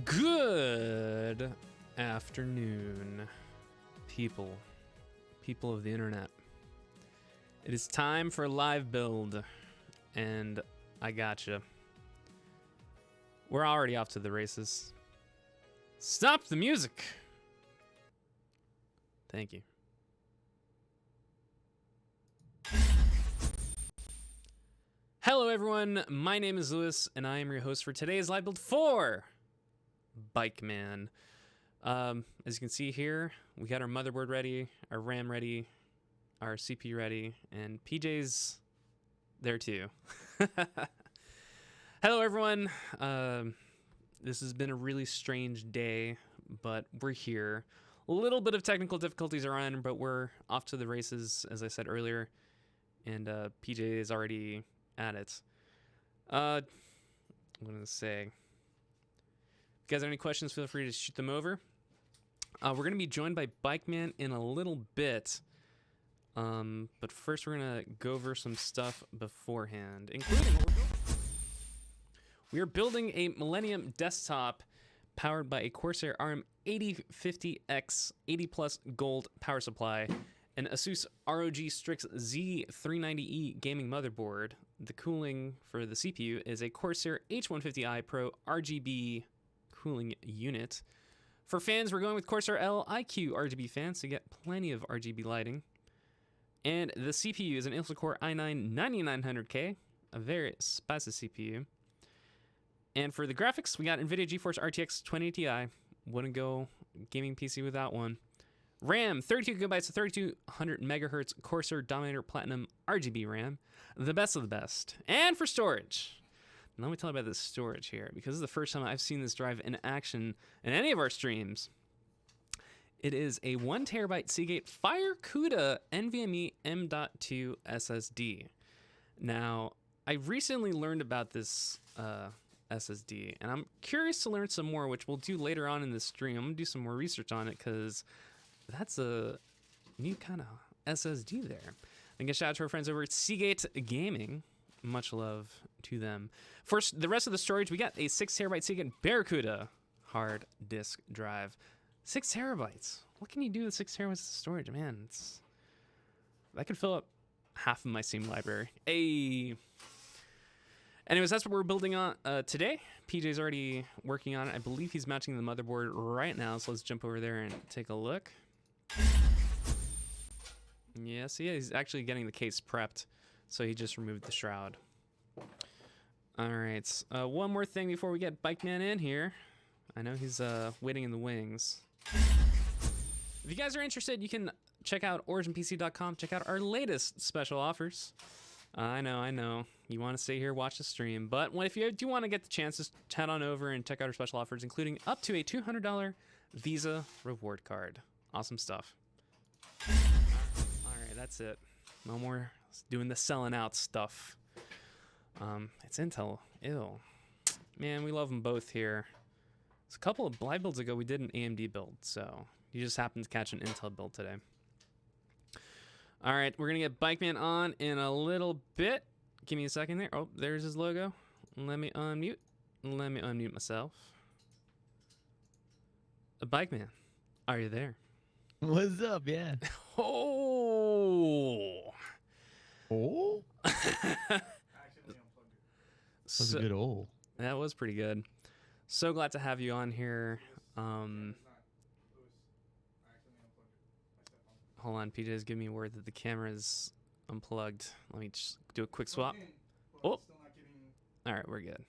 Good afternoon, people of the internet. It is time for live build, and I gotcha. We're already off to the races. Stop the music! Thank you. Hello everyone, my name is Lewis, and I am your host for today's live build for BikeMan. As you can see here, we got our motherboard ready, our RAM ready, our CPU ready, and PJ's there too. Hello everyone. This has been a really strange day, but we're here. A little bit of technical difficulties are on, but we're off to the races, as I said earlier, and PJ is already at it. What did I say? If you guys have any questions, feel free to shoot them over. We're going to be joined by BikeMan in a little bit. But first we're going to go over some stuff beforehand, including what we're building. We are building a Millennium desktop powered by a Corsair RM 8050X 80 plus gold power supply, an Asus ROG Strix Z390E gaming motherboard. The cooling for the CPU is a Corsair H150i Pro RGB cooling unit. For fans, we're going with Corsair L IQ RGB fans to get plenty of RGB lighting. And the CPU is an Intel Core i9 9900K, a very spicy CPU. And for the graphics, we got NVIDIA GeForce RTX 2080 Ti. Wouldn't go gaming PC without one. RAM, 32 gigabytes of 3200 megahertz Corsair Dominator Platinum RGB RAM, the best of the best. And for storage, now let me tell you about this storage here, because this is the first time I've seen this drive in action in any of our streams. It is a 1 terabyte Seagate FireCuda NVMe M.2 SSD. Now, I recently learned about this SSD, and I'm curious to learn some more, which we'll do later on in the stream. I'm gonna do some more research on it, because that's a new kind of SSD there. And a shout out to our friends over at Seagate Gaming. Much love to them. First, the rest of the storage, we got a 6 terabyte Seagate Barracuda hard disk drive. 6 terabytes. What can you do with 6 terabytes of storage? Man, that could fill up half of my Steam library. Hey. Anyways, that's what we're building on today. PJ's already working on it. I believe he's mounting the motherboard right now, so let's jump over there and take a look. Yeah, see, he's actually getting the case prepped, so he just removed the shroud. All right, one more thing before we get BikeMan in here. I know he's waiting in the wings. If you guys are interested, you can check out originpc.com. Check out our latest special offers. I know. You want to stay here, watch the stream. But if you do want to get the chance, just head on over and check out our special offers, including up to a $200 Visa reward card. Awesome stuff. All right, that's it. No more doing the selling out stuff. It's Intel. Ew. Man, we love them both here. It's a couple of live builds ago, we did an AMD build, so you just happened to catch an Intel build today. All right, we're going to get BikeMan on in a little bit. Give me a second there. Oh, there's his logo. Let me unmute. Let me unmute myself. BikeMan, are you there? What's up? Yeah. Oh. Oh? So, That was a good old. that was pretty good. So glad to have you on here. Hold on, PJ is giving me word that the camera is unplugged. Let me just do a quick swap. Oh. All right, we're good.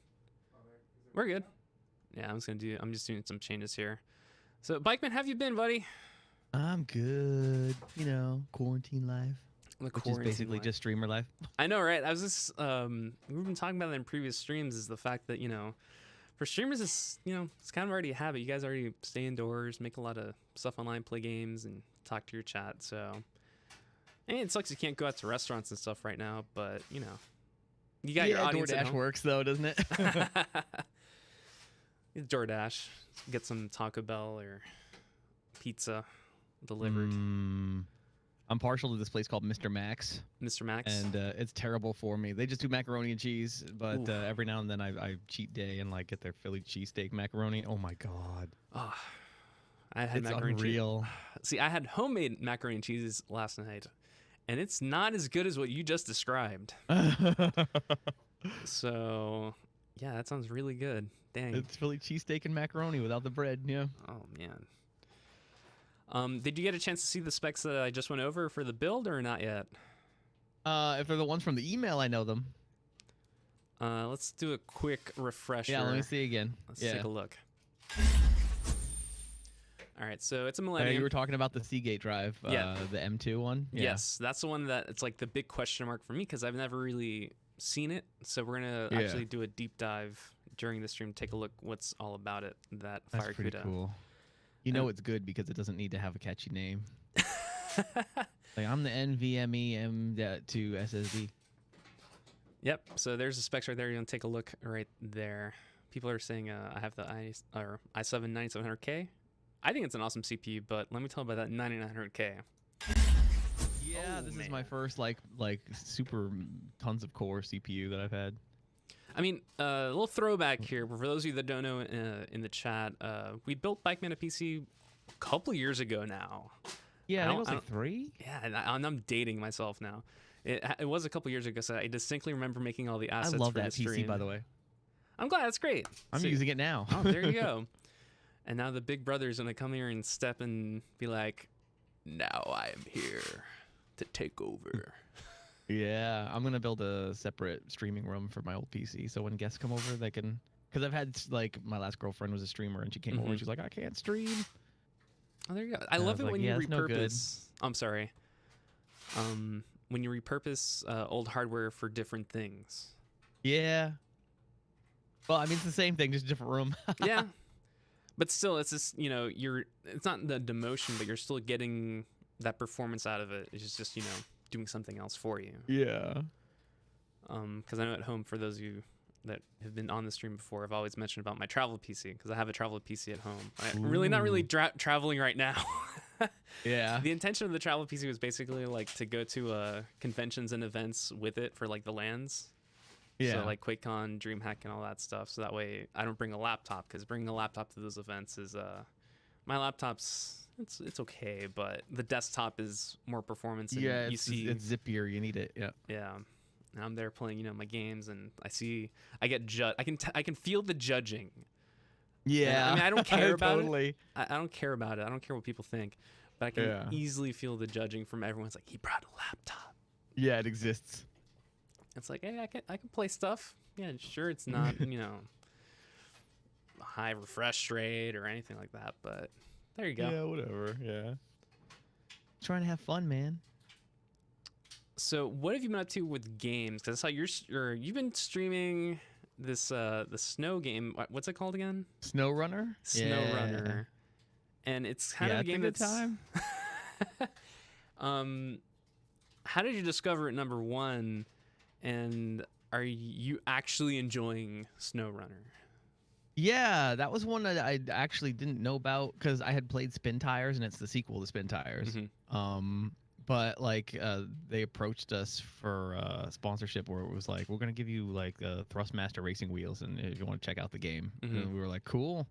We're good. Yeah, I'm just doing some changes here. So, BikeMan, how have you been, buddy? I'm good. You know, quarantine life. Which is basically just streamer life. I know, right? I was just we've been talking about that in previous streams, is the fact that, for streamers, it's kind of already a habit. You guys already stay indoors, make a lot of stuff online, play games, and talk to your chat. So, I mean, it sucks you can't go out to restaurants and stuff right now, but you got your audience at DoorDash home. works though, doesn't it? DoorDash, get some Taco Bell or pizza delivered. I'm partial to this place called Mr. Max. Mr. Max? And it's terrible for me. They just do macaroni and cheese, but every now and then I cheat day and like get their Philly cheesesteak macaroni. Oh my God. Oh, I had it's macaroni unreal. Cheese. See, I had homemade macaroni and cheese last night, and it's not as good as what you just described. So, yeah, that sounds really good. Dang. It's Philly cheesesteak and macaroni without the bread, yeah. Oh, man. Did you get a chance to see the specs that I just went over for the build, or not yet? If they're the ones from the email, I know them. Let's do a quick refresher. Yeah, let me see again. Let's take a look. All right, so it's a Millennium. You were talking about the Seagate drive, the M2 one? Yeah. Yes, that's the one that it's like the big question mark for me because I've never really seen it. So we're going to actually do a deep dive during the stream, take a look what's all about it, that That's Firecuda. Pretty cool. You know it's good because it doesn't need to have a catchy name. Like I'm the NVMe M2 SSD. Yep. So there's the specs right there. You're gonna take a look right there. People are saying I have the i7-9700K. I think it's an awesome CPU, but let me tell you about that 9900K. Yeah, this is my first like super tons of core CPU that I've had. I mean, a little throwback here. For those of you that don't know in the chat, we built BikeMan a PC a couple years ago now. Yeah, I think it was like 3. Yeah, and I'm dating myself now. It was a couple years ago, so I distinctly remember making all the assets. I love for that the PC, stream. by the way. I'm glad. That's great. I'm using it now. Oh, there you go. And now the big brother's gonna come here and step and be like, "Now I am here to take over." Yeah, I'm gonna build a separate streaming room for my old PC, so when guests come over, they can. Because I've had like my last girlfriend was a streamer, and she came over and she's like, "I can't stream." Oh, there you go. I love it when you repurpose. I'm sorry. When you repurpose old hardware for different things. Yeah. Well, I mean, it's the same thing, just a different room. Yeah. But still, it's just, it's not the demotion, but you're still getting that performance out of it. It's just, doing something else for you. Yeah. Because I know at home, for those of you that have been on the stream before, I've always mentioned about my travel PC, because I have a travel PC at home. I'm really not really traveling right now. Yeah. The intention of the travel PC was basically like to go to conventions and events with it for like the LANs. Yeah. So like QuakeCon, DreamHack, and all that stuff. So that way I don't bring a laptop, because bringing a laptop to those events is my laptop's it's okay, but the desktop is more performance. And yeah, it's zippier. You need it. Yeah. Yeah. And I'm there playing, my games, and I get I can feel the judging. Yeah. I mean, I don't care about totally. it. I don't care about it. I don't care what people think, but I can easily feel the judging from everyone's like, he brought a laptop. Yeah, it exists. It's like, hey, I can play stuff. Yeah, sure, it's not high refresh rate or anything like that, but there you go. Yeah, whatever. Yeah. Trying to have fun, man. So, what have you been up to with games? Because I saw you've been streaming this the snow game. What's it called again? Snow Runner. SnowRunner. And it's kind of a game that's time. How did you discover it, number one? And are you actually enjoying SnowRunner? Yeah, that was one that I actually didn't know about because I had played Spin Tires, and it's the sequel to Spin Tires. But like they approached us for sponsorship where it was like, we're gonna give you like Thrustmaster racing wheels, and if you want to check out the game, and we were like, cool.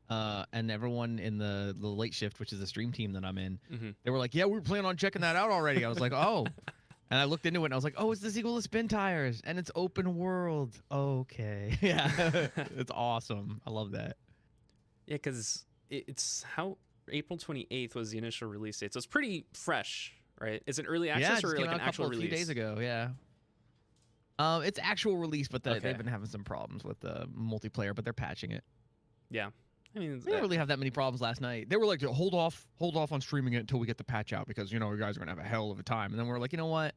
And everyone in the late shift, which is the stream team that I'm in, they were like, yeah, we were planning on checking that out already. I was like, oh. And I looked into it, and I was like, oh, it's the sequel to Spin Tires, and it's open world. Okay. Yeah. It's awesome. I love that. Yeah, because it's April 28th was the initial release date, so it's pretty fresh, right? Is it early access or like an actual release? A few days ago, yeah. It's actual release, but they've been having some problems with the multiplayer, but they're patching it. Yeah. I mean, they didn't really have that many problems last night. They were like, hold off on streaming it until we get the patch out because, you guys are going to have a hell of a time. And then we're like, you know what?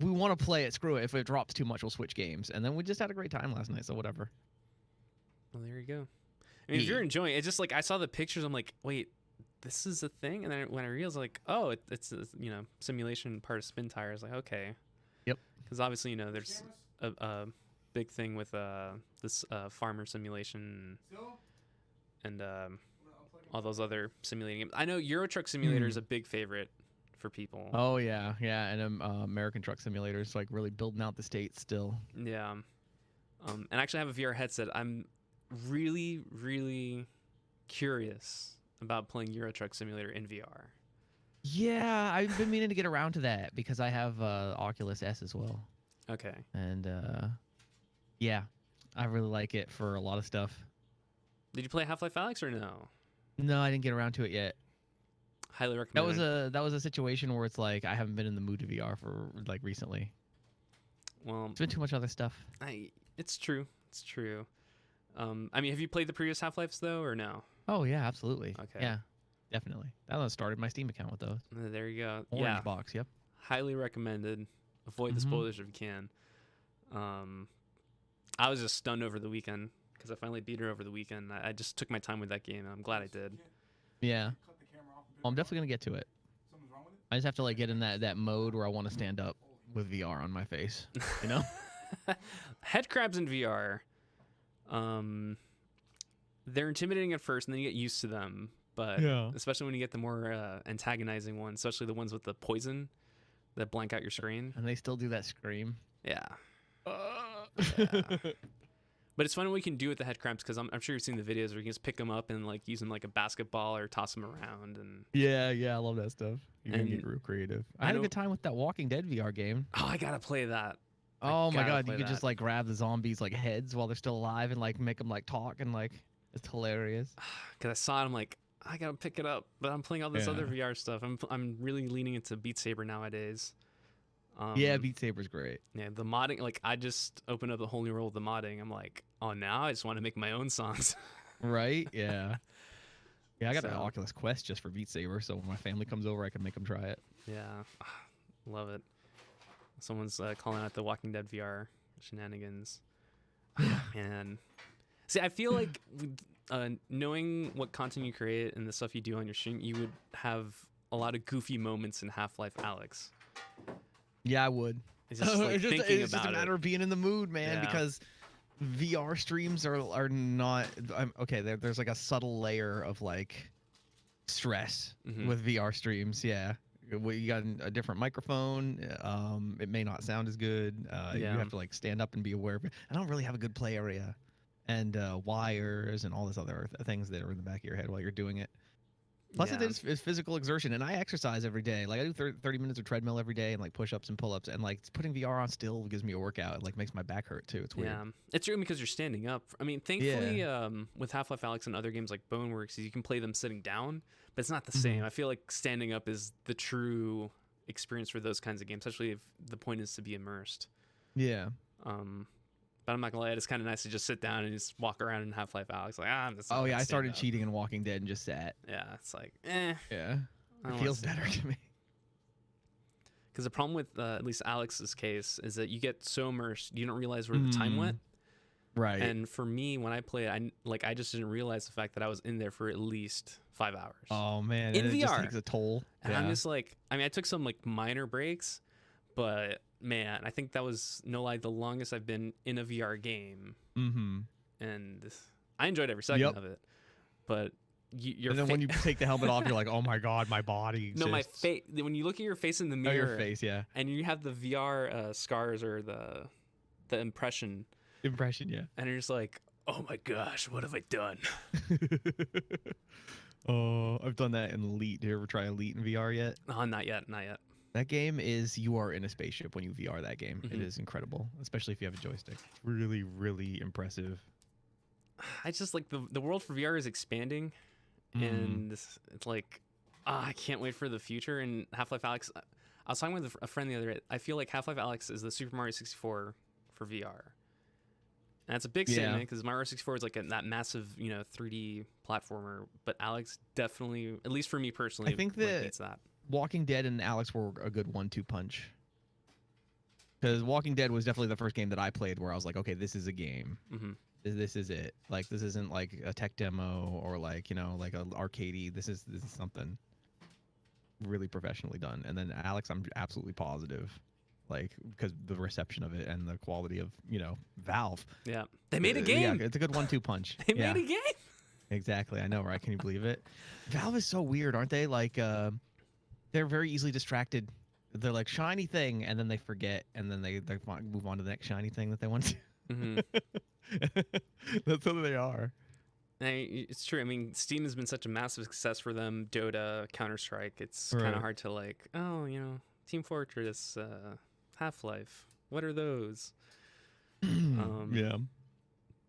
We want to play it. Screw it. If it drops too much, we'll switch games. And then we just had a great time last night, so whatever. Well, there you go. I mean, if you're enjoying it, it's just like I saw the pictures. I'm like, wait, this is a thing? And then when I realized, like, oh, it's a, simulation part of Spin Tires. Like, okay. Yep. Because obviously, there's a big thing with this farmer simulation and all those other simulating games. I know Euro Truck Simulator is a big favorite for people. Oh yeah, yeah, and American Truck Simulator is like really building out the state still. Yeah. And I actually have a VR headset. I'm really, really curious about playing Euro Truck Simulator in VR. Yeah, I've been meaning to get around to that because I have Oculus S as well. Okay. And yeah, I really like it for a lot of stuff. Did you play Half-Life Alyx or no? No, I didn't get around to it yet. Highly recommend. That was a situation where it's like I haven't been in the mood to VR for like recently. Well, It's been too much other stuff. It's true. It's true. I mean, have you played the previous Half-Lives though, or no? Oh yeah, absolutely. Okay. Yeah, definitely. That one started my Steam account with those. There you go. Orange box. Yep. Highly recommended. Avoid the spoilers if you can. I was just stunned over the weekend because I finally beat her over the weekend. I just took my time with that game, and I'm glad I did. Yeah. Well, I'm definitely gonna get to it. I just have to like get in that mode where I want to stand up with VR on my face. You know. Head crabs in VR. They're intimidating at first, and then you get used to them. But especially when you get the more antagonizing ones, especially the ones with the poison that blank out your screen. And they still do that scream. Yeah. Yeah. But it's fun when we can do with the head crabs because I'm sure you've seen the videos where you can just pick them up and like use them like a basketball or toss them around. And yeah, I love that stuff. You can get real creative. I had a good time with that Walking Dead VR game. Oh, I gotta play that. Oh my god, you could just like grab the zombies like heads while they're still alive and like make them like talk and like it's hilarious. Because I saw it, I'm like, I gotta pick it up, but I'm playing all this other VR stuff. I'm really leaning into Beat Saber nowadays. Yeah, Beat Saber's great. Yeah, the modding, like I just opened up a whole new world with the modding. I'm like, oh, now I just want to make my own songs. Right? Yeah. Yeah, I got an Oculus Quest just for Beat Saber, so when my family comes over, I can make them try it. Yeah, love it. Someone's calling out the Walking Dead VR shenanigans. Man, see, I feel like knowing what content you create and the stuff you do on your stream, you would have a lot of goofy moments in Half-Life Alyx. Yeah, I would. It's just like thinking it's about just a matter of being in the mood, man, Yeah. because VR streams are not okay. There's like a subtle layer of like stress with VR streams. Yeah, you got a different microphone. It may not sound as good. You have to like stand up and be aware of it. I don't really have a good play area, and wires and all this other things that are in the back of your head while you're doing it. Plus, it is physical exertion, and I exercise every day. Like I do 30 minutes of treadmill every day, and like push-ups and pull-ups, and like putting VR on still gives me a workout. It like makes my back hurt too. It's weird. Yeah, it's true because you're standing up. I mean, thankfully, with Half-Life Alyx and other games like Boneworks, you can play them sitting down, but it's not the same. I feel like standing up is the true experience for those kinds of games, especially if the point is to be immersed. Yeah. But I'm not gonna lie, it's kind of nice to just sit down and just walk around in Half-Life Alyx. Like, oh yeah, I started cheating in Walking Dead and just sat. Yeah, it's like, eh. Yeah, it feels better to me. Because the problem with at least Alex's case is that you get so immersed, you don't realize where the time went. Right. And for me, when I play it, I just didn't realize the fact that I was in there for at least 5 hours. Oh man, in and VR. It just takes a toll. And I'm just like, I mean, I took some like minor breaks, but man, I think that was no lie the longest I've been in a VR game. And I enjoyed every second of it. But and then when you take the helmet off, you're like, oh my god, my body exists. No, my face. When you look at your face in the mirror, your face, yeah, and you have the VR scars or the impression, yeah, and you're just like, oh my gosh, what have I done? Oh, I've done that in Elite. Did you ever try Elite in VR yet? Oh, not yet. That game is, you are in a spaceship when you VR that game. It is incredible, especially if you have a joystick. Really, really impressive. I just like the world for VR is expanding, and it's like, I can't wait for the future. And Half-Life Alyx, I was talking with a friend the other day. I feel like Half-Life Alyx is the Super Mario 64 for VR. And that's a big statement because Mario 64 is like that massive, 3D platformer. But Alyx definitely, at least for me personally, I think beats that. Walking Dead and Alyx were a good 1-2 punch. Because Walking Dead was definitely the first game that I played where I was like, okay, this is a game. This is it. Like, this isn't like a tech demo or like, like an arcadey. This is something really professionally done. And then Alyx, I'm absolutely positive, like, because the reception of it and the quality of, Valve. Yeah. They made a game. Yeah, it's a good 1-2 punch. They made a game. Exactly. I know, right? Can you believe it? Valve is so weird, aren't they? Like, they're very easily distracted. They're like shiny thing, and then they forget, and then they move on to the next shiny thing that they want to. Hmm. That's what they are. It's true. I mean, Steam has been such a massive success for them. Dota, Counter Strike. It's kind Right. of hard to like. Oh, Team Fortress, Half-Life. What are those? Yeah.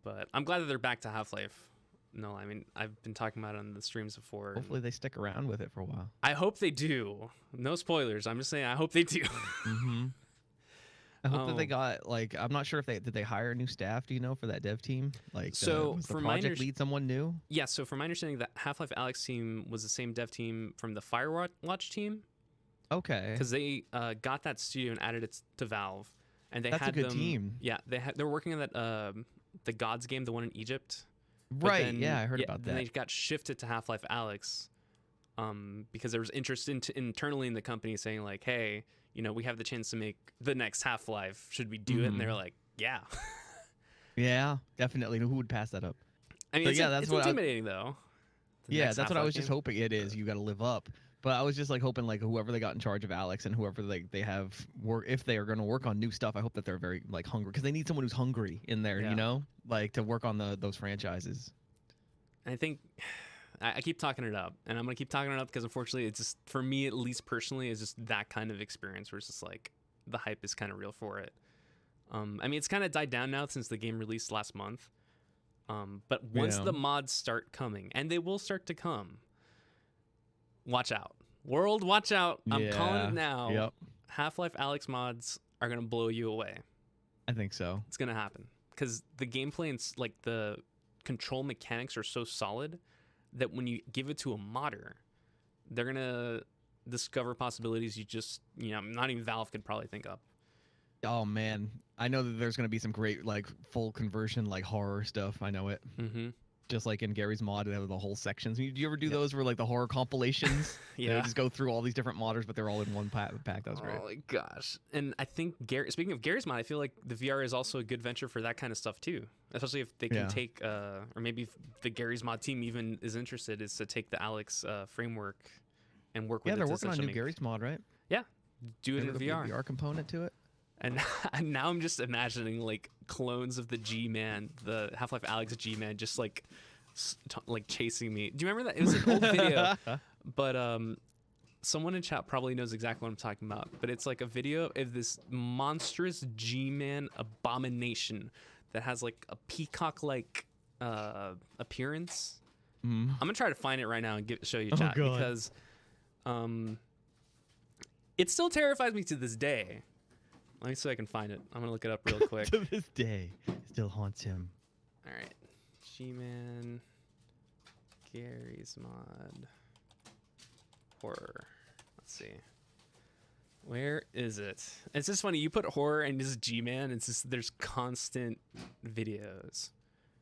But I'm glad that they're back to Half-Life. No, I mean, I've been talking about it on the streams before. Hopefully they stick around with it for a while. I hope they do. No spoilers. I'm just saying I hope they do. Mm-hmm. I hope that they got like I'm not sure if did they hire new staff. Do you know for that dev team? Like, So, was the for my project lead someone new? Yeah, so from my understanding, the Half-Life Alyx team was the same dev team from the Firewatch team. Okay. Because they got that studio and added it to Valve. And they That's had a good them, team. Yeah, they were working on that the Gods game, the one in Egypt. Right. Then, yeah, I heard about that. Then they got shifted to Half-Life Alyx because there was interest internally in the company saying like, hey, we have the chance to make the next Half-Life. Should we do it? And they're like, yeah. Yeah, definitely. Who would pass that up? I mean, that's it's intimidating though. That's what I was just hoping it is. You got to live up. But I was just like hoping like whoever they got in charge of Alyx and whoever they have work, if they are going to work on new stuff, I hope that they're very like hungry because they need someone who's hungry in there, like to work on those franchises. And I think I keep talking it up, and I'm gonna keep talking it up because unfortunately, it's just for me at least personally, it's just that kind of experience where it's just like the hype is kind of real for it. I mean, it's kind of died down now since the game released last month. But once the mods start coming, and they will start to come, watch out. World, watch out. I'm calling it now. Yep. Half-Life Alyx mods are going to blow you away. I think so. It's going to happen. Because the gameplay and like the control mechanics are so solid that when you give it to a modder, they're going to discover possibilities you just, not even Valve could probably think up. Oh, man. I know that there's going to be some great like full conversion like horror stuff. I know it. Mm-hmm. Just like in Gary's mod, they have the whole sections. Do you ever do those where like the horror compilations? Yeah. They just go through all these different modders, but they're all in one pack. That was great. Oh my gosh. And I think speaking of Gary's mod, I feel like the VR is also a good venture for that kind of stuff too. Especially if they can take, or maybe if the Gary's mod team even is interested, is to take the Alyx framework and work with it. Yeah, they're working on new Gary's mod, right? Yeah. Do it in VR. VR component to it. And now I'm just imagining like clones of the G-Man, the Half-Life Alyx G-Man, just like chasing me. Do you remember that? It was an old video, but someone in chat probably knows exactly what I'm talking about. But it's like a video of this monstrous G-Man abomination that has like a peacock-like appearance. I'm gonna try to find it right now and show you chat because it still terrifies me to this day. Let me see if I can find it. I'm gonna look it up real quick. To this day, still haunts him. All right, G-Man, Gary's mod, horror. Let's see. Where is it? It's just funny. You put horror and just G-Man. It's just there's constant videos.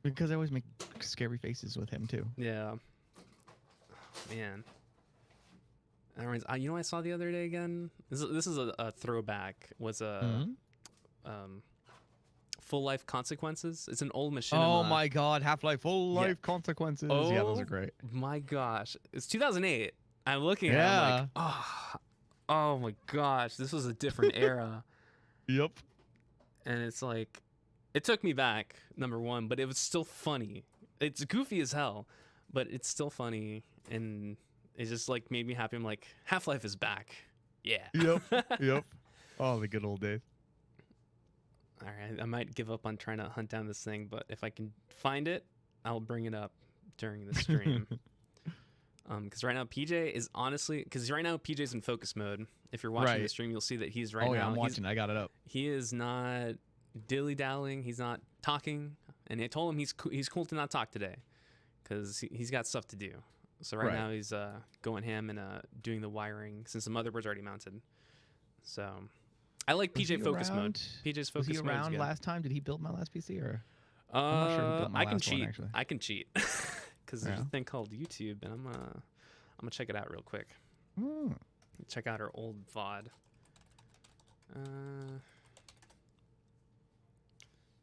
Because I always make scary faces with him too. Yeah. Oh, man. You know what I saw the other day again? This is a throwback. Was a Full Life Consequences. It's an old machinima. Oh my god, Half-Life Full Life Consequences. Oh, yeah, those are great. My gosh. It's 2008. I'm looking at it, I'm like, oh my gosh, this was a different era. Yep. And it's like, it took me back, number one, but it was still funny. It's goofy as hell, but it's still funny, and it just like made me happy. I'm like, Half-Life is back. Yeah. Yep. Oh, the good old days. All right, I might give up on trying to hunt down this thing, but if I can find it, I'll bring it up during the stream. Because right now PJ is PJ's in focus mode. If you're watching the stream, you'll see that he's now. I'm watching. I got it up. He is not dilly-dallying. He's not talking. And I told him he's cool to not talk today because he's got stuff to do. So right now he's going ham and doing the wiring since the motherboard's already mounted. So I like PJ focus mode. PJ's focus mode. Was he around last time? Did he build my last PC or? I'm not sure who built my last one, actually. I can cheat because there's a thing called YouTube, and I'm gonna check it out real quick. Check out our old VOD.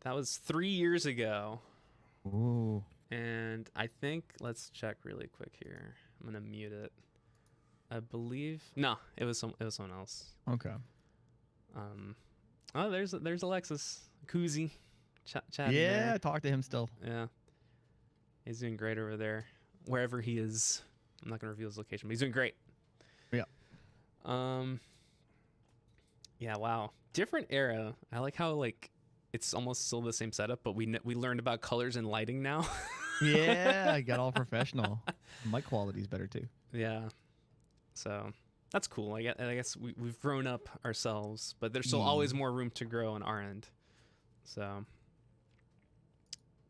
That was 3 years ago. Ooh. And I think let's check really quick here. I'm gonna mute it. I believe. No, it was someone else. Okay. Oh, there's Alexis Koozie, chatting Yeah, there. I talk to him still. Yeah, he's doing great over there, wherever he is. I'm not gonna reveal his location, but he's doing great. Yeah. Yeah. Wow. Different era. I like how like it's almost still the same setup, but we learned about colors and lighting now. Yeah, I got all professional. Mic quality's better too. Yeah. So that's cool. I guess we've grown up ourselves, but there's still always more room to grow on our end. So,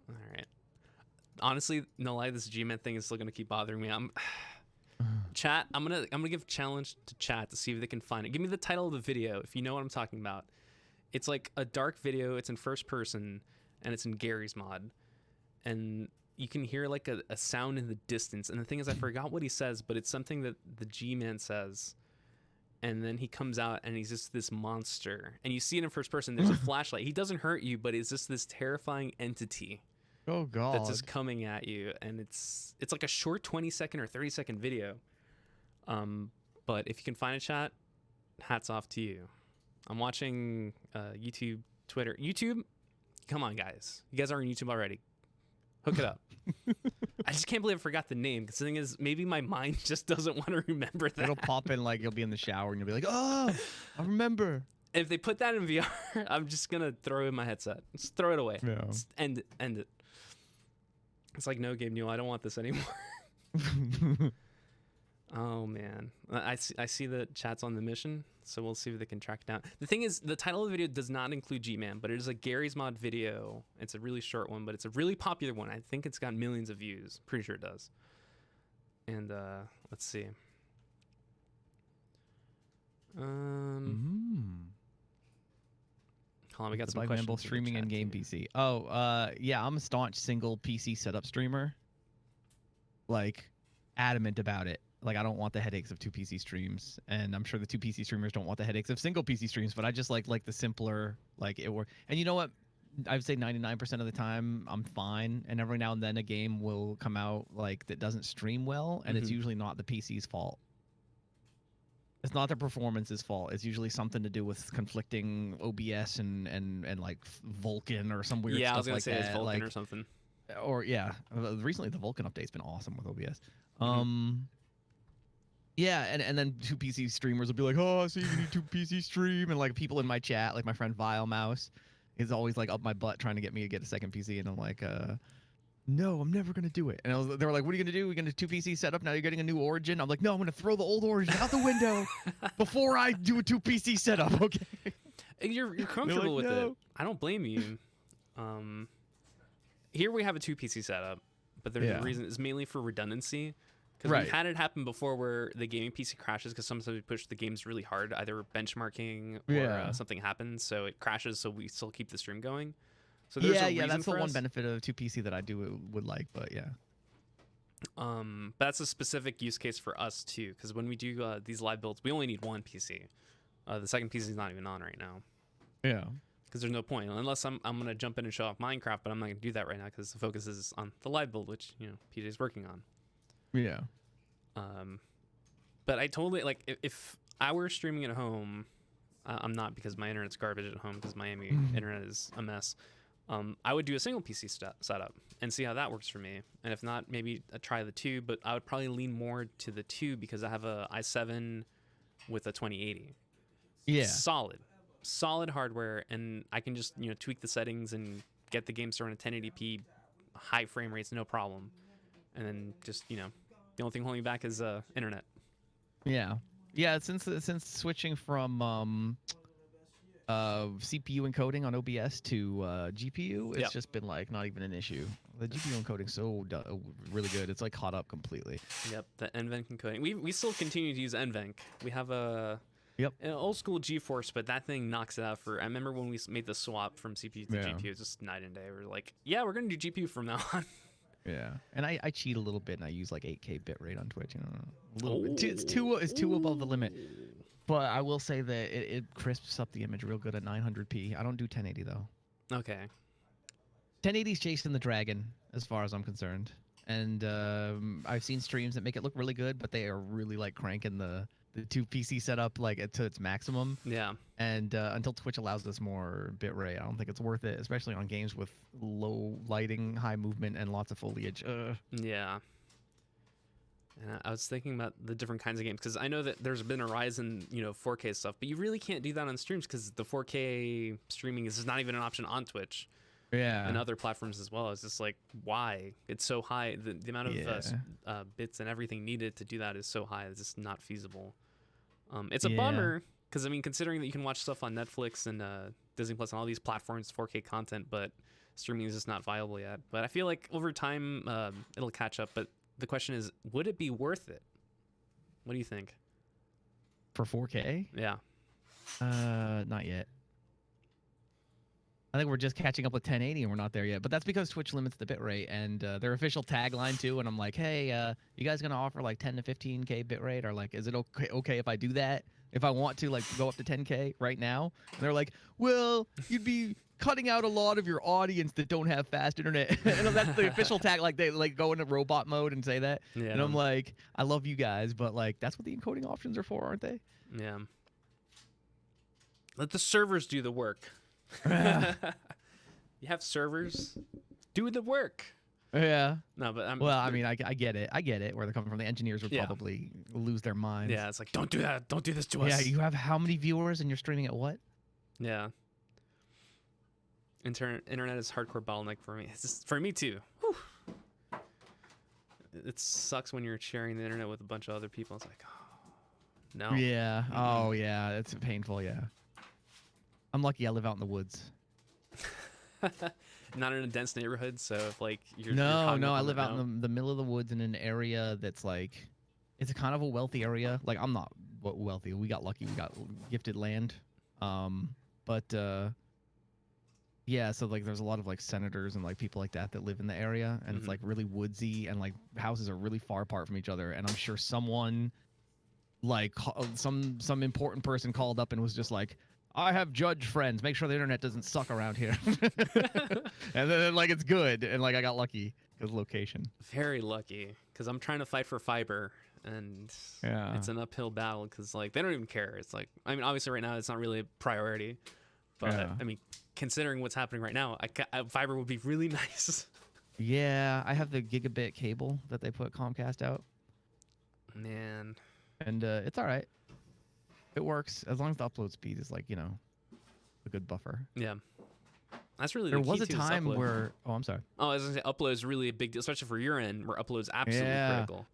all right. Honestly, no lie, this G-Man thing is still gonna keep bothering me. Chat. I'm gonna give a challenge to chat to see if they can find it. Give me the title of the video if you know what I'm talking about. It's like a dark video. It's in first person, and it's in Gary's mod, and you can hear like a sound in the distance. And the thing is, I forgot what he says, but it's something that the G-Man says. And then he comes out and he's just this monster. And you see it in first person. There's a flashlight. He doesn't hurt you, but it's just this terrifying entity. Oh God. That's just coming at you. And it's like a short 20-second or 30-second video. But if you can find a chat, hats off to you. I'm watching YouTube, Twitter. YouTube? Come on, guys. You guys are on YouTube already. Hook it up. I just can't believe I forgot the name. Because the thing is, maybe my mind just doesn't want to remember that. It'll pop in like you'll be in the shower and you'll be like, oh, I remember. If they put that in VR, I'm just going to throw in my headset. Just throw it away. Yeah. Just end it. It's like, no, Gabe Newell, I don't want this anymore. Oh, man. I see the chat's on the mission, so we'll see if they can track it down. The thing is, the title of the video does not include G-Man, but it is a Gary's Mod video. It's a really short one, but it's a really popular one. I think it's got millions of views. Pretty sure it does. And let's see. Hold on, we got some questions. Both streaming and game PC. Oh, yeah, I'm a staunch single PC setup streamer. Like, adamant about it. Like, I don't want the headaches of 2 PC streams, and I'm sure the 2 PC streamers don't want the headaches of single PC streams, but I just like the simpler, like, it work. And you know what? I would say 99% of the time I'm fine, and every now and then a game will come out like that doesn't stream well, and it's usually not the PC's fault. It's not the performance's fault. It's usually something to do with conflicting OBS and like Vulkan or some weird stuff like that. Yeah, I was gonna say it's Vulkan like, or something. Or yeah, recently the Vulkan update's been awesome with OBS. Yeah, and then 2 PC streamers will be like, oh, so you need 2 PC stream, and like people in my chat, like my friend Vile Mouse, is always like up my butt trying to get me to get a second PC, and I'm like, no, I'm never gonna do it. And they were like, what are you gonna do? We're gonna do 2 PC setup now. You're getting a new Origin. I'm like, no, I'm gonna throw the old Origin out the window before I do a 2 PC setup. Okay. You're comfortable with it. I don't blame you. Here we have a 2 PC setup, but there's a reason. It's mainly for redundancy. Because we've had it happen before where the gaming PC crashes because sometimes we push the games really hard, either benchmarking or something happens, so it crashes, so we still keep the stream going. So there's a reason that's the for one us. benefit of 2 PC that I would like, but yeah. But that's a specific use case for us too, because when we do these live builds, we only need 1 PC. The second PC is not even on right now. Yeah. Because there's no point unless I'm gonna jump in and show off Minecraft, but I'm not gonna do that right now because the focus is on the live build, which PJ's working on. Yeah. But I totally like if I were streaming at home, I'm not because my internet's garbage at home because Miami internet is a mess. I would do a single PC setup and see how that works for me. And if not, maybe try the 2. But I would probably lean more to the 2 because I have a i7 with a 2080. Yeah. Solid hardware, and I can just tweak the settings and get the game started at 1080p, high frame rates, no problem. And then just the only thing holding me back is internet. Yeah. Yeah, since switching from CPU encoding on OBS to GPU, it's just been like not even an issue. The GPU encoding's so really good. It's like caught up completely. Yep, the NVENC encoding. We still continue to use NVENC. We have an old school GeForce, but that thing knocks it out I remember when we made the swap from CPU to GPU, it's just night and day. We're like, yeah, we're going to do GPU from now on. Yeah, and I cheat a little bit, and I use like 8K bitrate on Twitch. A little bit. It's too above the limit. But I will say that it crisps up the image real good at 900p. I don't do 1080 though. Okay. 1080's chasing the dragon, as far as I'm concerned. and I've seen streams that make it look really good, but they are really like cranking the two PC setup like to its maximum. Yeah. And until Twitch allows us more bitrate, I don't think it's worth it, especially on games with low lighting, high movement, and lots of foliage. Yeah. And I was thinking about the different kinds of games because I know that there's been a rise in 4K stuff, but you really can't do that on streams because the 4K streaming is not even an option on Twitch. Yeah. And other platforms as well. It's just like, why? It's so high. The amount of bits and everything needed to do that is so high. It's just not feasible. It's a bummer because, I mean, considering that you can watch stuff on Netflix and Disney Plus and all these platforms, 4K content, but streaming is just not viable yet. But I feel like over time it'll catch up. But the question is, would it be worth it? What do you think? For 4K? Yeah. Not yet. I think we're just catching up with 1080 and we're not there yet. But that's because Twitch limits the bitrate and their official tagline too. And I'm like, hey, you guys gonna offer like 10 to 15K bitrate? Or like, is it okay if I do that? If I want to like go up to 10K right now? And they're like, well, you'd be cutting out a lot of your audience that don't have fast internet. And that's the official tag. Like they like go into robot mode and say that. Yeah. And I'm like, I love you guys, but like that's what the encoding options are for, aren't they? Yeah. Let the servers do the work. You have servers, do the work. Yeah. No, but I mean, I get it. I get it. Where they're coming from. The engineers would probably lose their minds. Yeah, it's like, don't do that. Don't do this to us. Yeah, you have how many viewers and you're streaming at what? Yeah. Internet is hardcore bottleneck for me. It's just, for me too. Whew. It sucks when you're sharing the internet with a bunch of other people. It's like, oh, no. Yeah. Mm-hmm. Oh, yeah. It's painful. Yeah. I'm lucky I live out in the woods. Not in a dense neighborhood, so if like you're I live out in the middle of the woods in an area that's like, it's a kind of a wealthy area. Like I'm not wealthy. We got lucky. We got gifted land. But yeah, so like there's a lot of like senators and like people like that live in the area, and it's like really woodsy, and like houses are really far apart from each other. And I'm sure someone like some important person called up and was just like, I have judge friends. Make sure the internet doesn't suck around here. And then like it's good. And like I got lucky because location. Very lucky because I'm trying to fight for fiber and it's an uphill battle because like they don't even care. It's like, I mean, obviously right now it's not really a priority, but I mean, considering what's happening right now, fiber would be really nice. Yeah, I have the gigabit cable that they put Comcast out. Man. And it's all right. It works as long as the upload speed is like, a good buffer. Yeah. That's really there the key was a to time where I'm sorry. Oh, I was gonna say upload is really a big deal, especially for your end where upload's absolutely critical.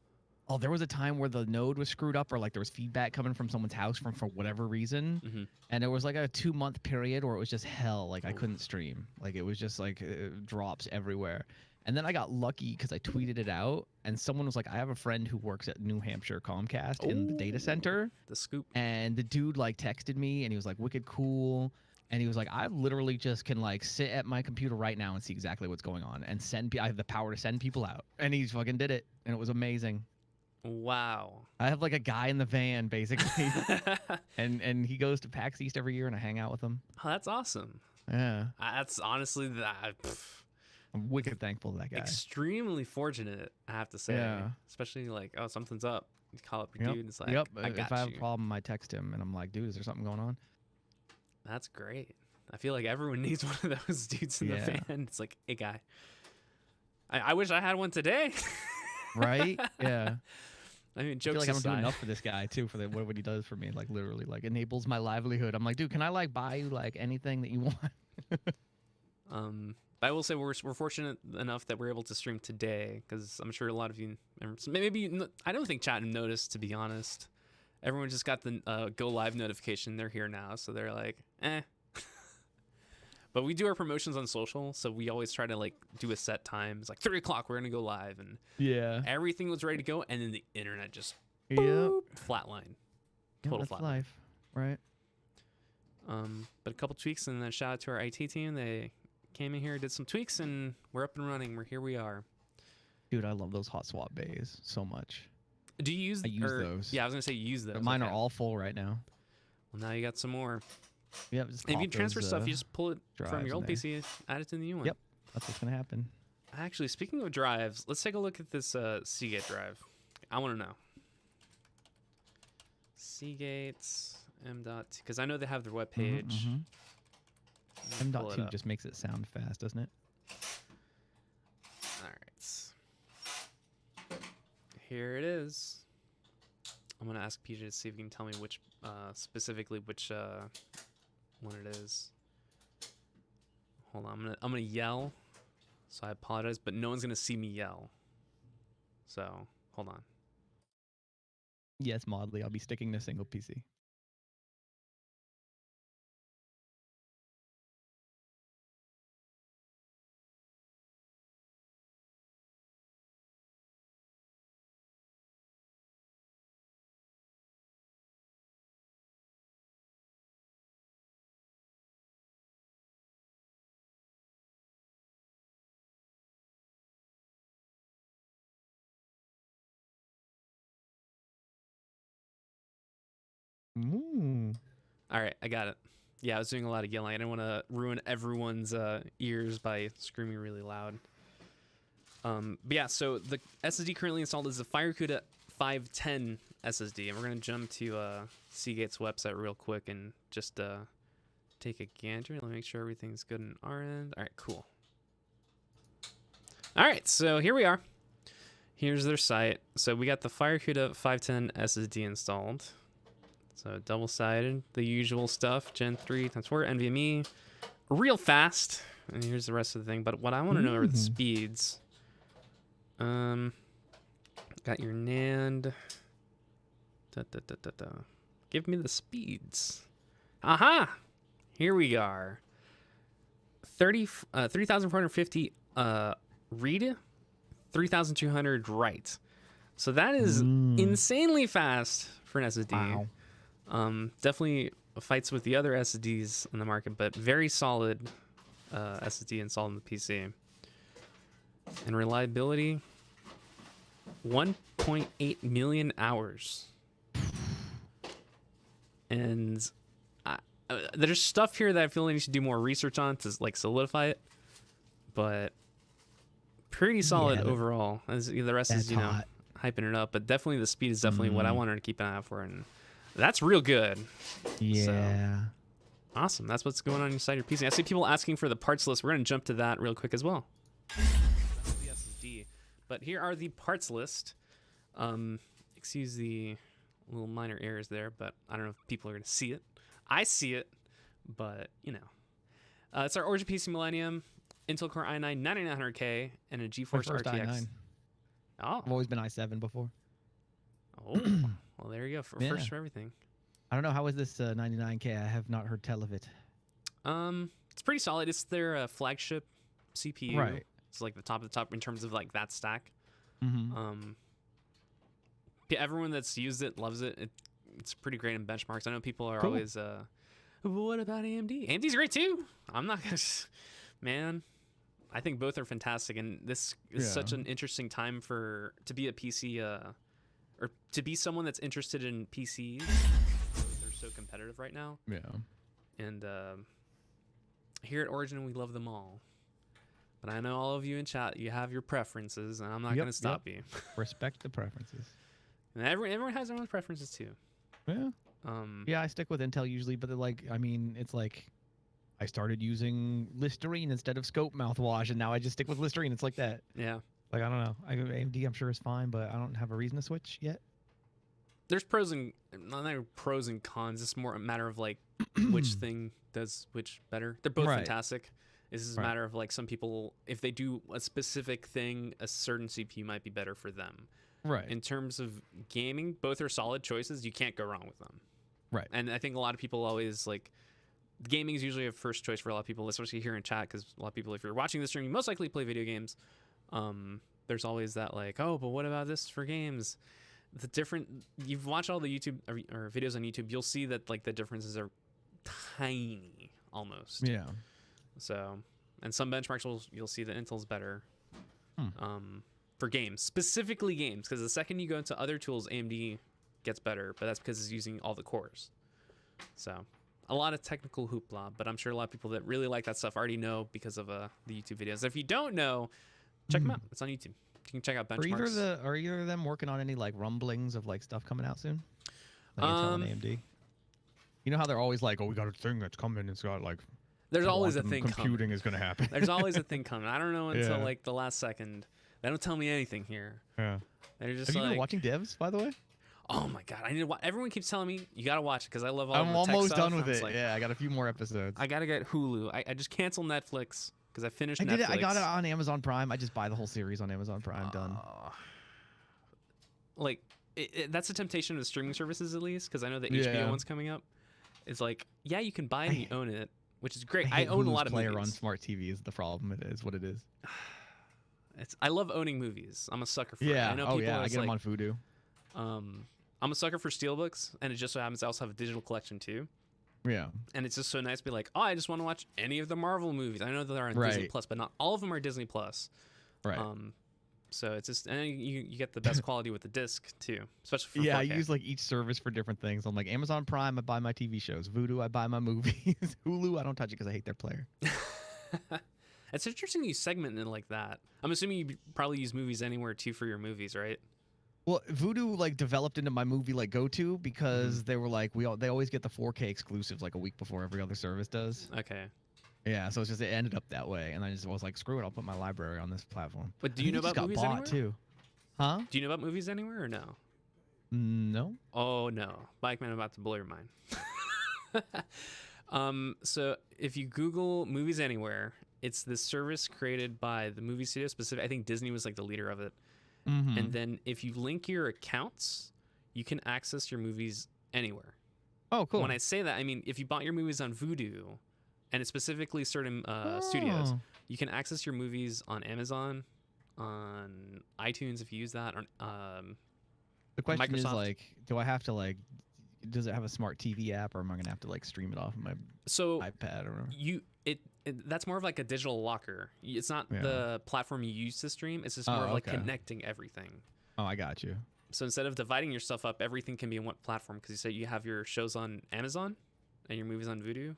Oh, there was a time where the node was screwed up or like there was feedback coming from someone's house for whatever reason. And there was like a 2-month period where it was just hell. Like I couldn't stream. Like it was just like drops everywhere. And then I got lucky because I tweeted it out, and someone was like, I have a friend who works at New Hampshire Comcast in the data center. The scoop. And the dude like texted me, and he was like, wicked cool. And he was like, I literally just can like sit at my computer right now and see exactly what's going on and I have the power to send people out. And he fucking did it, and it was amazing. Wow. I have like a guy in the van basically, and he goes to PAX East every year, and I hang out with him. Oh, that's awesome. Yeah. That's honestly that. I'm wicked thankful to that guy. Extremely fortunate, I have to say. Yeah. Especially like, oh, something's up. You call up your dude and it's like, I got if I have you. a problem, I text him and I'm like, dude, is there something going on? That's great. I feel like everyone needs one of those dudes in the van. It's like, hey, guy. I wish I had one today. Right? Yeah. I mean, I jokes feel like aside. I'm doing enough for this guy too for what he does for me. Like literally, like enables my livelihood. I'm like, dude, can I like buy you like anything that you want? I will say we're fortunate enough that we're able to stream today because I'm sure a lot of you, I don't think chat noticed, to be honest. Everyone just got the go live notification. They're here now, so they're like, eh. But we do our promotions on social, so we always try to like do a set time. It's like 3 o'clock, we're gonna go live, and everything was ready to go, and then the internet just flatline. Total that's flatline. life, right? But a couple tweaks, and then shout out to our IT team. They came in here, did some tweaks, and we're up and running. Here we are. Dude, I love those hot swap bays so much. Do you use? I use those. Yeah, I was gonna say you use those. But mine are all full right now. Well, now you got some more. Yep. If you transfer stuff, you just pull it from your old PC, add it to the new one. Yep, that's what's gonna happen. Actually, speaking of drives, let's take a look at this Seagate drive. I want to know. Seagate M.2, because I know they have their webpage. M.2 just makes it sound fast, doesn't it? All right. Here it is. I'm going to ask PJ to see if he can tell me which, specifically which one it is. Hold on, I'm gonna yell. So I apologize, but no one's gonna see me yell. So hold on. Yes, Maudley, I'll be sticking to single PC. Ooh. All right, I got it. Yeah, I was doing a lot of yelling. I didn't want to ruin everyone's ears by screaming really loud. But yeah, so the SSD currently installed is the FireCuda 510 SSD, and we're gonna jump to Seagate's website real quick and just take a gander. Let me make sure everything's good on our end. All right, cool. All right, so here we are. Here's their site. So we got the FireCuda 510 SSD installed. So double-sided, the usual stuff, Gen 3 x 4, NVMe, real fast. And here's the rest of the thing. But what I want to know are the speeds. Got your NAND. Give me the speeds. Aha! Here we are. 3,450 read, 3,200 write. So that is insanely fast for an SSD. Wow. Definitely fights with the other SSDs in the market, but very solid SSD installed in the PC. And reliability, 1.8 million hours. And there's stuff here that I feel like you should do more research on to like solidify it, but pretty solid overall. As the rest is, you know, hyping it up, but definitely the speed is definitely what I wanted to keep an eye out for, and that's real good. Yeah. So, awesome. That's what's going on inside your PC. I see people asking for the parts list. We're going to jump to that real quick as well. That's the SSD. But here are the parts list. Excuse the little minor errors there, but I don't know if people are going to see it. I see it, but, you know. It's our Origin PC Millennium, Intel Core i9 9900K, and a GeForce RTX. i9. Oh. I've always been i7 before. Oh. Well, there you go. First for everything. I don't know. How is this 99K? I have not heard tell of it. It's pretty solid. It's their flagship CPU. Right. It's like the top of the top in terms of like that stack. Mm-hmm. Everyone that's used it loves it. It's pretty great in benchmarks. I know people are always, what about AMD? AMD's great too. I'm not gonna, man. I think both are fantastic, and this is such an interesting time to be a PC, or to be someone that's interested in PCs. They're so competitive right now. Yeah. And here at Origin, we love them all. But I know all of you in chat, you have your preferences, and I'm not going to stop you. Respect the preferences. And everyone has their own preferences too. Yeah. Yeah, I stick with Intel usually, but I mean, it's like I started using Listerine instead of Scope mouthwash, and now I just stick with Listerine. It's like that. Yeah. Like, I don't know. AMD, I'm sure, is fine, but I don't have a reason to switch yet. There's pros and cons. It's more a matter of like which thing does which better. They're both fantastic. This is a matter of like some people, if they do a specific thing, a certain CPU might be better for them. Right. In terms of gaming, both are solid choices. You can't go wrong with them. Right. And I think a lot of people always like, gaming is usually a first choice for a lot of people, especially here in chat, because a lot of people, if you're watching this stream, you most likely play video games. There's always that like, oh, but what about this for games? You've watched all the YouTube or videos on YouTube, you'll see that like the differences are tiny almost. Yeah. So, and some benchmarks you'll see that Intel's better for games, specifically games, because the second you go into other tools, AMD gets better, but that's because it's using all the cores. So, a lot of technical hoopla, but I'm sure a lot of people that really like that stuff already know because of the YouTube videos. If you don't know, check them out. It's on YouTube. You can check out benchmarks. Are either of them working on any like rumblings of like stuff coming out soon? Like Intel and AMD. You know how they're always like, oh, we got a thing that's coming. It's got like. There's always a thing computing coming. Is going to happen. There's always a thing coming. I don't know until like the last second. They don't tell me anything here. Yeah. They're just Have you been watching Devs, by the way? Oh my god, I need to watch. Everyone keeps telling me you gotta watch it because I love all the I'm tech almost stuff. done with it. Like, yeah, I got a few more episodes. I gotta get Hulu. I just canceled Netflix because I finished. I Netflix. did it. I got it on Amazon Prime. I just buy the whole series on Amazon Prime. Done. Like that's a temptation of the streaming services, at least, because I know the HBO one's coming up. It's like, yeah, you can buy it and you own it, which is great. I own a lot of movies. Player on smart TV is the problem. It is what it is. I love owning movies. I'm a sucker for it. Yeah. I know people I get them on Vudu. I'm a sucker for steelbooks, and it just so happens I also have a digital collection too. Yeah. And it's just so nice to be like, oh, I just want to watch any of the Marvel movies. I know that they're on Disney Plus, but not all of them are Disney Plus. Right. So it's just, and you get the best quality with the disc too, especially for 4K. I use like each service for different things. I'm like Amazon Prime, I buy my TV shows. Vudu, I buy my movies. Hulu, I don't touch it because I hate their player. It's interesting you segment it like that. I'm assuming you probably use Movies Anywhere too for your movies, right? Well, Vudu like developed into my movie like go-to because they were like they always get the 4K exclusives like a week before every other service does. Okay. Yeah, so it's just it ended up that way, and I just was like, screw it, I'll put my library on this platform. But do you know about Movies Anywhere too? Huh? Do you know about Movies Anywhere or no? No. Oh no, BikeMan, I'm about to blow your mind. So if you Google Movies Anywhere, it's this service created by the movie studio specific. I think Disney was like the leader of it. Mm-hmm. And then if you link your accounts, you can access your movies anywhere. Oh, cool. When I say that, I mean if you bought your movies on Vudu, and it's specifically certain studios, you can access your movies on Amazon, on iTunes if you use that. Or, the question Microsoft. is like, do I have to like, does it have a smart TV app, or am I gonna have to like stream it off of my iPad or whatever? That's more of like a digital locker. It's not the platform you use to stream. It's just more of like connecting everything. Oh, I got you. So instead of dividing your stuff up, everything can be in one platform because you say you have your shows on Amazon and your movies on Vudu.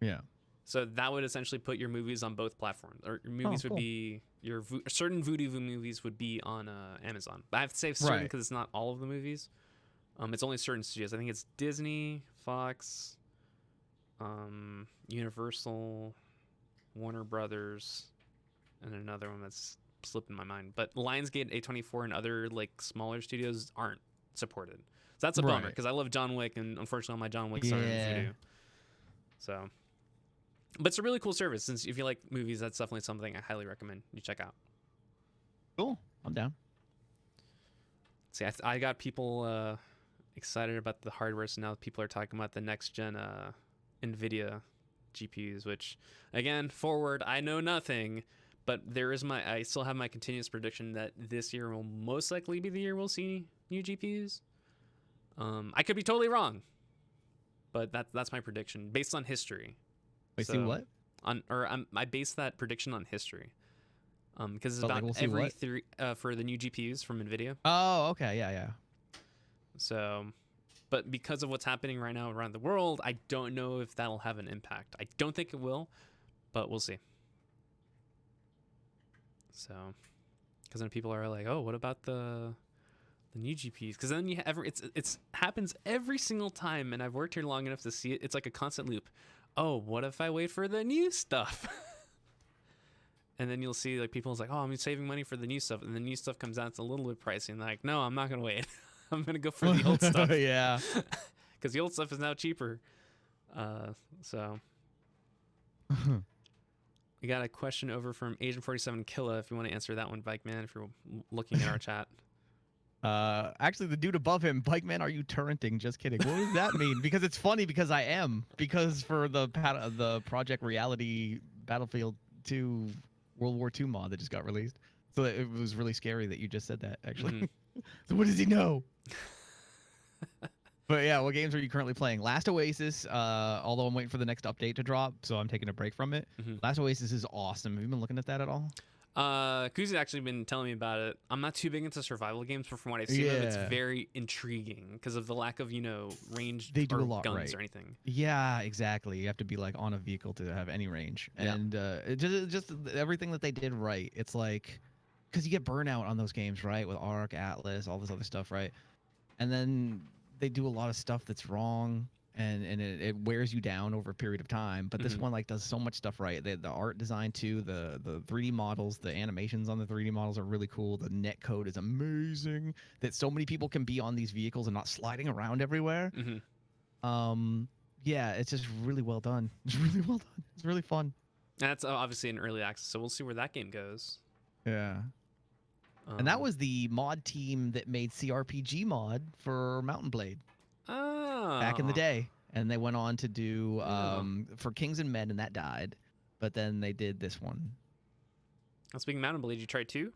Yeah. So that would essentially put your movies on both platforms. Or your movies would be certain Vudu movies would be on Amazon. But I have to say certain because it's not all of the movies. It's only certain studios. I think it's Disney, Fox, Universal, Warner Brothers, and another one that's slipping my mind. But Lionsgate, A24, and other like smaller studios aren't supported. So that's a bummer because I love John Wick, and unfortunately, all my John Wicks are in Vudu. So, but it's a really cool service. Since if you like movies, that's definitely something I highly recommend you check out. Cool, I'm down. See, I got people excited about the hardware, so now people are talking about the next gen NVIDIA GPUs, which again, forward, I know nothing, but I still have my continuous prediction that this year will most likely be the year we'll see new GPUs. I could be totally wrong, but that's my prediction based on history. Wait, see what? I base that prediction on history. Because it's But, about like, we'll see every what? three for the new GPUs from NVIDIA. Oh, okay, yeah. So, but because of what's happening right now around the world, I don't know if that'll have an impact. I don't think it will, but we'll see. So, because then people are like, "Oh, what about the new GPUs?" Because then it's happens every single time, and I've worked here long enough to see it. It's like a constant loop. Oh, what if I wait for the new stuff? And then you'll see like people's like, "Oh, I'm saving money for the new stuff," and the new stuff comes out, it's a little bit pricey. And they're like, "No, I'm not gonna wait. I'm gonna go for the old stuff." Yeah, because the old stuff is now cheaper. So we got a question over from Agent 47 Killa. If you want to answer that one, BikeMan, if you're looking at our chat. Actually, the dude above him, BikeMan, are you turrenting? Just kidding. What does that mean? Because it's funny because I am. Because for the Project Reality Battlefield 2 World War II mod that just got released. So it was really scary that you just said that, actually. Mm-hmm. So what does he know? But yeah, what games are you currently playing? Last Oasis, although I'm waiting for the next update to drop, so I'm taking a break from it. Mm-hmm. Last Oasis is awesome. Have you been looking at that at all? Kuzi's actually been telling me about it. I'm not too big into survival games, but from what I've seen of it, it's Yeah. very intriguing because of the lack of, range They do or a lot guns right. or anything. Yeah, exactly. You have to be like on a vehicle to have any range, Yeah. and just everything that they did right. It's like because you get burnout on those games, right? With Ark, Atlas, all this other stuff, right? And then they do a lot of stuff that's wrong, and it wears you down over a period of time. But this Mhm. one like does so much stuff right. The art design too, the 3D models, the animations on the 3D models are really cool. The net code is amazing. That so many people can be on these vehicles and not sliding around everywhere. Mhm. Yeah, it's just really well done. It's really well done. It's really fun. And that's obviously in early access, so we'll see where that game goes. Yeah. And that was the mod team that made CRPG mod for Mountain Blade back in the day. And they went on to do for Kings and Men, and that died. But then they did this one. Speaking of Mountain Blade, you tried 2?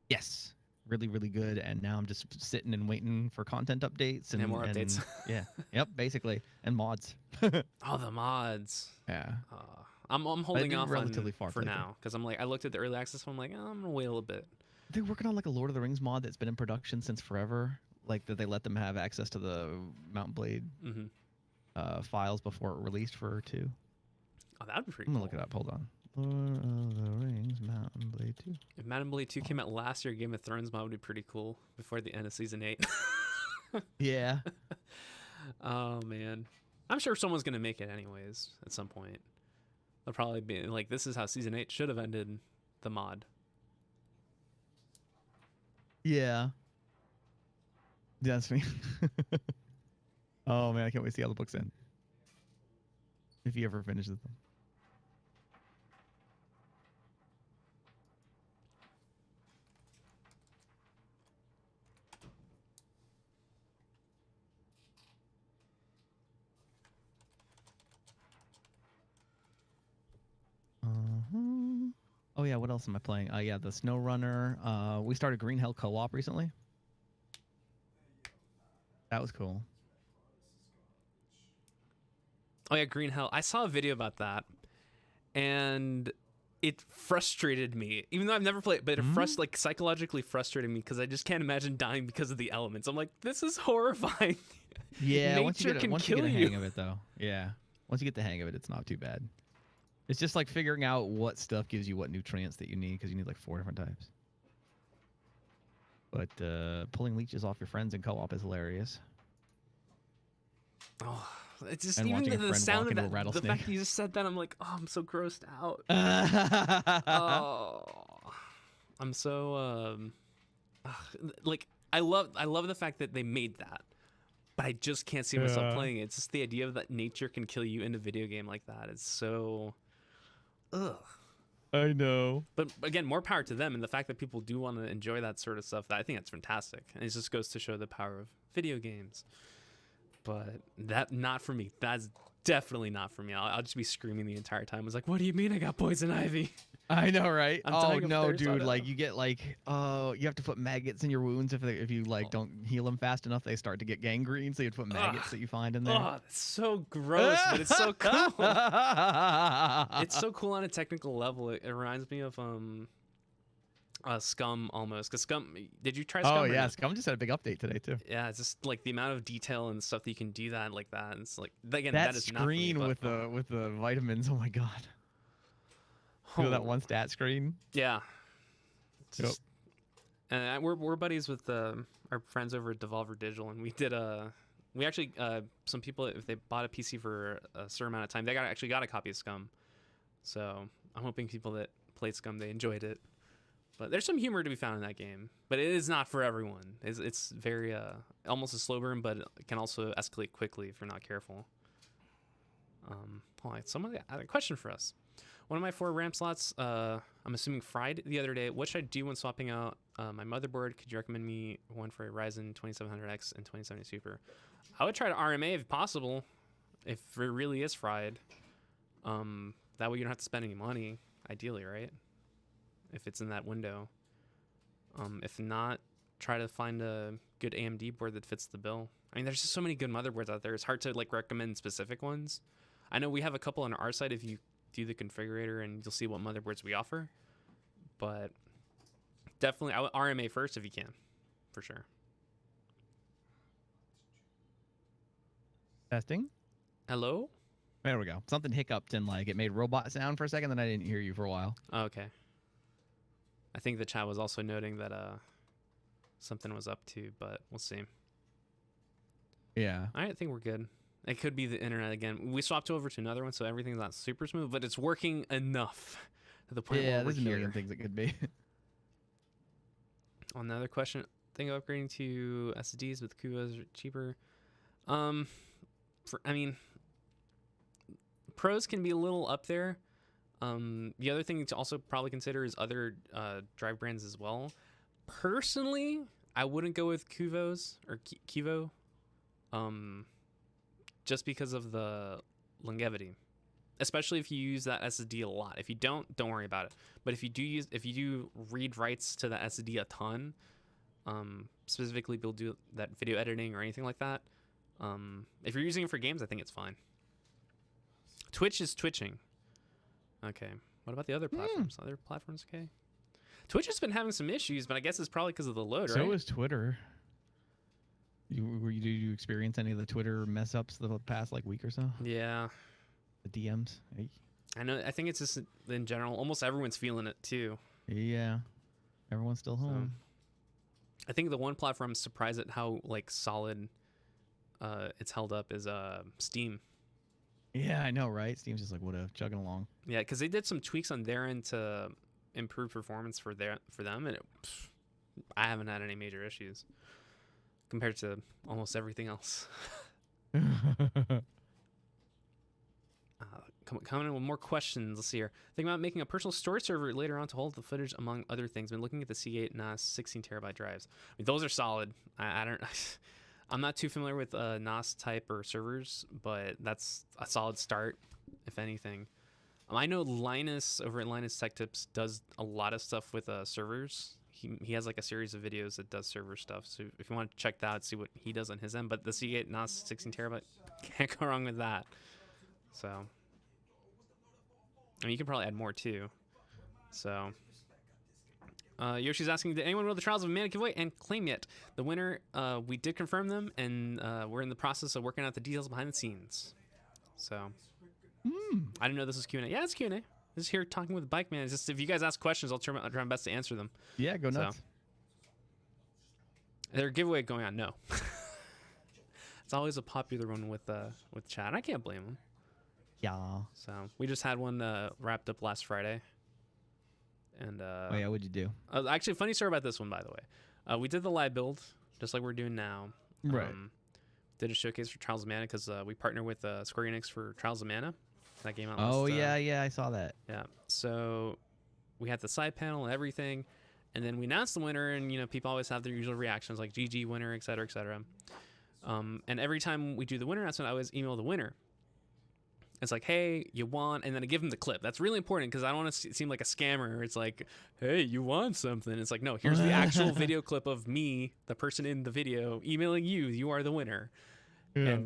Yes. Really, really good. And now I'm just sitting and waiting for content updates and more updates. Yeah. Yep, basically. And mods. Oh, the mods. Yeah. I'm holding off relatively for far now because I'm like, I looked at the early access one. I'm like, oh, I'm gonna wait a little bit. They're working on like a Lord of the Rings mod that's been in production since forever. Like that they let them have access to the Mountain Blade files before it released for 2. Oh, that'd be pretty I'm cool. gonna look it up. Hold on. Lord of the Rings Mountain Blade 2. If Mountain Blade 2 came out last year, Game of Thrones mod would be pretty cool before the end of season 8. Yeah. Oh man, I'm sure someone's gonna make it anyways at some point. They'll probably be like, this is how season 8 should have ended. The mod. Yeah. That's me. Oh man, I can't wait to see how the books end. If he ever finishes them. Oh yeah, what else am I playing? Yeah, the Snow Runner. We started Green Hell Co-op recently. That was cool. Oh yeah, Green Hell. I saw a video about that, and it frustrated me. Even though I've never played, but it like psychologically frustrated me because I just can't imagine dying because of the elements. I'm like, this is horrifying. Yeah, Nature once you get kill a you. hang of it, though. Yeah, once you get the hang of it, it's not too bad. It's just like figuring out what stuff gives you what nutrients that you need, because you need like 4 different types. But pulling leeches off your friends in co-op is hilarious. Oh, it's just And even watching a the friend sound walk of into a that. The rattlesnake. fact that you just said that, I'm like, oh, I'm so grossed out. I'm so like I love the fact that they made that, but I just can't see myself playing it. It's just the idea of that nature can kill you in a video game like that. It's so, ugh. I know. But again, more power to them, and the fact that people do want to enjoy that sort of stuff. I think that's fantastic, and it just goes to show the power of video games. But that, not for me. That's definitely not for me. I'll just be screaming the entire time. I was like, what do you mean I got poison ivy? I know, right? I'm Oh dying of no, thirst. dude! Like you get like, you have to put maggots in your wounds if you like don't heal them fast enough. They start to get gangrene, so you have to put maggots that you find in there. Oh, that's so gross, but it's so cool. It's so cool on a technical level. It reminds me of Scum almost. Cause Scum, did you try Scum? Oh yeah, Scum just had a big update today too. Yeah, it's just like the amount of detail and stuff that you can do that like that. And it's like, again, That that is not for me, screen but, with the vitamins. Oh my god. You know that one stat screen? Yeah. Yep. And we're buddies with our friends over at Devolver Digital, and we did we actually some people, if they bought a PC for a certain amount of time, they actually got a copy of Scum. So I'm hoping people that played Scum, they enjoyed it. But there's some humor to be found in that game, but it is not for everyone. It's very almost a slow burn, but it can also escalate quickly if you're not careful. Hold on, someone had a question for us. One of my 4 RAM slots, I'm assuming fried the other day. What should I do when swapping out my motherboard? Could you recommend me one for a Ryzen 2700X and 2070 Super? I would try to RMA if possible, if it really is fried. That way you don't have to spend any money, ideally, right? If it's in that window. If not, try to find a good AMD board that fits the bill. I mean, there's just so many good motherboards out there. It's hard to like recommend specific ones. I know we have a couple on our site if you do the configurator, and you'll see what motherboards we offer. but definitely RMA first if you can, for sure. Testing. Hello? There we go. Something hiccuped and like it made robot sound for a second, then I didn't hear you for a while. Oh, okay. I think the chat was also noting that something was up too, but we'll see. Yeah. I think we're good. It could be the internet again. We swapped over to another one, so everything's not super smooth, but it's working enough to the point where we're there's a million here. things it could be. Another question: think of upgrading to SSDs with Kuvas are cheaper. Pros can be a little up there. The other thing to also probably consider is other drive brands as well. Personally, I wouldn't go with Kuvos or Kivo, just because of the longevity, especially if you use that SSD a lot. If you don't worry about it. But if you do read writes to the SSD a ton, specifically people do that video editing or anything like that. If you're using it for games, I think it's fine. Twitch is twitching. Okay. What about the other platforms? Other platforms okay? Twitch has been having some issues, but I guess it's probably because of the load, right? So is Twitter. Did you experience any of the Twitter mess ups the past like week or so? Yeah. The DMs. Hey. I know. I think it's just in general. Almost everyone's feeling it too. Yeah. Everyone's still home. So, I think the one platform I'm surprised at how like solid it's held up is Steam. Yeah, I know, right? Steam's just like chugging along. Yeah, because they did some tweaks on their end to improve performance for them, and I haven't had any major issues compared to almost everything else. Coming in with more questions. Let's see here. Thinking about making a personal storage server later on to hold the footage, among other things. Been looking at the Seagate NAS 16 terabyte drives. I mean, those are solid. I don't. I'm not too familiar with NAS type or servers, but that's a solid start, if anything. I know Linus over at Linus Tech Tips does a lot of stuff with servers. He has like a series of videos that does server stuff. So if you want to check that out, see what he does on his end. But the Seagate NAS 16 terabyte, can't go wrong with that. So, I mean, you can probably add more too. So, Yoshi's asking, did anyone know the Trials of Mana giveaway and claim yet? The winner, we did confirm them, and we're in the process of working out the details behind the scenes. So, I didn't know this was Q&A. Yeah, it's Q&A. Just here talking with BikeMan. Just if you guys ask questions, I'll try my best to answer them. Yeah, go nuts. So, their giveaway going on? No. It's always a popular one with chat. I can't blame them. Yeah. So we just had one wrapped up last Friday. And oh yeah, what'd you do? Actually, funny story about this one, by the way. We did the live build just like we're doing now. Right. Did a showcase for Trials of Mana because we partner with Square Enix for Trials of Mana. That came out. Oh yeah, I saw that. Yeah. So we had the side panel and everything, and then we announced the winner, and people always have their usual reactions like GG winner, et cetera, et cetera. And every time we do the winner announcement, I always email the winner. It's like, hey, you won, and then I give them the clip. That's really important because I don't want to seem like a scammer. It's like, hey, you won something. It's like, no, here's the actual video clip of me, the person in the video, emailing you. You are the winner. Yeah. And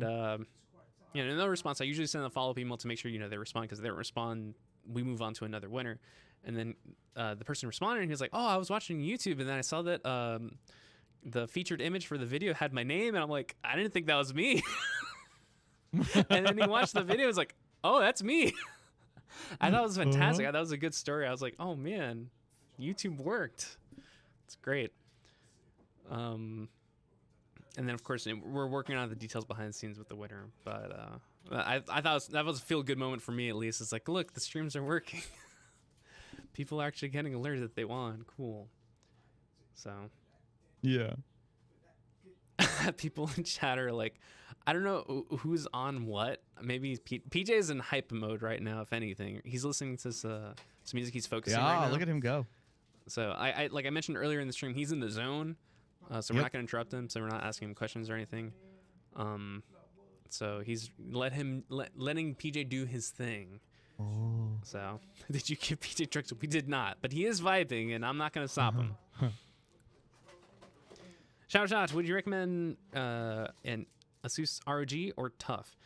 no response. I usually send a follow-up email to make sure they respond, because if they don't respond, we move on to another winner. And then the person responded, and he was like, oh, I was watching YouTube, and then I saw that the featured image for the video had my name, and I'm like, I didn't think that was me. And then he watched the video, and was like, oh, that's me. I thought it was fantastic. I thought it was a good story. I was like, oh man, YouTube worked. It's great. And then of course we're working on the details behind the scenes with the winner. But I thought that was a feel good moment for me, at least. It's like, look, the streams are working. People are actually getting alerted that they won. Cool. So yeah. People in chat are like, I don't know who's on what. Maybe PJ is in hype mode right now, if anything. He's listening to some music he's focusing right now. Yeah, look at him go. So I like I mentioned earlier in the stream, he's in the zone. So we're not going to interrupt him, so we're not asking him questions or anything. So he's letting PJ do his thing. Oh. So did you give PJ tricks? We did not, but he is vibing, and I'm not going to stop him. Shout, would you recommend an Asus ROG or TUF?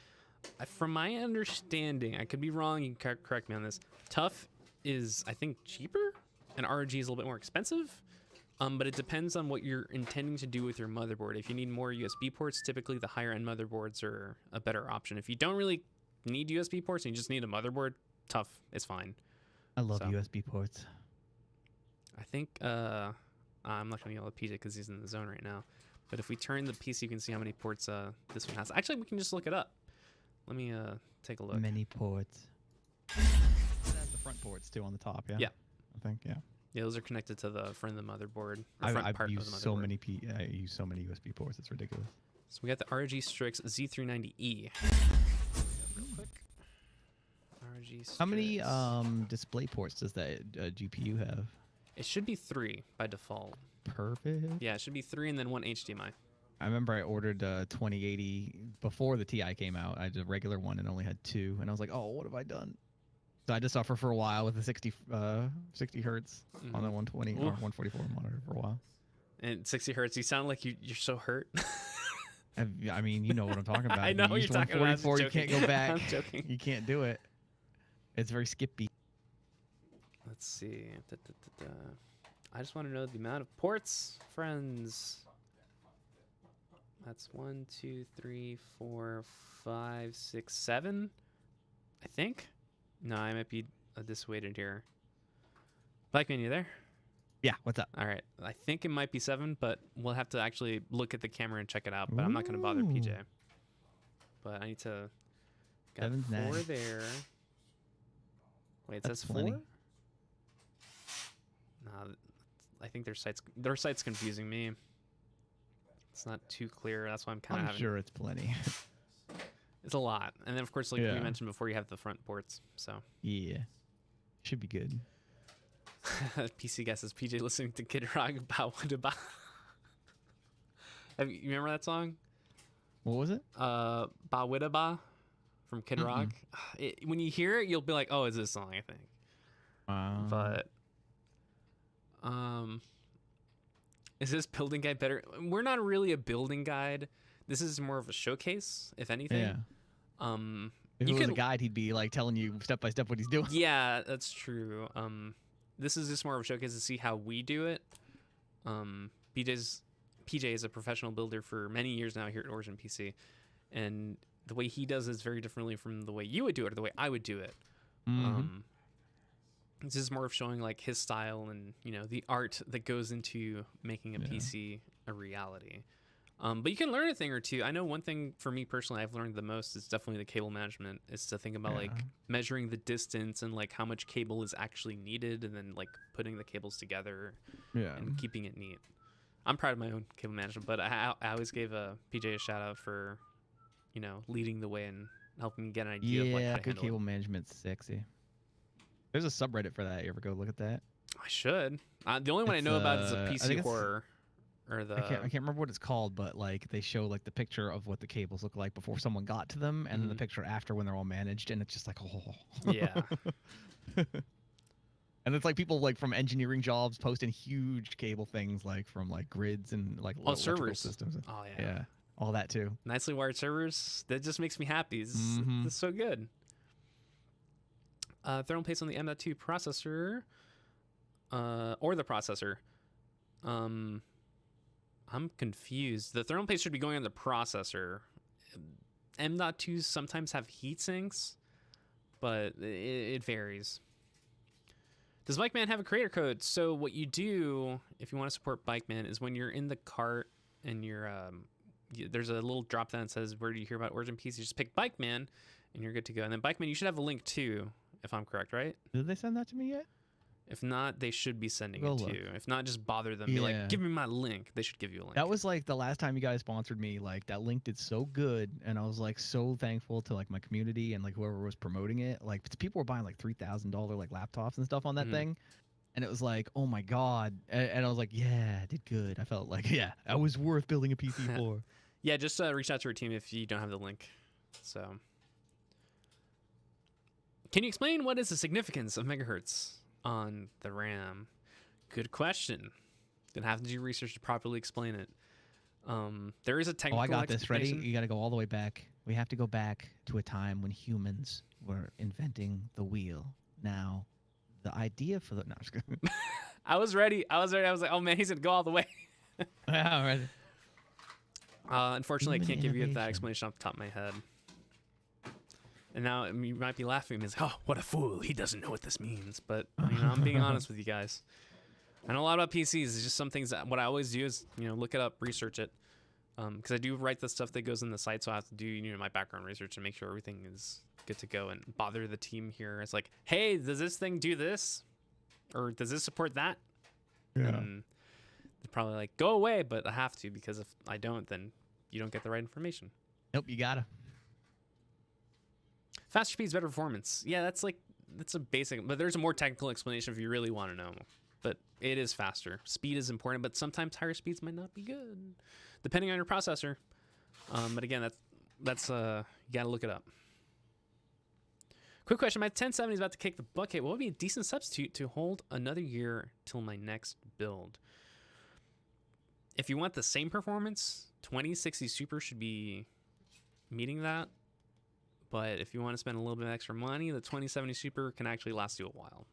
From my understanding, I could be wrong, you can correct me on this. TUF is, I think, cheaper? an ROG is a little bit more expensive, but it depends on what you're intending to do with your motherboard. If you need more USB ports, typically the higher end motherboards are a better option. If you don't really need USB ports and you just need a motherboard, tough, it's fine. I love USB ports. I think I'm not gonna yell at PJ because he's in the zone right now. But if we turn the PC, you can see how many ports this one has. Actually, we can just look it up. Let me take a look. Many ports. It has the front ports too on the top. Yeah. Yeah. I think Yeah, those are connected to the front of the motherboard. I've used so many I use so many USB ports. It's ridiculous. So we got the ROG Strix Z390E. Real quick. ROG Strix. How many display ports does that GPU have? It should be 3 by default. Perfect. Yeah, it should be 3 and then 1 HDMI. I remember I ordered a 2080 before the Ti came out. I did a regular one and only had 2, and I was like, oh, what have I done? So I had to suffer for a while with the 60 hertz on the 120 or 144 monitor for a while. And 60 hertz, you sound like you're so hurt. I mean, you know what I'm talking about. I know what you're talking about. 144, you can't go back. I'm joking. You can't do it. It's very skippy. Let's see. I just want to know the amount of ports, friends. That's 1, 2, 3, 4, 5, 6, 7. I think. No, I might be dissuaded here. BikeMan, you there? Yeah, what's up? All right. I think it might be 7, but we'll have to actually look at the camera and check it out. But I'm not going to bother PJ. But I need to. Got 7's 4 nice. there. Wait, it That's says 4? plenty. No, I think their site's confusing me. It's not too clear. That's why I'm kind of I'm sure it's plenty. It's a lot. And then, of course, like we mentioned before, you have the front ports. So yeah, should be good. PC guy says, PJ listening to Kid Rock about what about? You remember that song? What was it? Ba Wida Ba from Kid Rock. When you hear it, you'll be like, oh, it's this song, I think. But is this building guide better? We're not really a building guide. This is more of a showcase, if anything. Yeah. If it was a guide, he'd be like telling you step by step what he's doing. Yeah, that's true. This is just more of a showcase to see how we do it. PJ is a professional builder for many years now here at Origin PC, and the way he does it is very differently from the way you would do it or the way I would do it. This is more of showing like his style and the art that goes into making a PC a reality. But you can learn a thing or two. I know one thing for me personally I've learned the most is definitely the cable management. Is to think about like measuring the distance and like how much cable is actually needed, and then like putting the cables together and keeping it neat. I'm proud of my own cable management, but I always gave PJ a shout out for leading the way and helping me get an idea of like how to good handle cable it. management's sexy. There's a subreddit for that. You ever go look at that? I should. The only one I know about is a PC horror. Or the I can't remember what it's called, but like they show like the picture of what the cables look like before someone got to them, and then the picture after when they're all managed, and it's just like yeah. And it's like people like from engineering jobs posting huge cable things like from like grids and like servers systems. Oh yeah, all that too. Nicely wired servers. That just makes me happy. This is so good. Thermal paste on the M.2 processor, or the processor. I'm confused. The thermal paste should be going on the processor. M.2s sometimes have heat sinks, but it varies. Does BikeMan have a creator code? So what you do if you want to support BikeMan is when you're in the cart and you're there's a little drop down that says where do you hear about Origin PC? You just pick BikeMan and you're good to go. And then BikeMan, you should have a link too, if I'm correct, right? Did they send that to me yet? If not, they should be sending it to you. If not, just bother them. Be like, give me my link. They should give you a link. That was like the last time you guys sponsored me. Like that link did so good, and I was like so thankful to like my community and like whoever was promoting it. Like people were buying like $3,000 like laptops and stuff on that thing, and it was like, oh my god. And I was like, yeah, I did good. I felt like I was worth building a PC for. Yeah, just reach out to our team if you don't have the link. So, can you explain what is the significance of megahertz on the RAM? Good question. Gonna have to do research to properly explain it. There is a technical. Oh, I got this. Ready? You got to go all the way back. We have to go back to a time when humans were inventing the wheel. Now, the idea for the. No, I'm just kidding. I was ready. I was like, oh man, he's gonna go all the way. Yeah, right. Unfortunately, I can't give you that innovation. explanation off the top of my head. And now you might be laughing at me. It's like, oh, what a fool. He doesn't know what this means. But, I'm being honest with you guys. I know a lot about PCs. It's just some things that what I always do is, look it up, research it. Because I do write the stuff that goes in the site. So I have to do, my background research and make sure everything is good to go and bother the team here. It's like, hey, does this thing do this? Or does this support that? Yeah. And they're probably like, go away. But I have to, because if I don't, then you don't get the right information. Nope, you gotta. Faster speeds, better performance. Yeah, that's a basic, but there's a more technical explanation if you really want to know. But it is faster. Speed is important, but sometimes higher speeds might not be good, depending on your processor. But again, that's you gotta look it up. Quick question: my 1070 is about to kick the bucket. What would be a decent substitute to hold another year till my next build? If you want the same performance, 2060 Super should be meeting that. But if you want to spend a little bit of extra money, the 2070 Super can actually last you a while,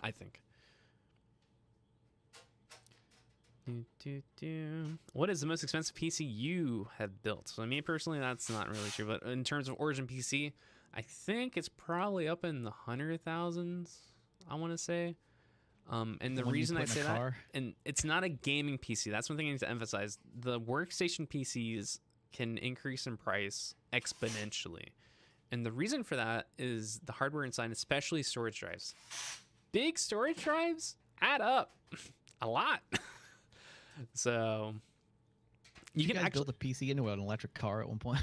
I think. What is the most expensive PC you have built? So me personally, that's not really true. But in terms of Origin PC, I think it's probably up in the 100,000s, I want to say. And the reason I say that, and it's not a gaming PC. That's one thing I need to emphasize. The workstation PCs can increase in price exponentially. And the reason for that is the hardware inside, especially storage drives. Big storage drives add up a lot. So you can actually build a PC into an electric car at one point.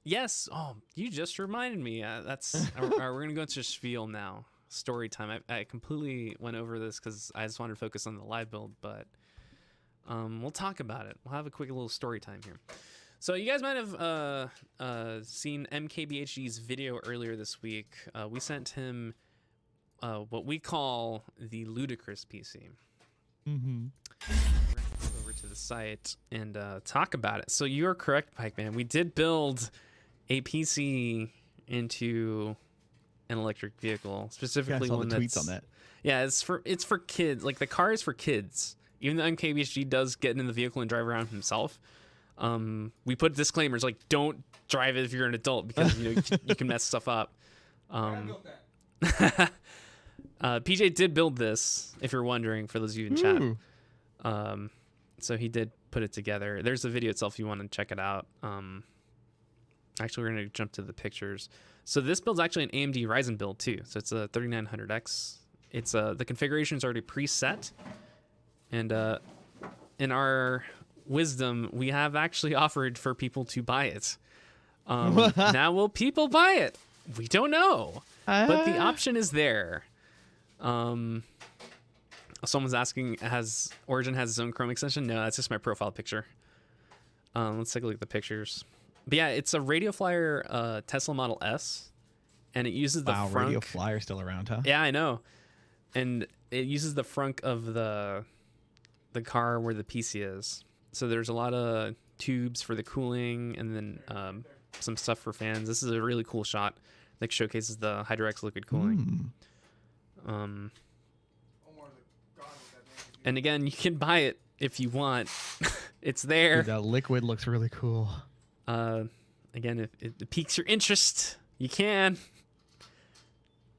Yes. Oh, you just reminded me. That's we're going to go into spiel now. Story time. I completely went over this because I just wanted to focus on the live build, but we'll talk about it. We'll have a quick little story time here. So you guys might have seen MKBHD's video earlier this week. We sent him what we call the Ludicrous PC. Mm-hmm. We're going to go over to the site and talk about it. So you are correct, BikeMan. We did build a PC into an electric vehicle, specifically one that's... tweets on that. Yeah, it's for kids. Like, the car is for kids. Even though MKBHD does get in the vehicle and drive around himself, we put disclaimers like, don't drive it if you're an adult, because you can mess stuff up. PJ did build this, if you're wondering, for those of you in chat. So he did put it together. There's the video itself if you want to check it out. Actually, we're going to jump to the pictures. So this build's actually an AMD Ryzen build too. So it's a 3900X. It's the configuration is already preset, and in our wisdom, we have actually offered for people to buy it. Now, will people buy it? We don't know, but the option is there. Someone's asking, has Origin has its own Chrome extension? No, that's just my profile picture. Let's take a look at the pictures. But yeah, it's a Radio Flyer Tesla Model S, and it uses the frunk. Radio Flyer still around, huh? Yeah, I know. And it uses the frunk of the car where the PC is. So there's a lot of tubes for the cooling, and then some stuff for fans. This is a really cool shot that showcases the HydroX liquid cooling. And again, you can buy it if you want. It's there. Dude, that liquid looks really cool. Again, if it piques your interest, you can.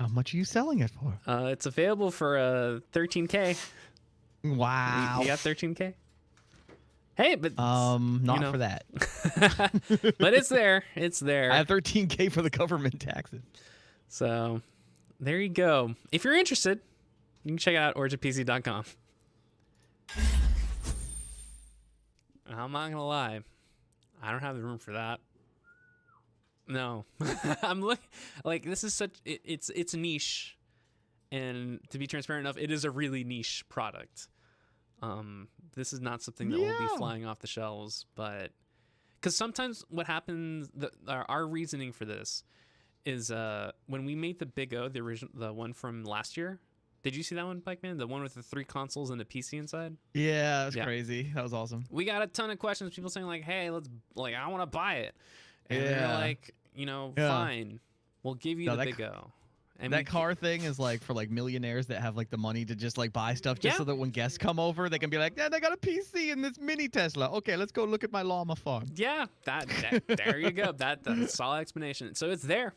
How much are you selling it for? It's available for $13K. Wow. You got $13K? Hey, but not for that. But it's there. It's there. I have $13K for the government taxes. So there you go. If you're interested, you can check it out originpc.com. I'm not gonna lie, I don't have the room for that. No. I'm looking like this is such it's niche, and to be transparent enough, it is a really niche product. This is not something that will be flying off the shelves, but because sometimes what happens, our reasoning for this is when we made the Big O, the one from last year. Did you see that one, BikeMan? The one with the 3 consoles and a PC inside? Yeah, that's crazy. That was awesome. We got a ton of questions. People saying like, "Hey, I want to buy it," and they're like, fine, we'll give you the Big O. And that car thing is like for like millionaires that have like the money to just like buy stuff just Yeah. so that when guests come over, they can be like, yeah, they got a PC in this mini Tesla. Okay, let's go look at my llama farm. Yeah, that there you go. That's a solid explanation. So it's there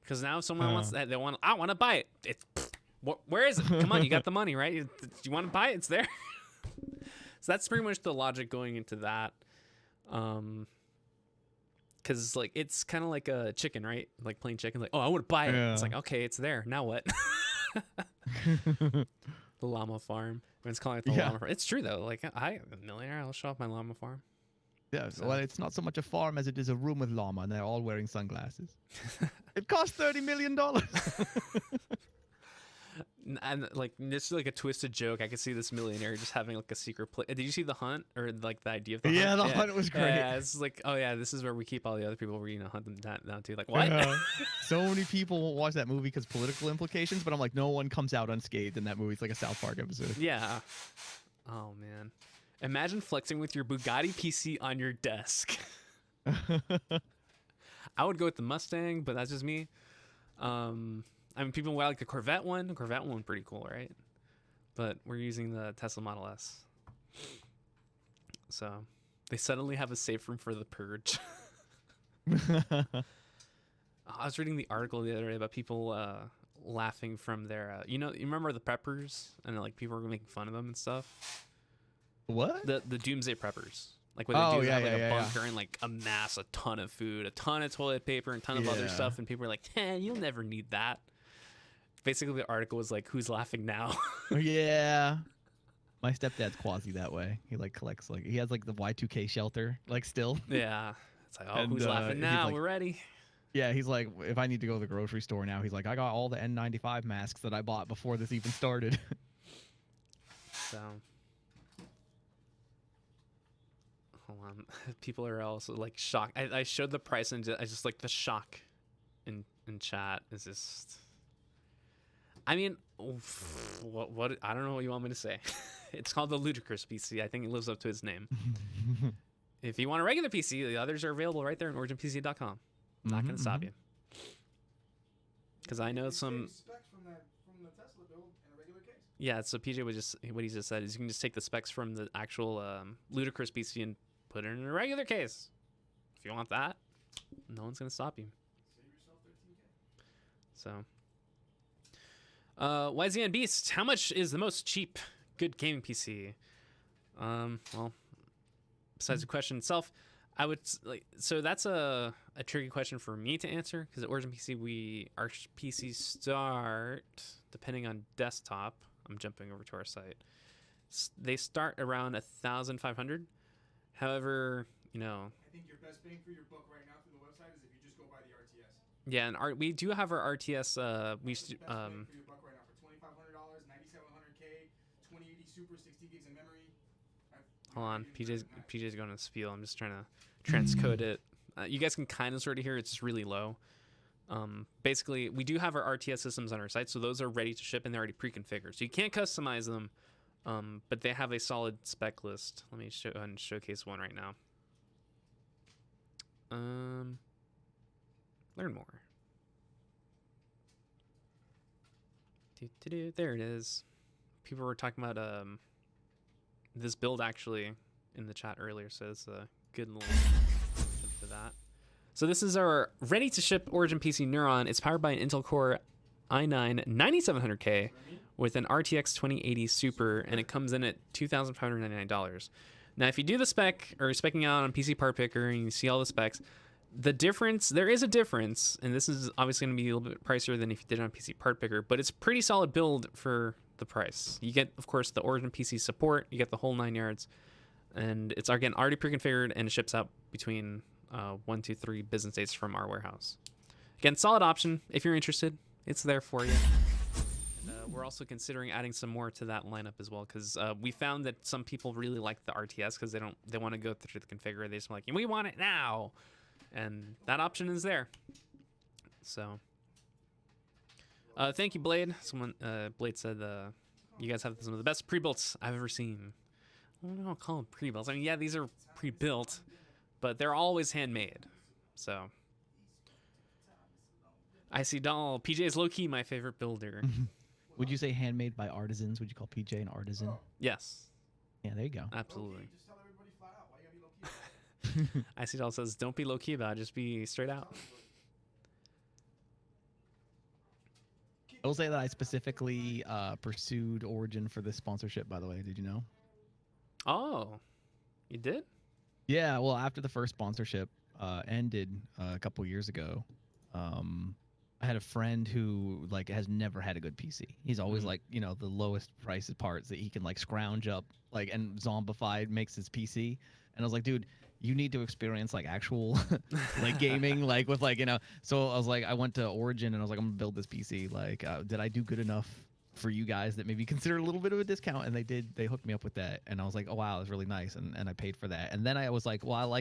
because now if someone wants that, I want to buy it. It's where is it? Come on, you got the money, right? You want to buy it? It's there. So that's pretty much the logic going into that. Because like it's kind of like a chicken, right? Like plain chicken. Like, oh, I want to buy it. Yeah. It's like, okay, it's there. Now what? The llama farm. Everyone's calling it the llama farm. It's true though. Like I am a millionaire. I'll show off my llama farm. Yeah, So. well, it's not so much a farm as it is a room with llama, and they're all wearing sunglasses. It cost $30 million. And like this is like a twisted joke. I could see this millionaire just having like a secret place. Did you see The Hunt or like the idea of the Hunt? Yeah, the Hunt was great. Yeah, it's like, oh yeah, this is where we keep all the other people. We're gonna hunt them down too. Like what? So many people won't watch that movie because political implications, but I'm like, no one comes out unscathed in that movie. It's like a South Park episode. Yeah. Oh man, imagine flexing with your Bugatti PC on your desk. I would go with the Mustang, but that's just me. I mean, people like the Corvette one. The Corvette one, pretty cool, right? But we're using the Tesla Model S. So they suddenly have a safe room for the purge. I was reading the article the other day about people laughing from their, you remember the preppers and like people were making fun of them and stuff. What? The doomsday preppers. Like what they do is yeah, have like yeah, a bunker and like amass a ton of food, a ton of toilet paper, and a ton of other stuff, and people are like, you'll never need that. Basically, the article was like, "Who's laughing now?" Yeah, my stepdad's quasi that way. He like collects like he has like the Y2K shelter like still. Yeah, it's like, oh, And, who's laughing now? like, We're ready. Yeah, he's like, if I need to go to the grocery store now, he's like, I got all the N95 masks that I bought before this even started. So, hold on, people are also like shocked. I showed the price and I just like the shock in chat is just. I mean, what? I don't know what you want me to say. It's called the Ludicrous PC. I think it lives up to its name. If you want a regular PC, the others are available right there on originpc.com. I'm not going to stop you. Because I know some. Specs from the Tesla build in a regular case. Yeah, so PJ was just what he just said is you can just take the specs from the actual Ludicrous PC and put it in a regular case. If you want that, no one's going to stop you. Save yourself $13K. So. YZN Beast, how much is the most cheap good gaming PC? Well, besides the question itself, I would like, so that's a tricky question for me to answer because at Origin PC our PCs start depending on desktop. I'm jumping over to our site. They start around 1,500. However, I think your best bang for your buck right now through the website is if you just go by the RTS. Yeah, and we do have our RTS. We best bang for your buck right now for $2,500, 9,700K, 2080 Super, 60 gigs of memory. Hold on, PJ's going to spiel. I'm just trying to transcode it. You guys can kind of sort of hear it's just really low. Basically, we do have our RTS systems on our site, so those are ready to ship and they're already pre-configured. So you can't customize them, but they have a solid spec list. Let me showcase one right now. Learn more. There it is. People were talking about this build actually in the chat earlier, so it's a good little tip for that. So this is our ready to ship Origin PC Neuron. It's powered by an Intel Core i9 9700K with an RTX 2080 Super, and it comes in at $2,599. Now, if you do the spec or specking out on PC Part Picker and you see all the specs, there is a difference, and this is obviously going to be a little bit pricier than if you did it on PC Part Picker, but it's a pretty solid build for the price. You get, of course, the Origin PC support, you get the whole 9 yards, and it's again already pre-configured and it ships out between 1 to 3 business days from our warehouse. Again, solid option if you're interested. It's there for you. And, we're also considering adding some more to that lineup as well because we found that some people really like the RTS because they want to go through the configurator. They just like, we want it now. And that option is there. So, thank you, Blade. Blade said, you guys have some of the best pre-builts I've ever seen. I don't know how to call them pre-builts. I mean, yeah, these are pre-built, but they're always handmade. So, Icy Doll. PJ is low key my favorite builder. Would you say handmade by artisans? Would you call PJ an artisan? Yes. Yeah, there you go. Absolutely. Just tell everybody flat out. Why you gotta be low key? Icy Doll says, don't be low key about it. Just be straight out. I will say that I specifically pursued Origin for this sponsorship, by the way. Did you know? Oh, you did? Yeah, well, after the first sponsorship ended a couple years ago, I had a friend who like has never had a good PC. He's always like, you know, the lowest priced parts that he can like scrounge up, like, and zombified makes his PC. And I was like, dude, you need to experience like actual like gaming, like with like, you know. So I was like, I went to Origin and I was like, I'm gonna build this PC. Like, did I do good enough for you guys that maybe consider a little bit of a discount? And they did. They hooked me up with that, and I was like, oh wow, it's really nice, and I paid for that. And then I was like, well,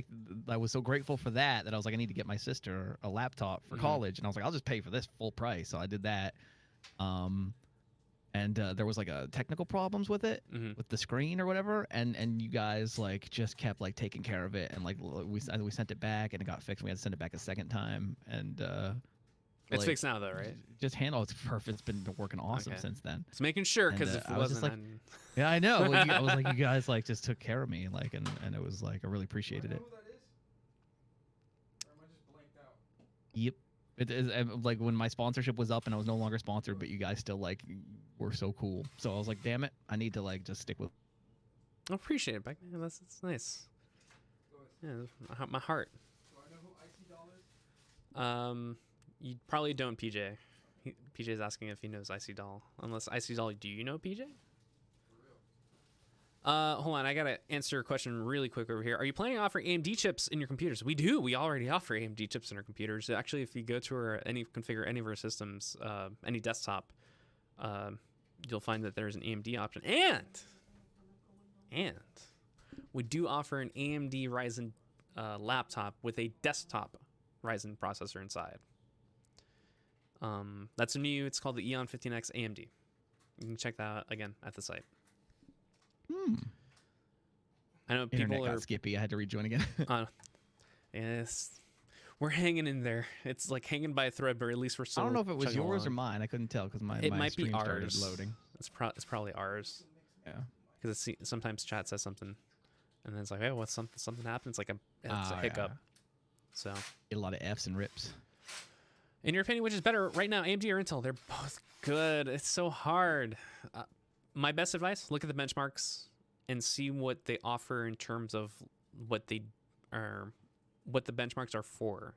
I was so grateful for that I was like, I need to get my sister a laptop for college, and I was like, I'll just pay for this full price. So I did that. And there was like a technical problems with it, with the screen or whatever, and you guys like just kept like taking care of it, and like we sent it back and it got fixed. We had to send it back a second time, and It's like, fixed now though, right? just handle it's perfect. It's been working awesome since then. Just making sure, because And, if I it was just wasn't, like, yeah, I know. Well, I was like, you guys like just took care of me, like, and it was like I really appreciated Do I it. know who that is? Or am I just blanked out? Yep. It is like when my sponsorship was up and I was no longer sponsored, but you guys still like were so cool. So I was like, damn it, I need to like just stick with. I appreciate it, BikeMan. That's nice. Yeah, my heart. Do I know who Icy Doll is? You probably don't, PJ. PJ is asking if he knows Icy Doll. Unless Icy Doll, do you know PJ? Hold on, I gotta answer a question really quick over here. Are you planning to offer AMD chips in your computers? We do. We already offer AMD chips in our computers. Actually, if you go to configure any of our systems, any desktop, you'll find that there's an AMD option, and we do offer an AMD Ryzen laptop with a desktop Ryzen processor inside. That's new. It's called the Eon 15X AMD. You can check that out again at the site. I know Internet people got are skippy. I had to rejoin again. yes, we're hanging in there. It's like hanging by a thread, but at least we're still. I don't know if it was chugging yours or along. mine. I couldn't tell because my It might be stream started ours. loading. It's probably ours, Yeah. because sometimes chat says something, and then it's like, hey, what's something happened? It's like it's a Oh, hiccup. yeah. So, Get a lot of Fs and rips. in your opinion, which is better right now, AMD or Intel? They're both good. It's so hard. My best advice: look at the benchmarks and see what they offer in terms of what the benchmarks are for.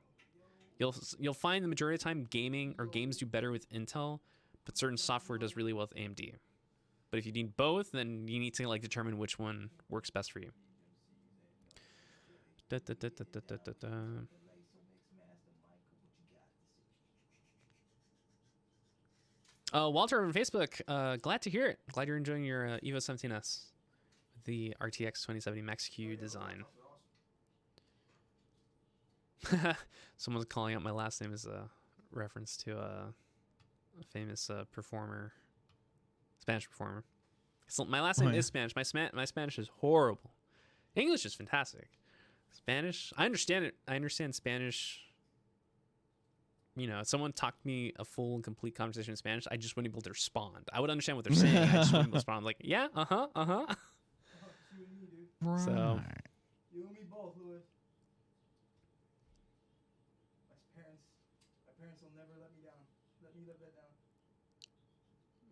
You'll find the majority of the time gaming or games do better with Intel, but certain software does really well with AMD. But if you need both, then you need to like determine which one works best for you. Walter on Facebook, glad to hear it. Glad you're enjoying your Evo 17S with the RTX 2070 Max-Q design. Someone's calling out my last name as a reference to a famous performer, Spanish performer. So my last name is Spanish. My Spanish is horrible. English is fantastic. Spanish, I understand it. I understand Spanish. You know, if someone talked me a full and complete conversation in Spanish, I just wouldn't be able to respond. I would understand what they're saying. I just wouldn't respond. I'm like, yeah, You and me, dude. Right. So You and me both, Louis. My parents will never let me down. Let me live that down.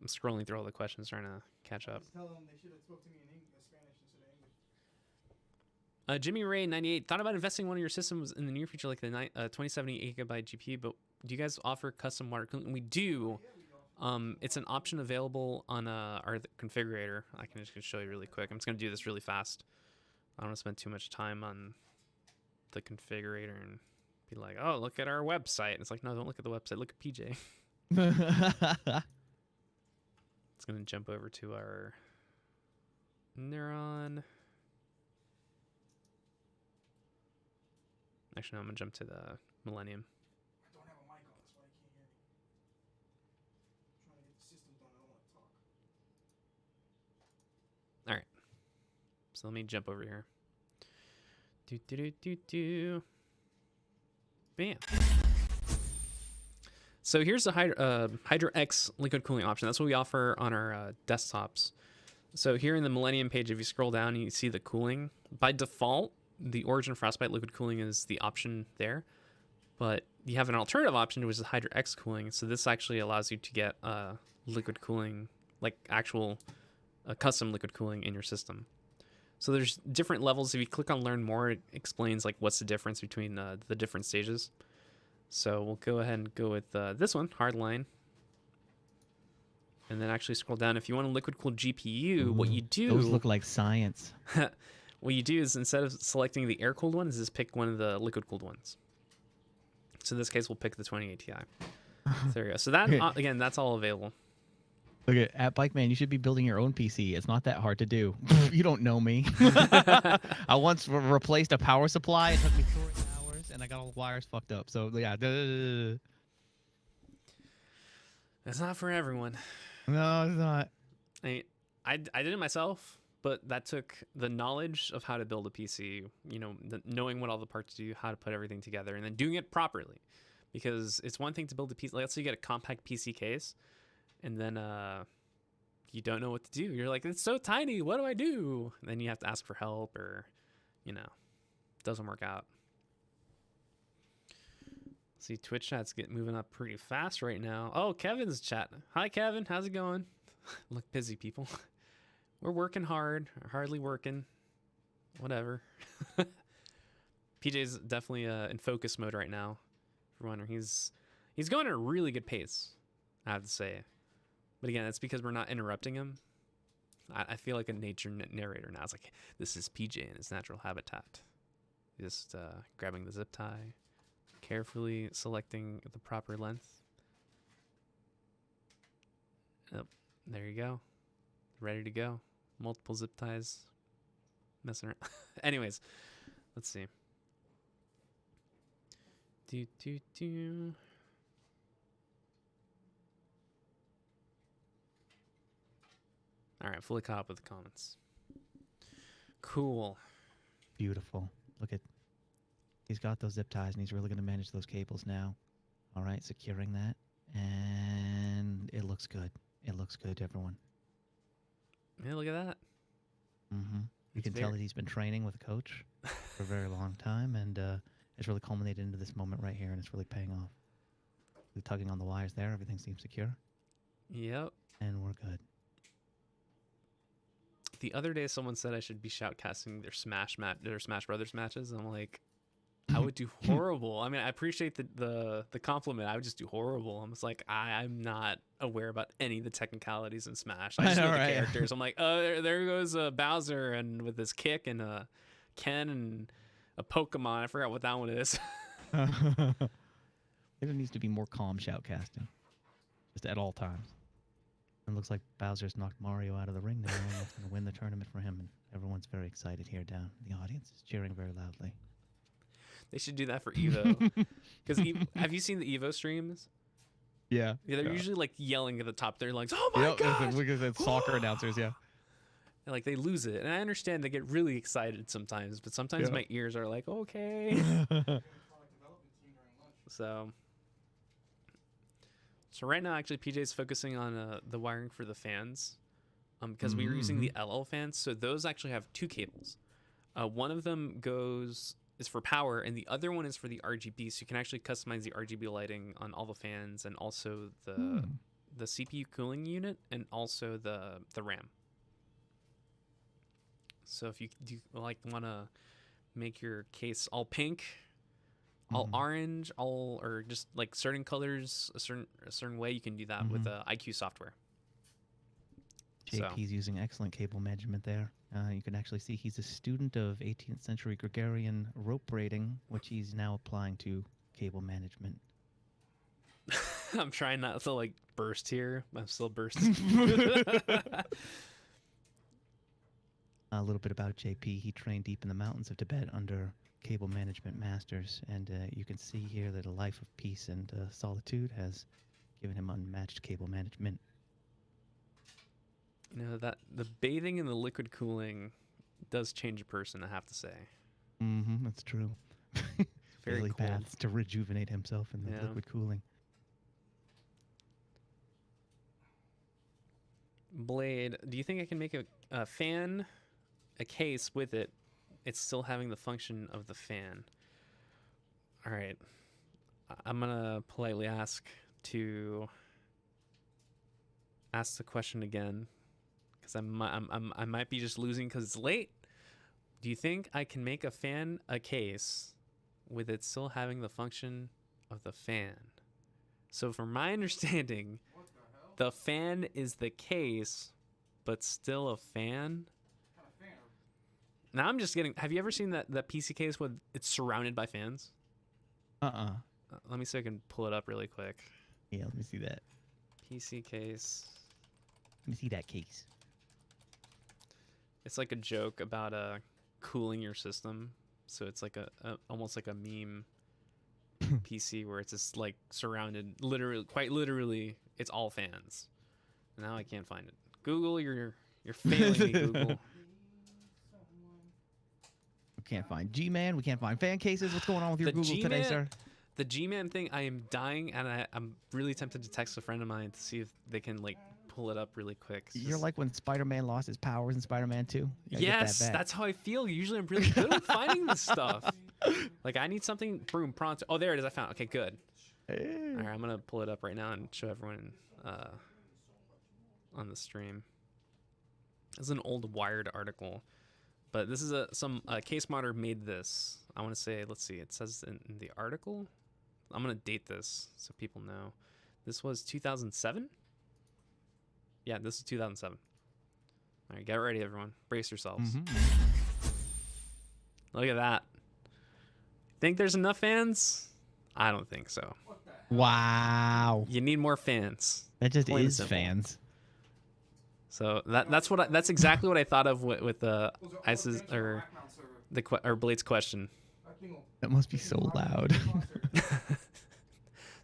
I'm scrolling through all the questions trying to catch up. Just tell them they should have spoke to me in Spanish instead of English. Jimmy Ray 98 thought about investing in one of your systems in the near future, like the 2070 8GB GPU. But do you guys offer custom water cooling? We do. It's an option available on our configurator. I can just show you really quick. I'm just gonna do this really fast. I don't want to spend too much time on the configurator and be like, oh, look at our website. And it's like, no, don't look at the website. Look at PJ. It's gonna jump over to our Neuron. Actually, no, I'm gonna jump to the Millennium. I don't have a mic on, that's why you can't hear me. I'm trying to get the system done. I don't want to talk. All right. So let me jump over here. Bam. So here's the Hydra X liquid cooling option. That's what we offer on our desktops. So here in the Millennium page, if you scroll down, you see the cooling. By default, the Origin Frostbite liquid cooling is the option there. But you have an alternative option, which is Hydra X cooling. So this actually allows you to get liquid cooling, like actual custom liquid cooling in your system. So there's different levels. If you click on Learn More, it explains like what's the difference between the different stages. So we'll go ahead and go with this one, Hardline. And then actually scroll down. If you want a liquid cooled GPU, what you do... Those look like science. What you do is instead of selecting the air-cooled ones, is pick one of the liquid-cooled ones. So in this case, we'll pick the 28 Ti. There you go. So that, again, that's all available. Look at BikeMan, you should be building your own PC. It's not that hard to do. You don't know me. I once replaced a power supply. It took me 2 hours, and I got all the wires fucked up. So, yeah. It's not for everyone. No, it's not. I did it myself, but that took the knowledge of how to build a PC, knowing what all the parts do, how to put everything together, and then doing it properly. Because it's one thing to build a PC. Let's say you get a compact PC case, and then you don't know what to do. You're like, it's so tiny. What do I do? And then you have to ask for help, or, it doesn't work out. See, Twitch chat's moving up pretty fast right now. Oh, Kevin's chatting. Hi, Kevin. How's it going? Look busy, people. We're working hard. Hardly working. Whatever. PJ's definitely in focus mode right now. For wondering, he's going at a really good pace, I have to say. But again, that's because we're not interrupting him. I feel like a nature narrator now. It's like, this is PJ in his natural habitat. Just grabbing the zip tie. Carefully selecting the proper length. Yep, there you go. Ready to go. Multiple zip ties. Messing around. Anyways, let's see. All right, fully caught up with the comments. Cool. Beautiful. Look at... He's got those zip ties, and he's really going to manage those cables now. All right, securing that. And it looks good. It looks good, everyone. Yeah, look at that. Mm-hmm. You can tell that he's been training with a coach for a very long time, and it's really culminated into this moment right here, and it's really paying off. The tugging on the wires there, everything seems secure. Yep. And we're good. The other day, someone said I should be shoutcasting their Smash Brothers matches. I'm like... I would do horrible. I mean, I appreciate the compliment. I would just do horrible. I'm just like, I'm not aware about any of the technicalities in Smash. I just know the characters. I'm like, oh, there goes Bowser, and with his kick, and Ken, and a Pokemon. I forgot what that one is. There needs to be more calm shoutcasting, just at all times. It looks like Bowser's knocked Mario out of the ring now, and that's going to win the tournament for him. And everyone's very excited here down. The audience is cheering very loudly. They should do that for Evo. Because have you seen the Evo streams? Yeah. Yeah, they're usually like yelling at the top. They're like, "Oh my god!" Look at soccer announcers. Yeah. And like they lose it, and I understand they get really excited sometimes, but sometimes my ears are like, "Okay." So right now, actually, PJ's focusing on the wiring for the fans, because we were using the LL fans. So those actually have 2 cables. One of them is for power, and the other one is for the RGB, so you can actually customize the RGB lighting on all the fans, and also the CPU cooling unit, and also the RAM. So if you want to make your case all pink, all orange, or just like certain colors a certain way, you can do that with IQ software. JP's using excellent cable management there. You can actually see he's a student of 18th century Gregorian rope braiding, which he's now applying to cable management. I'm trying not to like burst here. I'm still bursting. A little bit about JP. He trained deep in the mountains of Tibet under cable management masters, and you can see here that a life of peace and solitude has given him unmatched cable management. That the bathing in the liquid cooling does change a person, I have to say. That's true. Very Daily cool. baths to rejuvenate himself in the liquid cooling. blade. Do you think I can make a fan, a case with it? It's still having the function of the fan. All right. I'm gonna politely ask the question again, because I might be just losing because it's late. Do you think I can make a case with it still having the function of the fan? So from my understanding, the fan is the case, but still a fan. Now I'm just getting. Have you ever seen that PC case where it's surrounded by fans? Let me see if I can pull it up really quick. Yeah, let me see that. PC case. Let me see that case. It's like a joke about cooling your system. So it's like almost like a meme PC where it's just like surrounded, quite literally, it's all fans. Now I can't find it. Google, you're failing me, Google. We can't find G-Man. We can't find fan cases. What's going on with your Google today, sir? The G-Man thing, I am dying, and I'm really tempted to text a friend of mine to see if they can like pull it up really quick. You're like when Spider-Man lost his powers in Spider-Man 2. Yes, that's how I feel. Usually I'm really good at finding this stuff. Like I need something pronto. Oh, there it is. I found it. Okay, good. Hey. All right, I'm going to pull it up right now and show everyone on the stream. This is an old Wired article. But this is some case modder made this. I want to say, let's see, it says in the article. I'm going to date this so people know. This was 2007? Yeah, this is 2007. All right, get ready, everyone. Brace yourselves. Look at that. Think there's enough fans? I don't think so. Wow. You need more fans. That just Plain and is simple. fans. So that's exactly what I thought of with the Ice's or Blade's question. That must be so loud.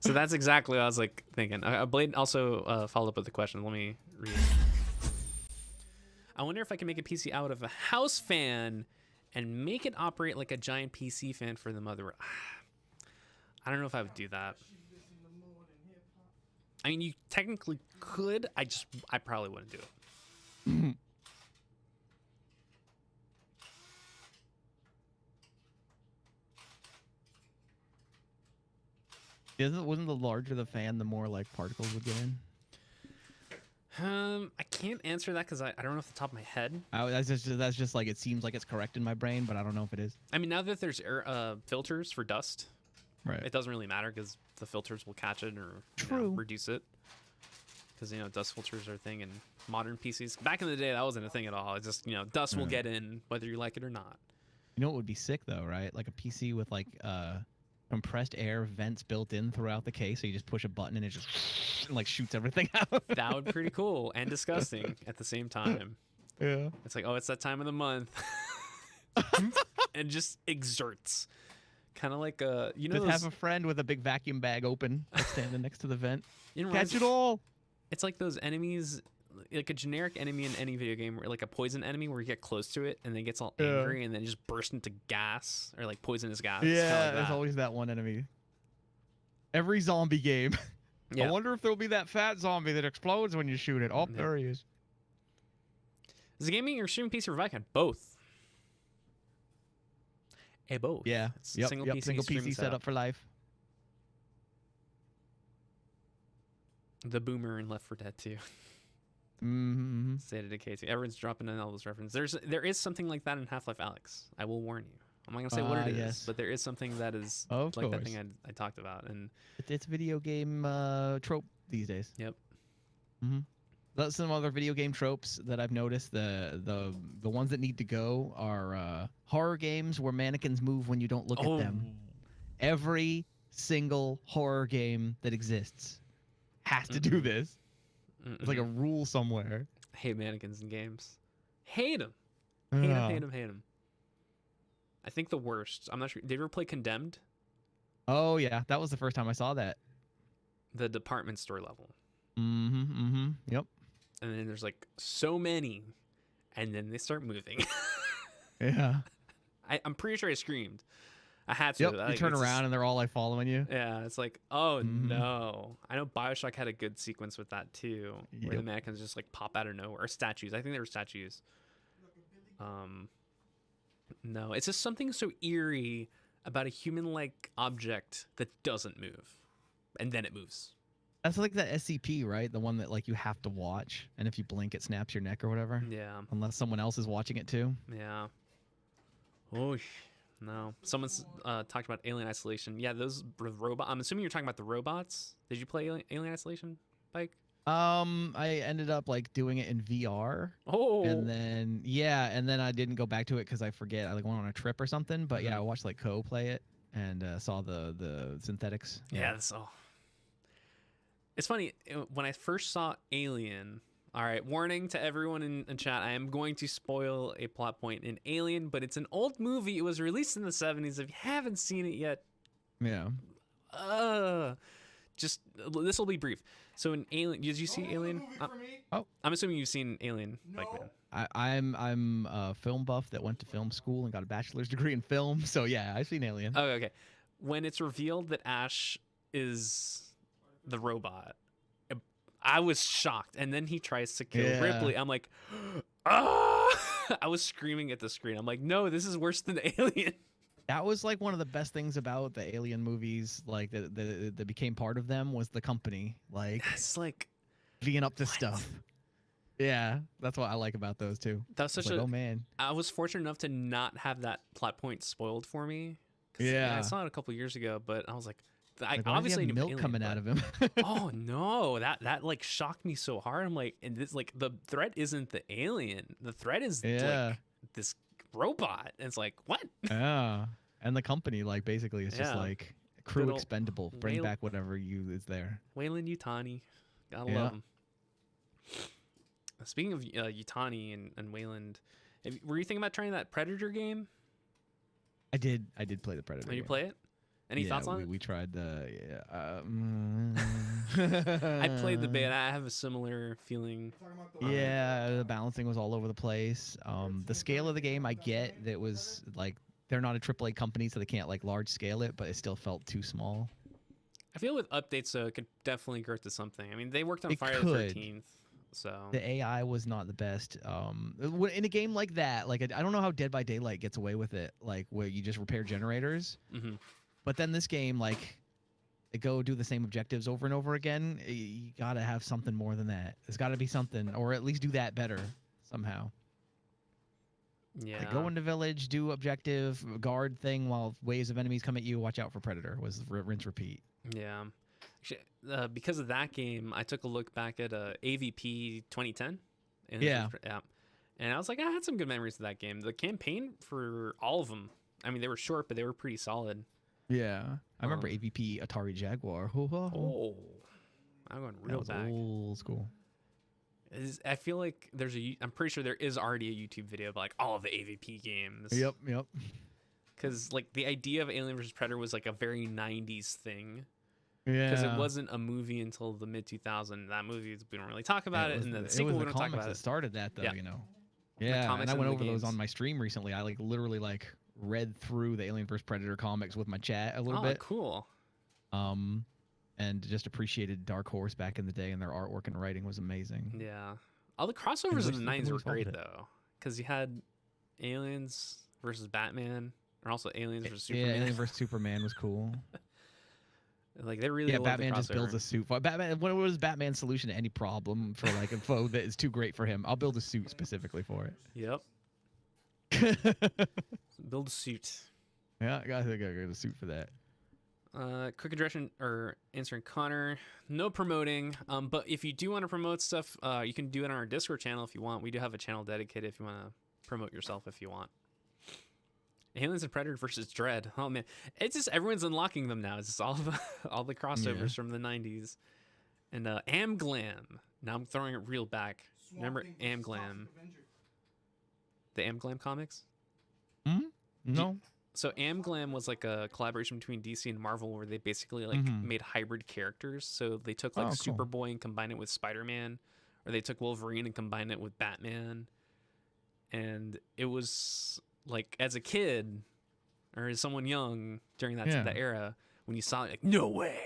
So that's exactly what I was like thinking. Blade also followed up with the question. Let me read it. I wonder if I can make a PC out of a house fan and make it operate like a giant PC fan for the motherboard. I don't know if I would do that. I mean, you technically could. I probably wouldn't do it. Wasn't the larger the fan, the more like particles would get in? I can't answer that because I don't know off the top of my head. That's just like it seems like it's correct in my brain, but I don't know if it is. I mean, now that there's filters for dust, right? It doesn't really matter because the filters will catch it or reduce it. Because dust filters are a thing in modern PCs. Back in the day, that wasn't a thing at all. It's just dust will get in whether you like it or not. You know what would be sick though, right? Like a PC with like compressed air vents built in throughout the case, so you just push a button and it just like shoots everything out. That would be pretty cool and disgusting at the same time. Yeah. It's like, oh, it's that time of the month. And just exerts. Kind of like just have a friend with a big vacuum bag open standing next to the vent. Catch it all. It's like those enemies, like a generic enemy in any video game, or like a poison enemy where you get close to it and then it gets all angry and then just bursts into gas or like poisonous gas. Yeah, like there's always that one enemy. Every zombie game. Yeah. I wonder if there'll be that fat zombie that explodes when you shoot it. Oh, there he is. Is it gaming or streaming PC or VikeMan? Both. Both. Yeah. Single PC setup for life. The boomer in Left 4 Dead 2. State of Decay 2. Everyone's dropping in all those references. There is something like that in Half-Life Alyx. I will warn you. I'm not gonna say what it is, but there is something that is like that thing I talked about, and it's video game trope these days. Yep. That's some other video game tropes that I've noticed. The ones that need to go are horror games where mannequins move when you don't look at them. Every single horror game that exists has to do this. It's like a rule somewhere. I hate mannequins in games. Hate them. Hate them. I think the worst. I'm not sure. Did you ever play Condemned? Oh yeah, that was the first time I saw that. The department store level. Yep. And then there's like so many, and then they start moving. Yeah. I'm pretty sure I screamed. I had to. Yep. Like, You turn it's around just- and they're all like following you. yeah, it's like, oh Mhm. no. I know BioShock had a good sequence with that too, where the Yep. mannequins just like pop out of nowhere. Or statues. I think they were statues. No, it's just something so eerie about a human-like object that doesn't move, and then it moves. That's like the SCP, right? The one that like you have to watch, and if you blink, it snaps your neck or whatever. Yeah, Unless someone else is watching it too. yeah. Oh, no. Someone's talked about Alien Isolation. Yeah, those robot. I'm assuming you're talking about the robots. Did you play Alien Isolation, Bike? I ended up like doing it in VR. Oh, And then I didn't go back to it because I forget. I like went on a trip or something. But yeah, I watched like Co play it and saw the synthetics. yeah. It's funny when I first saw Alien. All right, warning to everyone in chat. I am going to spoil a plot point in Alien, but it's an old movie. It was released in the 70s. If you haven't seen it yet, Yeah. just this will be brief. So in Alien, did you see Alien? Movie for me. I'm assuming you've seen Alien, No. BikeMan. I'm a film buff that went to film school and got a bachelor's degree in film. So yeah, I've seen Alien. Oh, okay. When it's revealed that Ash is the robot, I was shocked. And then he tries to kill Yeah. Ripley. I'm like, ah! I was screaming at the screen. I'm like, no, this is worse than Alien. That was like one of the best things about the Alien movies, like that became part of them, was the company, like It's like being up to stuff. Yeah, that's what I like about those too. that was such It's like, a. oh man. I was fortunate enough to not have that plot point spoiled for me. 'Cause, Yeah. I saw it a couple years ago, but I was like, I Like, why obviously does he knew have milk Alien, coming but- out of him. Oh no, that like shocked me so hard. I'm like, and this like the threat isn't the alien. The threat is Yeah. like this robot. And it's like, what? Yeah, and the company, like, basically it's just Yeah. like crew Little expendable. Bring whale- back whatever you is there. Wayland Yutani. Gotta Yeah. love him. Speaking of Yutani and Wayland, were you thinking about trying that Predator game? I did play the Predator. Did you game. play it? Any thoughts on it? We tried the. I played the beta. I have a similar feeling. Talking about the Yeah, the balancing was all over the place. The scale of the game, I get that was like they're not a AAA company, so they can't like large scale it, but it still felt too small. I feel with updates, though, it could definitely grow to something. I mean, they worked on It Friday the could. 13th, so The AI was not the best. In a game like that, like I don't know how Dead by Daylight gets away with it, like where you just repair generators. mhm. But then this game, like, they go do the same objectives over and over again. You gotta have something more than that. There's gotta be something, or at least do that better somehow. Yeah. Like, go into village, do objective, guard thing while waves of enemies come at you. Watch out for predator. Was rinse repeat. Yeah. Actually, because of that game, I took a look back at AVP 2010. And Yeah. Yeah. And I was like, I had some good memories of that game. The campaign for all of them, I mean, they were short, but they were pretty solid. Yeah, I remember Um, AVP Atari Jaguar. Ho, ho, ho. Oh. I'm going That real was back. old school. I feel like I'm pretty sure there is already a YouTube video of like all of the AVP games. Yep. Because like the idea of Alien vs Predator was like a very 90s thing. Yeah. Because it wasn't a movie until the mid 2000s. That movie, we don't really talk about it, and then the sequel, was we the don't talk comics about that it. started that, though. Yeah. You know. Yeah, comics and I went and the over those games. on my stream recently. I like literally like read through the Alien vs Predator comics with my chat a little Oh, bit. cool. And just appreciated Dark Horse back in the day, and their artwork and writing was amazing. Yeah. All the crossovers wish in the they could 90s were always follow great, it. though. Because you had Aliens versus Batman, or also Aliens versus Yeah, Superman. Alien vs Superman was cool. Like, they really Yeah, loved Batman the just builds crossover. a suit. Batman. What was Batman's solution to any problem for like a foe that is too great for him? I'll build a suit specifically for it. Yep. Build a suit. Yeah, I gotta get a suit for that. Quick addressing or answering Connor. No promoting. But if you do want to promote stuff, you can do it on our Discord channel if you want. We do have a channel dedicated if you want to promote yourself if you want. Aliens and Predator versus Dread. Oh man, it's just everyone's unlocking them now. It's just all the crossovers from the 90s. And Amglam. Now I'm throwing it real back. Remember Amglam? The Amglam comics? No. So Amglam was like a collaboration between DC and Marvel where they basically like made hybrid characters. So they took like Oh, cool. Superboy and combined it with Spider-Man, or they took Wolverine and combined it with Batman. And it was like, as a kid, or as someone young during that Yeah. that era, when you saw it, like, no way.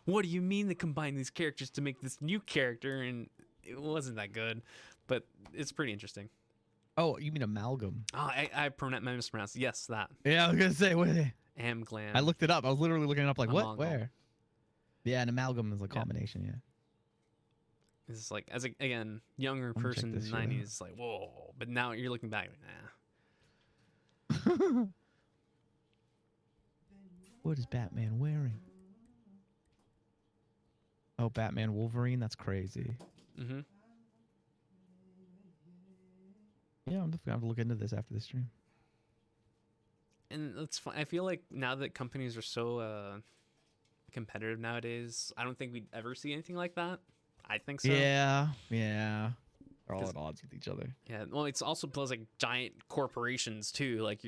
What do you mean they combine these characters to make this new character? And it wasn't that good, but it's pretty interesting. Oh, you mean amalgam? Oh, I mispronounced. Yes, that. Yeah, I was gonna say. Wait. Amglam. I looked it up. I was literally looking it up. Like, what? Amalgam. Where? Yeah, an amalgam is a combination. Yeah. It's like, as a, again, younger I'm gonna check person in this the shit out. 90s, like, whoa. But now you're looking back, like, nah. What is Batman wearing? Oh, Batman Wolverine. That's crazy. Mm-hmm. Yeah, I'm definitely gonna have to look into this after the stream. And it's fun. I feel like now that companies are so competitive nowadays, I don't think we'd ever see anything like that. I think so. Yeah. They're all 'Cause- at odds with each other. Yeah. Well, it's also plus like giant corporations too. Like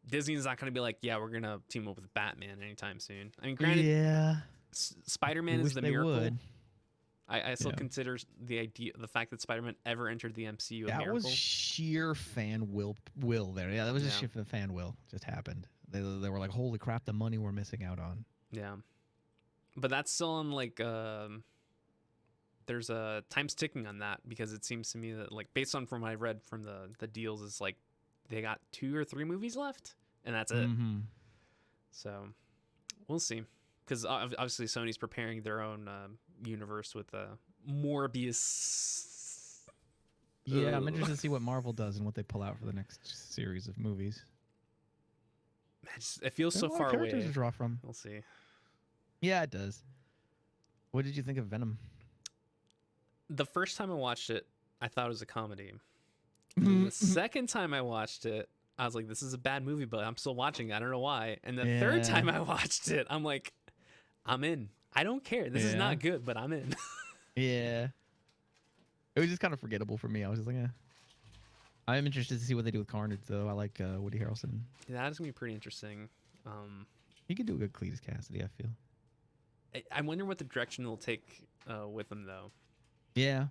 Disney's not gonna be like, yeah, we're gonna team up with Batman anytime soon. I mean, granted, Yeah. Spider-Man wish is the they miracle. would. I still Yeah. consider the fact that Spider-Man ever entered the MCU a That miracle. was sheer fan will there. Yeah, that was just Yeah. sheer for the fan will. Just happened. They were like, holy crap, the money we're missing out on. Yeah, but that's still on like there's a time's ticking on that, because it seems to me that, like, based on from what I read from the deals, is like they got 2 or 3 movies left and that's it. Mm-hmm. So we'll see, because obviously Sony's preparing their own universe with Morbius. Yeah, I'm Ugh. interested to see what Marvel does and what they pull out for the next series of movies. Man, it feels There's so a lot far of characters away. to draw from. We'll see. Yeah, it does. What did you think of Venom? The first time I watched it, I thought it was a comedy. And then the second time I watched it, I was like, this is a bad movie, but I'm still watching it. I don't know why. And the third Yeah. time I watched it, I'm like, I'm in. I don't care. This is Yeah. not good, but I'm in. Yeah. It was just kind of forgettable for me. I was just like, eh. I'm interested to see what they do with Carnage, though. I like Woody Harrelson. That is going to be pretty interesting. He could do a good Cletus Cassidy, I feel. I wonder what the direction they'll take with him, though. Yeah.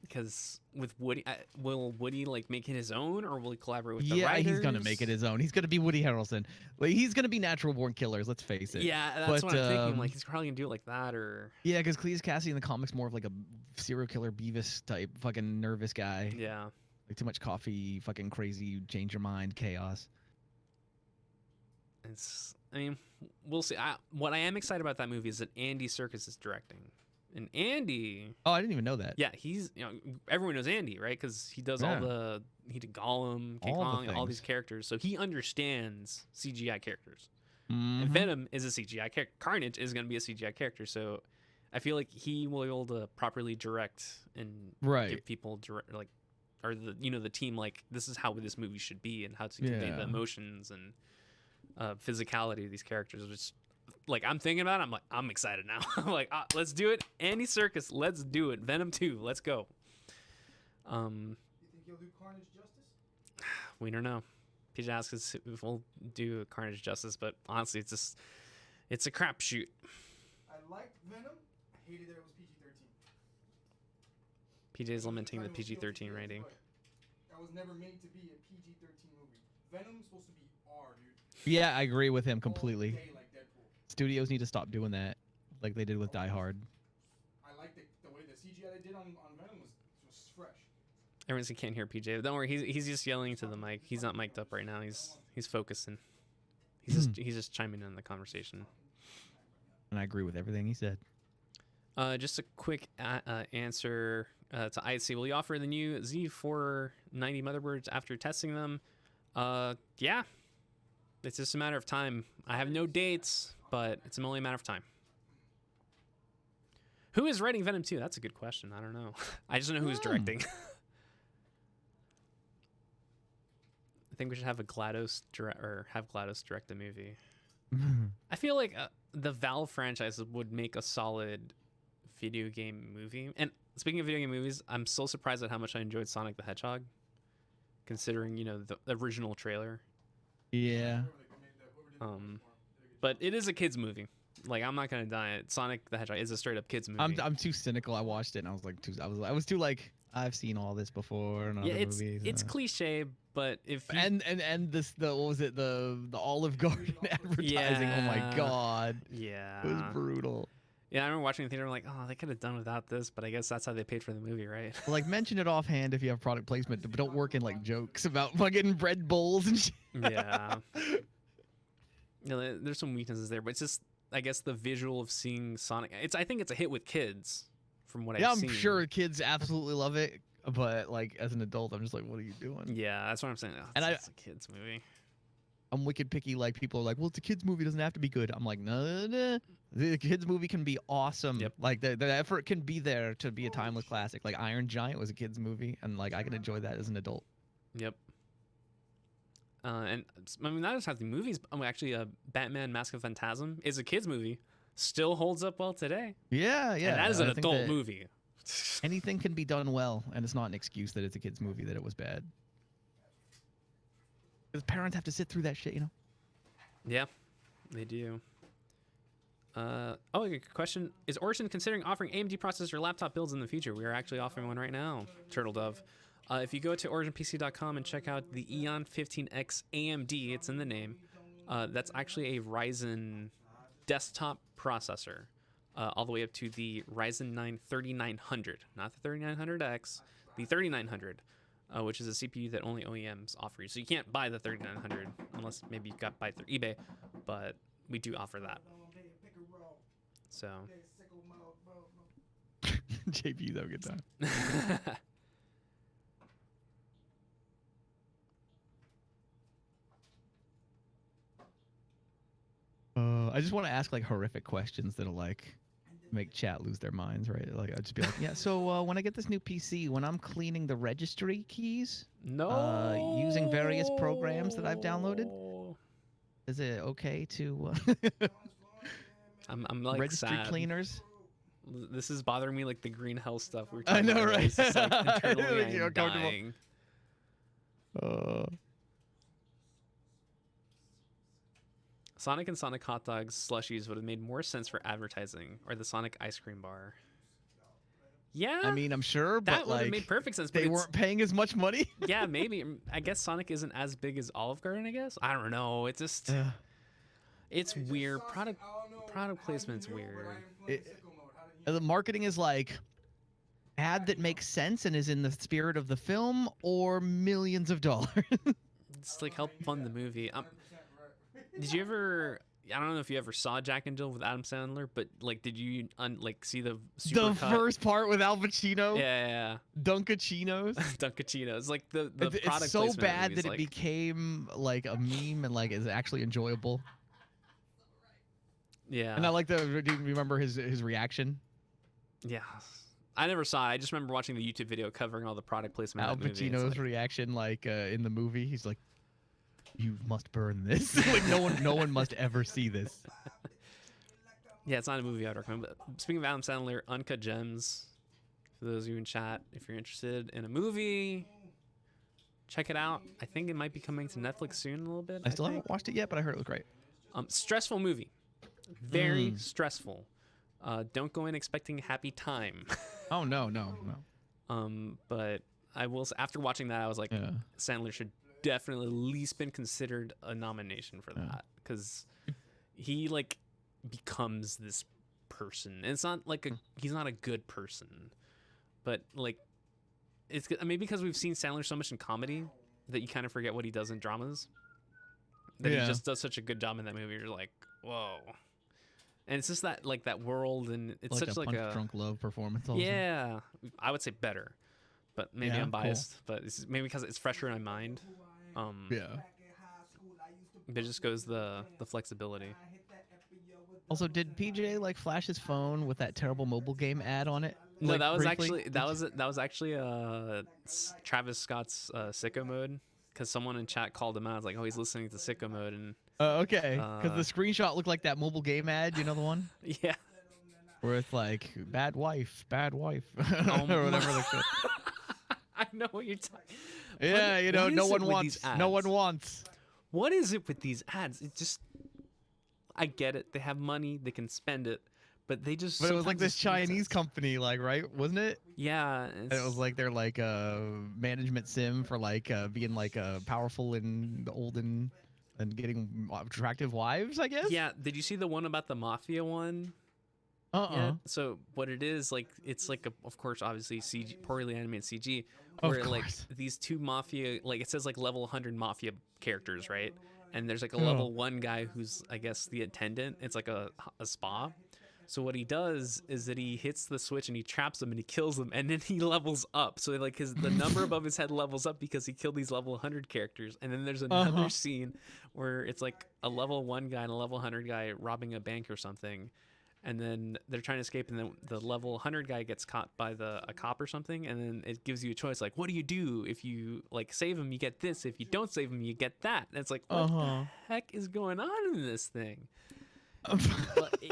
Because with Woody, will Woody like make it his own, or will he collaborate with the Yeah, writers? he's gonna make it his own. He's gonna be Woody Harrelson. Like, he's gonna be natural born killers. Let's face it. Yeah, that's But, what I'm thinking. Like, he's probably gonna do it like that, or Yeah, because Cletus Cassidy in the comics more of like a serial killer Beavis type, fucking nervous guy. yeah. Like too much coffee, fucking crazy, change your mind, chaos. I mean, we'll see. What I am excited about that movie is that Andy Serkis is directing, and Andy, Oh, I didn't even know that. yeah, he's everyone knows Andy, right? Because he does Yeah. he did Gollum, King All the Kong, all these things. characters, so he understands CGI characters. Mhm. And Venom is a CGI character. Carnage is going to be a CGI character, so I feel like he will be able to properly direct and Right. give people like, or the team, like, this is how this movie should be and how to convey the Yeah. emotions and physicality of these characters. Which, like, I'm thinking about it, I'm like, I'm excited now. I'm like, let's do it. Andy Serkis, let's do it. Venom 2, let's go. You think he'll do Carnage justice? We don't know. PJ asks us if we'll do Carnage justice, but honestly, it's a crapshoot. I liked Venom. I hated that it was PG-13. PJ's lamenting the Venom was still PG-13 PG, rating. but that was never made to be a PG-13 movie. Venom's supposed to be R, dude. Yeah, I agree with him All completely. day like Deadpool. Studios need to stop doing that, like they did with Die Hard. I like the way the CGI they did on Venom was fresh. Everyone's can't hear PJ. Don't worry, he's just yelling to the mic. He's not mic'd up right now. He's focusing. He's just chiming in the conversation. And I agree with everything he said. Just a quick answer to IC. Will you offer the new Z490 motherboards after testing them? Yeah. It's just a matter of time. I have no dates, but it's only a matter of time. Who is writing Venom 2? That's a good question. I don't know. I just don't know who's directing. I think we should have GLaDOS direct the movie. I feel like the Valve franchise would make a solid video game movie. And speaking of video game movies, I'm so surprised at how much I enjoyed Sonic the Hedgehog, considering the original trailer. Yeah. But it is a kids movie. Like, I'm not gonna deny it. Sonic the Hedgehog is a straight up kids movie. I'm too cynical. I watched it and I was like, too like, I've seen all this before in other movies. It's cliche, but if you, and what was it, the Olive Garden advertising? Oh my god, yeah, it was brutal. Yeah, I remember watching the theater. I'm like, oh, they could have done without this, but I guess that's how they paid for the movie, right? Like, mention it offhand if you have product placement, but don't work in like jokes about fucking bread bowls and shit. Yeah. There's some weaknesses there, but it's just, I guess, the visual of seeing Sonic. I think it's a hit with kids, from what I've seen. I'm sure kids absolutely love it, but like as an adult, I'm just like, what are you doing? Yeah, that's what I'm saying. It's a kids movie. I'm wicked picky. Like, people are like, well, it's a kids movie, it doesn't have to be good. I'm like, no. The kids movie can be awesome. Yep. Like the effort can be there to be a timeless classic. Like Iron Giant was a kids movie, and like I can enjoy that as an adult. Yep. And I mean, not just have the movies. Actually, Batman: Mask of Phantasm is a kids movie. Still holds up well today. Yeah. And that is an adult movie. Anything can be done well, and it's not an excuse that it's a kids movie that it was bad. Because parents have to sit through that shit, you know. Yeah, they do. A question. Is Origin considering offering AMD processor laptop builds in the future? We are actually offering one right now, Turtle Dove. If you go to originpc.com and check out the Eon 15X AMD, it's in the name. That's actually a Ryzen desktop processor, all the way up to the Ryzen 9 3900, not the 3900X, the 3900, which is a CPU that only OEMs offer you. So you can't buy the 3900 unless maybe you got buy it through eBay, but we do offer that. So JP's have a good time. I just want to ask like horrific questions that'll like make chat lose their minds, right? Like I'd just be like, yeah. So when I get this new PC, when I'm cleaning the registry keys, using various programs that I've downloaded, is it okay to? I'm like registry sad. Cleaners. This is bothering me like the green hell stuff we were I talking know, about. right? It's just, like, internally You're I'm dying. Sonic and Sonic hot dogs slushies would have made more sense for advertising, or the Sonic ice cream bar. Yeah, I mean, I'm sure, but that would like, have made perfect sense. They weren't paying as much money. Yeah, maybe. I guess Sonic isn't as big as Olive Garden. I guess I don't know. It's just it's weird. Product placement's weird. The marketing is like ad that makes sense and is in the spirit of the film, or millions of dollars. It's like help fund the movie. Did you ever? I don't know if you ever saw Jack and Jill with Adam Sandler, but like, did you see the supercut? First part with Al Pacino? Yeah. Dunkachinos. Dunkachinos. Like the it's product so placement bad that like, it became like a meme and like is actually enjoyable. Yeah. And I like do you remember his reaction? Yeah. I never saw it. I just remember watching the YouTube video covering all the product placement. Al Pacino's reaction, like in the movie, he's like, "You must burn this." Like no one must ever see this. Yeah, it's not a movie I'd recommend. But speaking of Adam Sandler, Uncut Gems. For those of you in chat, if you're interested in a movie, check it out. I think it might be coming to Netflix soon a little bit. I still haven't watched it yet, but I heard it was great. Stressful movie. Very stressful. Don't go in expecting happy time. Oh no. But I will. After watching that, I was like, Sandler should definitely at least been considered a nomination for that, because he like becomes this person. And it's not like he's not a good person, but like it's maybe because we've seen Sandler so much in comedy that you kind of forget what he does in dramas. That he just does such a good job in that movie. You're like, whoa. And it's just that like that world, and it's like such a like Punch Drunk Love performance. Also. Yeah, I would say better, but maybe I'm biased. But it's maybe because it's fresher in my mind. But it just goes the flexibility. Also, did PJ like flash his phone with that terrible mobile game ad on it? No, like, that was briefly? actually Travis Scott's Sicko Mode, because someone in chat called him out. It's like, oh, he's listening to Sicko Mode, and okay, because the screenshot looked like that mobile game ad. You know the one? Yeah. Where it's like bad wife, or Oh whatever. Like that. I know what you're talking. Yeah, you know, no one wants. What is it with these ads? It just I get it. They have money. They can spend it. But they just. But it was like sometimes this just make Chinese sense. company, like, right? Wasn't it? Yeah. And it was like they're like a management sim for like being like powerful and old and getting attractive wives, I guess. Yeah. Did you see the one about the mafia one? Yeah. So what it is, like, it's like, of course, obviously CG, poorly animated CG, Of where like course. these two mafia, like it says like level 100 mafia characters, right? And there's like a level 1 guy who's, I guess, the attendant. It's like a spa. So what he does is that he hits the switch and he traps them and he kills them, and then he levels up. So like the number above his head levels up because he killed these level 100 characters. And then there's another scene where it's like a level 1 guy and a level 100 guy robbing a bank or something. And then they're trying to escape, and then the level 100 guy gets caught by a cop or something, and then it gives you a choice, like, what do you do? If you like save him, you get this. If you don't save him, you get that. And it's like, what the heck is going on in this thing? But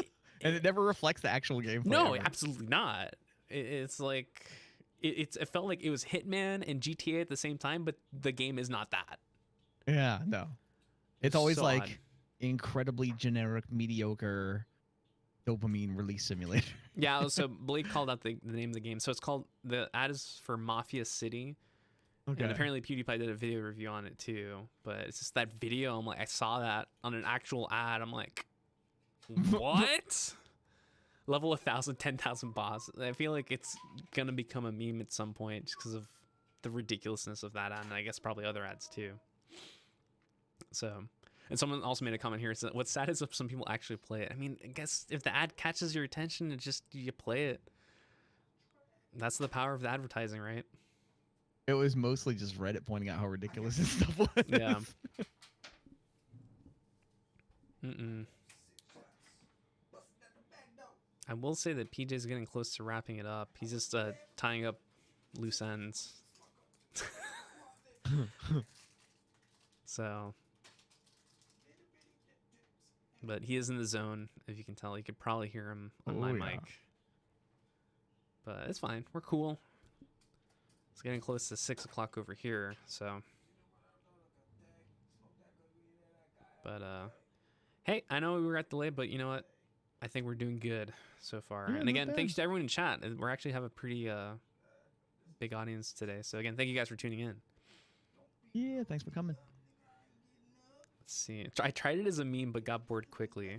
And it never reflects the actual gameplay. no, ever. absolutely not. It's like it felt like it was Hitman and GTA at the same time, but the game is not that. Yeah, no. It's always so like odd. incredibly generic, mediocre dopamine release simulator. Yeah, so Blake called out the name of the game. So it's called, the ad is for Mafia City. Okay. And apparently PewDiePie did a video review on it too. But it's just that video, I'm like, I saw that on an actual ad. I'm like, what? Level 1,000, 10,000 boss. I feel like it's going to become a meme at some point just because of the ridiculousness of that ad. And I guess probably other ads too. So... And someone also made a comment here. What's sad is if some people actually play it. I mean, I guess if the ad catches your attention, it's just you play it. That's the power of the advertising, right? It was mostly just Reddit pointing out how ridiculous this stuff was. Yeah. I will say that PJ's getting close to wrapping it up. He's just tying up loose ends. So... But he is in the zone, if you can tell. You could probably hear him on my mic. But it's fine. We're cool. It's getting close to 6 o'clock over here, so. But, hey, I know we were at delay, but you know what? I think we're doing good so far. Yeah, and not again, bad. thanks to everyone in chat. We're actually have a pretty big audience today. So again, thank you guys for tuning in. Yeah, thanks for coming. Let's see. I tried it as a meme, but got bored quickly.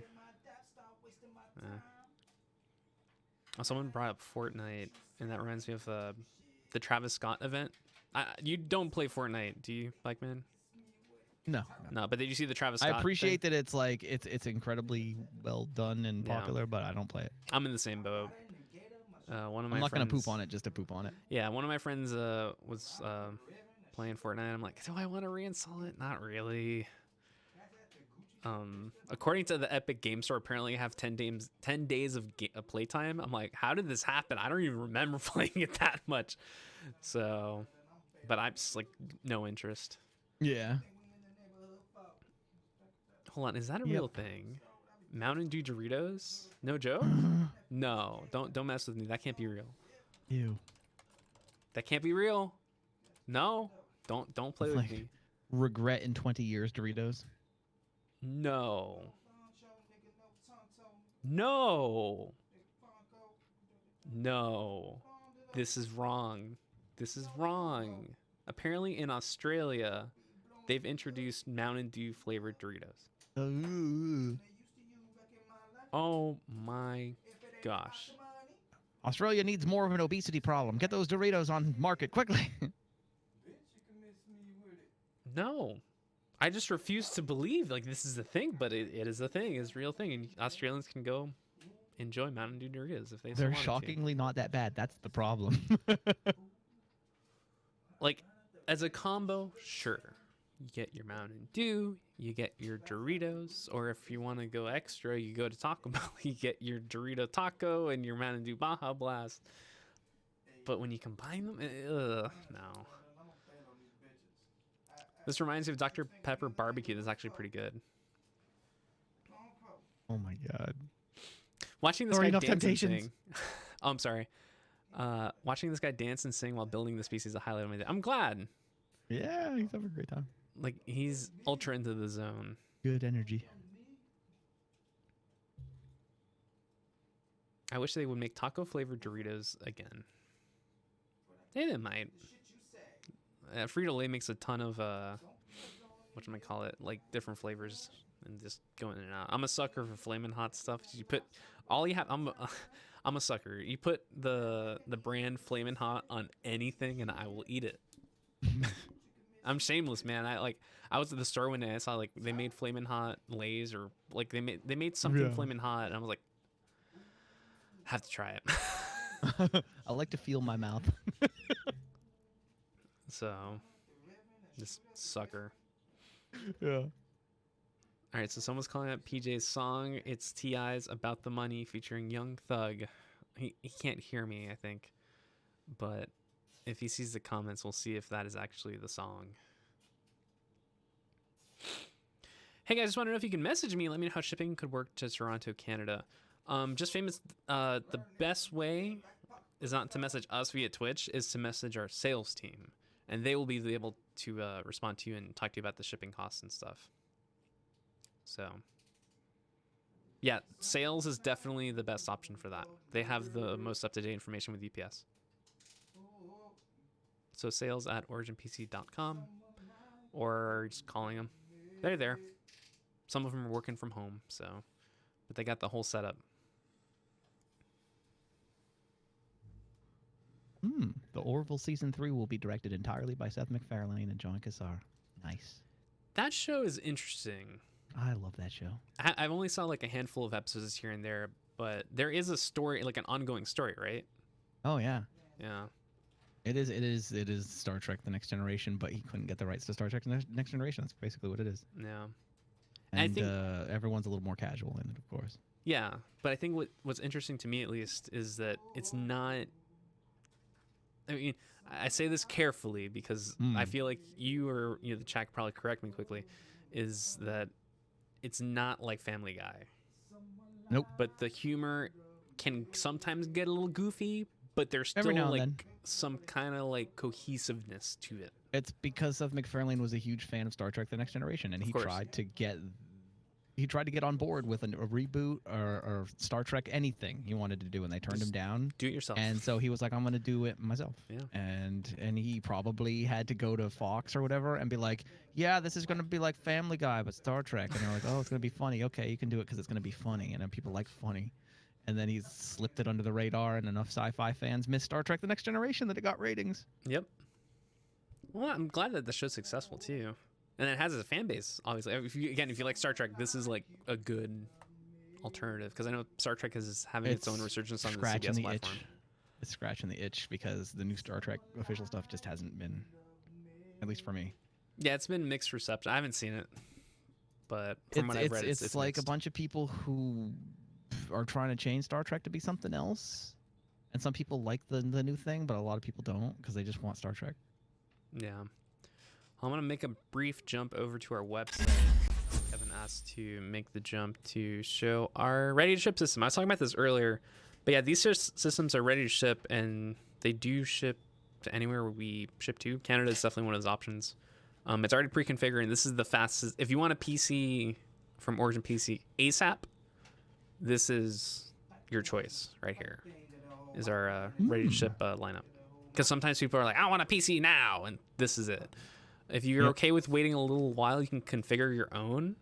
Oh, someone brought up Fortnite, and that reminds me of the Travis Scott event. You don't play Fortnite, do you, BikeMan? No. No, but did you see the Travis Scott I appreciate thing? that it's like it's incredibly well done and Yeah. popular, but I don't play it. I'm in the same boat. One of my I'm not friends, gonna poop on it just to poop on it. Yeah, one of my friends was playing Fortnite. I'm like, do I want to reinstall it? Not really. According to the Epic Game Store, apparently I have 10 days of playtime. I'm like, how did this happen? I don't even remember playing it that much. So, but I'm just like, no interest. Yeah. Hold on, is that a real thing? Mountain Dew Doritos? No joke? No, don't mess with me. That can't be real. Ew. That can't be real. No, don't play with Like, me. regret in 20 years Doritos. No. No. No. This is wrong. This is wrong. Apparently in Australia, they've introduced Mountain Dew flavored Doritos. Oh my gosh. Australia needs more of an obesity problem. Get those Doritos on market quickly. No. I just refuse to believe like this is a thing, but it is a thing. It's a real thing, and Australians can go enjoy Mountain Dew Doritos if they so They're wanted to. shockingly not that bad. That's the problem. Like as a combo, sure. You get your Mountain Dew, you get your Doritos, or if you want to go extra, you go to Taco Bell, you get your Dorito Taco and your Mountain Dew Baja Blast. But when you combine them, no. This reminds me of Dr. Pepper Barbecue. That's actually pretty good. Oh my god. Watching this Sorry, guy enough dance and temptations. sing. Oh, I'm sorry. Watching this guy dance and sing while building the species is a highlight of my day. I'm glad. Yeah, he's having a great time. Like, he's ultra into the zone. Good energy. I wish they would make taco flavored Doritos again. Yeah, they might. Frito-Lay makes a ton of whatchamacallit, like different flavors and just going in and out. I'm a sucker for flaming hot stuff. You put all you have. I'm a sucker. You put the brand Flamin' Hot on anything, and I will eat it. I'm shameless, man. I was at the store one day. I saw like they made Flamin' Hot Lays, or like they made something Flamin' Hot, and I was like, have to try it. I like to feel my mouth. So, this sucker. Yeah. All right, so someone's calling out PJ's song. It's T.I.'s About the Money featuring Young Thug. He can't hear me, I think. But if he sees the comments, we'll see if that is actually the song. Hey guys, just want to know if you can message me. Let me know how shipping could work to Toronto, Canada. Just famous, the best way is not to message us via Twitch, is to message our sales team. And they will be able to respond to you and talk to you about the shipping costs and stuff. So, yeah, sales is definitely the best option for that. They have the most up-to-date information with UPS. So sales at originpc.com, or just calling them. They're there. Some of them are working from home, so, but they got the whole setup. The Orville Season 3 will be directed entirely by Seth MacFarlane and John Cassar. Nice. That show is interesting. I love that show. I've only saw like a handful of episodes here and there, but there is a story, like an ongoing story, right? Oh yeah. Yeah. It is Star Trek: The Next Generation, but he couldn't get the rights to Star Trek: The Next Generation. That's basically what it is. Yeah. And I think everyone's a little more casual in it, of course. Yeah, but I think what's interesting to me, at least, is that it's not. I mean, I say this carefully because I feel like the chat could probably correct me quickly, is that it's not like Family Guy. Nope. But the humor can sometimes get a little goofy, but there's still like some kind of like cohesiveness to it. It's because Seth MacFarlane was a huge fan of Star Trek: The Next Generation, and he tried to get on board with a reboot or Star Trek anything he wanted to do, and they turned him down. Do it yourself. And so he was like, I'm going to do it myself. Yeah. And he probably had to go to Fox or whatever and be like, yeah, this is going to be like Family Guy, but Star Trek. And they're like, oh, it's going to be funny. Okay, you can do it because it's going to be funny. And then people like funny. And then he's slipped it under the radar, and enough sci-fi fans missed Star Trek: The Next Generation that it got ratings. Yep. Well, I'm glad that the show's successful, too. And it has a fan base, obviously. If you like Star Trek, this is like a good alternative, because I know Star Trek is having its own resurgence on the CBS platform. It's scratching the itch because the new Star Trek official stuff just hasn't been, at least for me. Yeah, it's been mixed reception. I haven't seen it, but from what I've read, it's like mixed. a bunch of people who are trying to change Star Trek to be something else, and some people like the new thing, but a lot of people don't because they just want Star Trek. Yeah. I'm going to make a brief jump over to our website. Kevin asked to make the jump to show our ready-to-ship system. I was talking about this earlier, but yeah, these systems are ready to ship, and they do ship to anywhere we ship to. Canada is definitely one of those options. It's already pre-configured, and this is the fastest. If you want a PC from Origin PC ASAP, this is your choice right here, is our ready-to-ship lineup. Because sometimes people are like, I want a PC now, and this is it. If you're okay with waiting a little while, you can configure your own.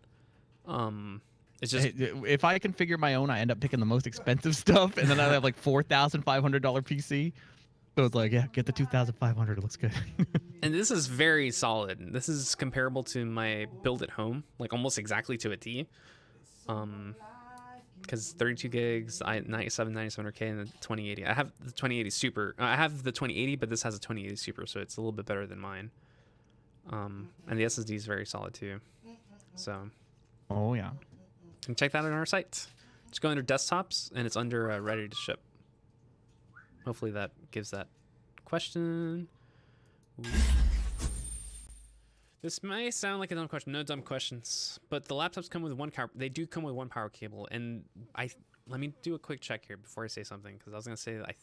It's just if I configure my own, I end up picking the most expensive stuff, and then I have like $4,500 PC. So it's like, yeah, get the 2,500. It looks good. And this is very solid. This is comparable to my build at home, like almost exactly to a T. Because 32 gigs, 9700K, and the 2080. I have the 2080 Super. I have the 2080, but this has a 2080 Super, so it's a little bit better than mine. And the SSD is very solid too. So, oh yeah, you can check that out on our site. Just go under desktops, and it's under ready to ship. Hopefully that gives that question. Ooh. This may sound like a dumb question. No dumb questions, but the laptops come with one power. They do come with one power cable, and let me do a quick check here before I say something, because I was gonna say that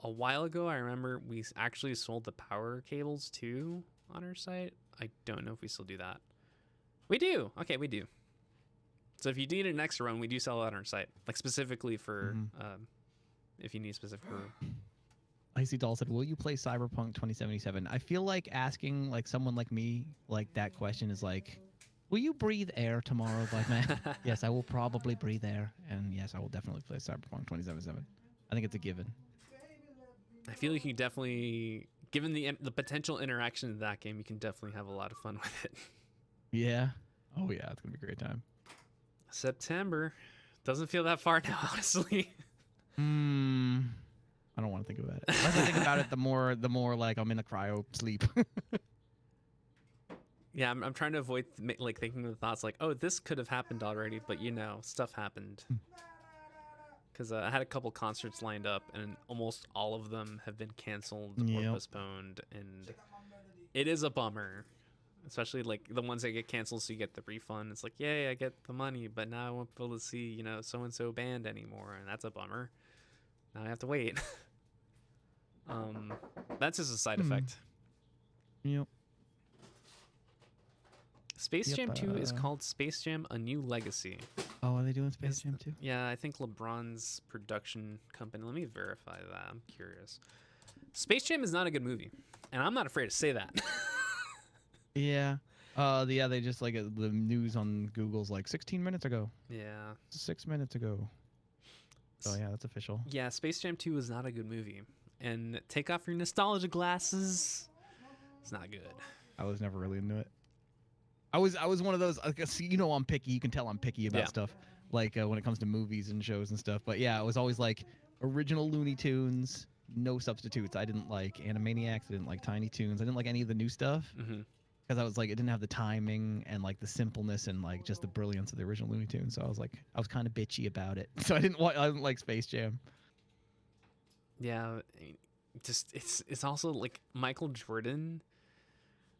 a while ago I remember we actually sold the power cables too on our site. I don't know if we still do that. We do. Okay, we do. So if you need an extra run, we do sell it on our site, like specifically for if you need specific room. Icy Doll said, "Will you play Cyberpunk 2077?" I feel like asking like someone like me like that question is like, "Will you breathe air tomorrow, BikeMan?" Yes, I will probably breathe air, and yes, I will definitely play Cyberpunk 2077. I think it's a given. I feel like you definitely, given the potential interaction in that game, you can definitely have a lot of fun with it. Yeah. Oh yeah, it's gonna be a great time. September doesn't feel that far now, honestly. I don't want to think about it. The less I think about it, the more like I'm in a cryo sleep. Yeah, I'm trying to avoid like thinking the thoughts like, oh, this could have happened already, but stuff happened. Because I had a couple concerts lined up, and almost all of them have been canceled or postponed, and it is a bummer. Especially like the ones that get canceled, so you get the refund. It's like, yay, I get the money, but now I won't be able to see, so and so band anymore, and that's a bummer. Now I have to wait. That's just a side effect. Yep. Space Jam 2 is called Space Jam: A New Legacy. Oh, are they doing Space Jam 2? Yeah, I think LeBron's production company. Let me verify that. I'm curious. Space Jam is not a good movie, and I'm not afraid to say that. Yeah. They just like the news on Google's like 16 minutes ago. Yeah. 6 minutes ago. Oh yeah, that's official. Yeah, Space Jam 2 is not a good movie. And take off your nostalgia glasses. It's not good. I was never really into it. I was one of those, I'm picky. You can tell I'm picky about stuff. Like when it comes to movies and shows and stuff. But yeah, it was always like original Looney Tunes, no substitutes. I didn't like Animaniacs. I didn't like Tiny Toons. I didn't like any of the new stuff. Because I was like, it didn't have the timing and like the simpleness and like just the brilliance of the original Looney Tunes. So I was kind of bitchy about it. So I didn't like Space Jam. Yeah, just it's also like Michael Jordan.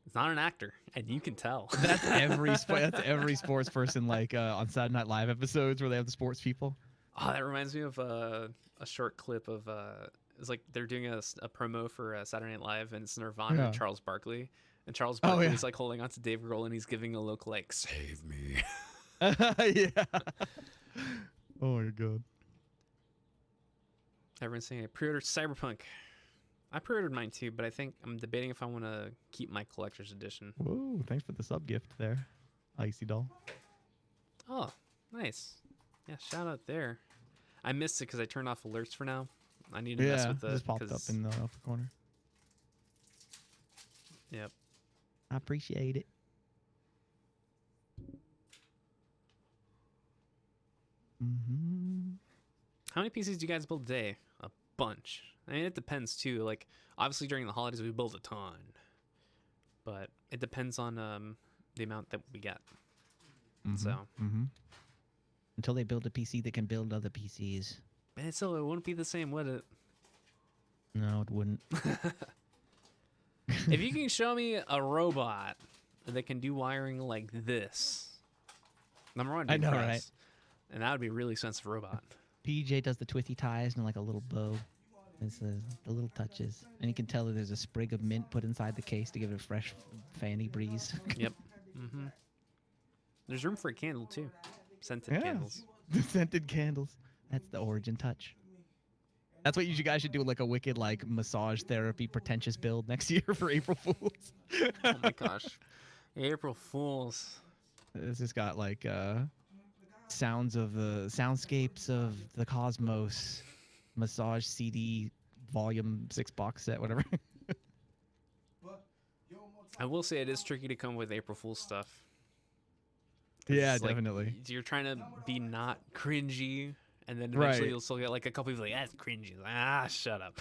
It's not an actor, and you can tell. That's every sports person like on Saturday Night Live episodes where they have the sports people. Oh, that reminds me of a short clip of it's like they're doing a promo for Saturday Night Live, and it's Nirvana and Charles Barkley. And Charles Barkley is like holding on to Dave Grohl, and he's giving a look like, "Save me." Yeah. Oh my god. Everyone's saying I pre-ordered Cyberpunk. I pre-ordered mine too, but I think I'm debating if I want to keep my collector's edition. Whoa! Thanks for the sub gift there, Icy Doll. Oh, nice. Yeah, shout out there. I missed it because I turned off alerts for now. I need to mess with the. Just popped up in the upper corner. Yep. I appreciate it. How many PCs do you guys build a day? A bunch. I mean, it depends too. Like, obviously during the holidays we build a ton, but it depends on the amount that we get. So. Until they build a PC that can build other PCs. Man, still, it wouldn't be the same, would it? No, it wouldn't. If you can show me a robot that can do wiring like this, number one, I know, right? And that would be a really expensive robot. PJ does the twisty ties and like a little bow. It's the little touches. And you can tell that there's a sprig of mint put inside the case to give it a fresh, fanny breeze. Yep. There's room for a candle, too. Scented candles. The scented candles. That's the origin touch. That's what you guys should do, like a wicked, like, massage therapy pretentious build next year for April Fools. Oh, my gosh. April Fools. It's just got, like, soundscapes of the cosmos, massage CD, volume 6 box set, whatever. I will say it is tricky to come up with April Fool's stuff. Yeah, definitely. Like, you're trying to be not cringy, and then eventually you'll still get like a couple people like, that's cringy. Like, shut up.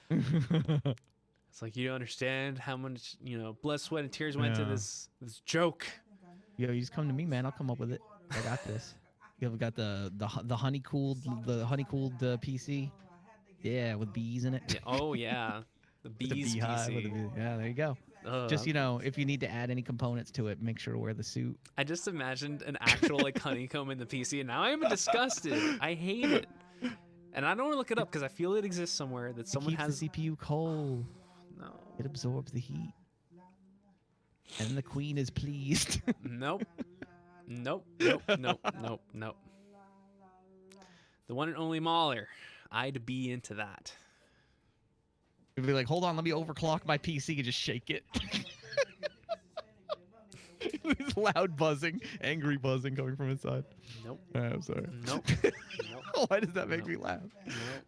It's like, you don't understand how much, blood, sweat, and tears went to this joke. Yo, you just come to me, man. I'll come up with it. I got this. You've got the honey cooled PC. Yeah, with bees in it. Yeah, oh yeah, the bees PC. Yeah, there you go. Just if you need to add any components to it, make sure to wear the suit. I just imagined an actual like honeycomb in the PC, and now I am disgusted. I hate it, and I don't want to look it up because I feel it exists somewhere that someone has. The CPU cold. No. It absorbs the heat, and the queen is pleased. Nope. Nope, nope, nope, nope, nope. The one and only Mahler. I'd be into that. It'd be like, hold on, let me overclock my PC and just shake it. This loud buzzing, angry buzzing coming from inside. Nope. I'm sorry. Nope. Nope. Why does that make me laugh?